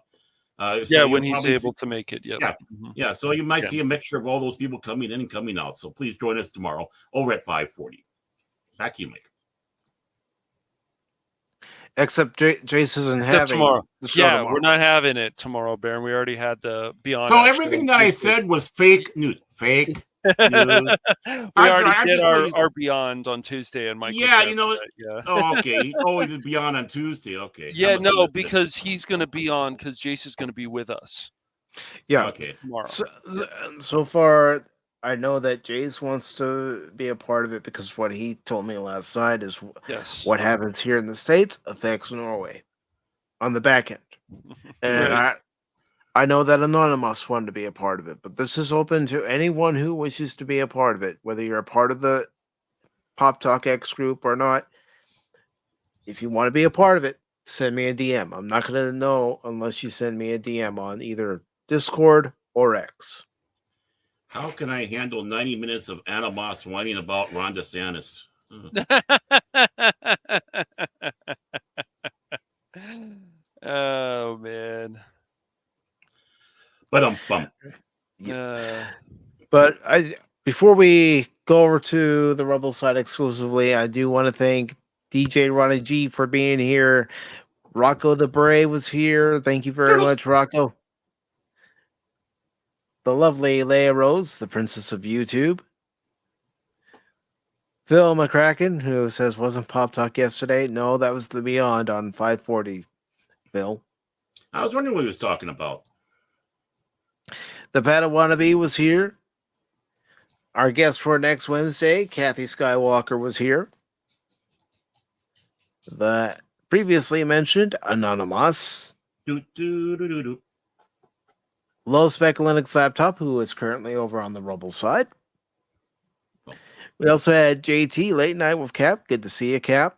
When he's able to make it. Yep. Yeah. So you might see a mixture of all those people coming in and coming out. So please join us tomorrow over at 540. Back to you, Mike. Except Jace isn't having tomorrow. The show tomorrow. We're not having it tomorrow, Baron. We already had the Beyond. So everything that I said was fake news. Fake news. We already did our Beyond on Tuesday, and Mike. Yeah, Oh, okay. He always did Beyond on Tuesday. Okay. Yeah, no, because he's going to be on because Jace is going to be with us. Yeah. Okay. Tomorrow. So far, I know that Jace wants to be a part of it because what he told me last night is what happens here in the States affects Norway on the back end. And I know that Anonymous wanted to be a part of it, but this is open to anyone who wishes to be a part of it, whether you're a part of the Pop Talk X group or not. If you want to be a part of it, send me a DM. I'm not going to know unless you send me a DM on either Discord or X. How can I handle 90 minutes of Anna Moss whining about Ron DeSantis? Oh, man. But before we go over to the Rebel side exclusively, I do want to thank DJ Ronnie G for being here. Rocco the Bray was here. Thank you very much, Rocco. The lovely Leia Rose, the princess of YouTube. Phil McCracken, who says wasn't Pop Talk yesterday. No, that was the Beyond on 540. Phil. I was wondering what he was talking about. The Padawannabe was here. Our guest for next Wednesday, Kathy Skywalker, was here. The previously mentioned Anonymous. Low Spec Linux Laptop, who is currently over on the Rumble side. We also had JT late night with Cap. Good to see you, Cap.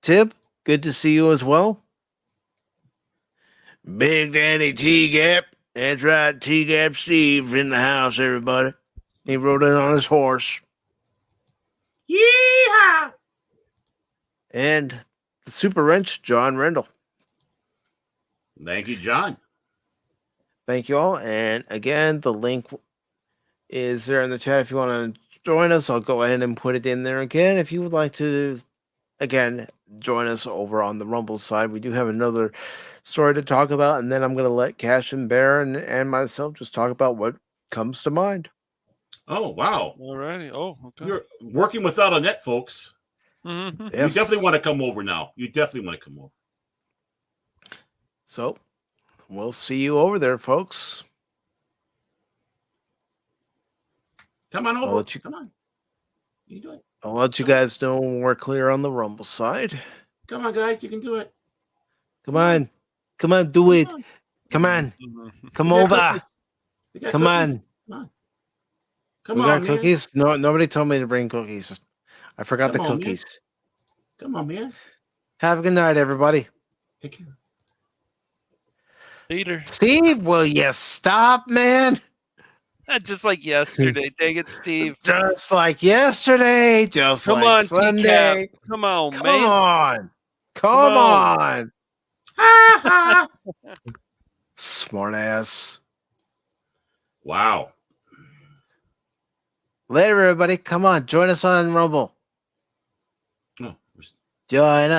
Tib, good to see you as well. Big Daddy T-Gap. That's right, T-Gap Steve in the house, everybody. He rode in on his horse. Yeehaw! And the Super Wrench, John Rendell. Thank you, John. Thank you all. And again, the link is there in the chat if you want to join us. I'll go ahead and put it in there again. If you would like to, again, join us over on the Rumble side. We do have another story to talk about, and then I'm going to let Cash and Baron and myself just talk about what comes to mind. Oh, wow. All righty. Oh, okay. You're working without a net, folks. Mm-hmm. Yes. You definitely want to come over now. You definitely want to come over. So we'll see you over there, folks. Come on over. You, come on. You do it. I'll let you guys know when we're clear on the Rumble side. Come on, guys. You can do it. Come on. Come on, do it. Come on. Come over. Come on. Come we on, got man. cookies? No, nobody told me to bring cookies. I forgot the cookies. Man. Come on, man. Have a good night, everybody. Take care. Later. Steve, will you stop, man? Just like yesterday. Dang it, Steve. Just like yesterday. Just Come like on, Sunday. T-Cap. Come on, Come man. on. Come on. Smart ass. Wow. Later, everybody. Come on. Join us on Rumble. Oh, Join us.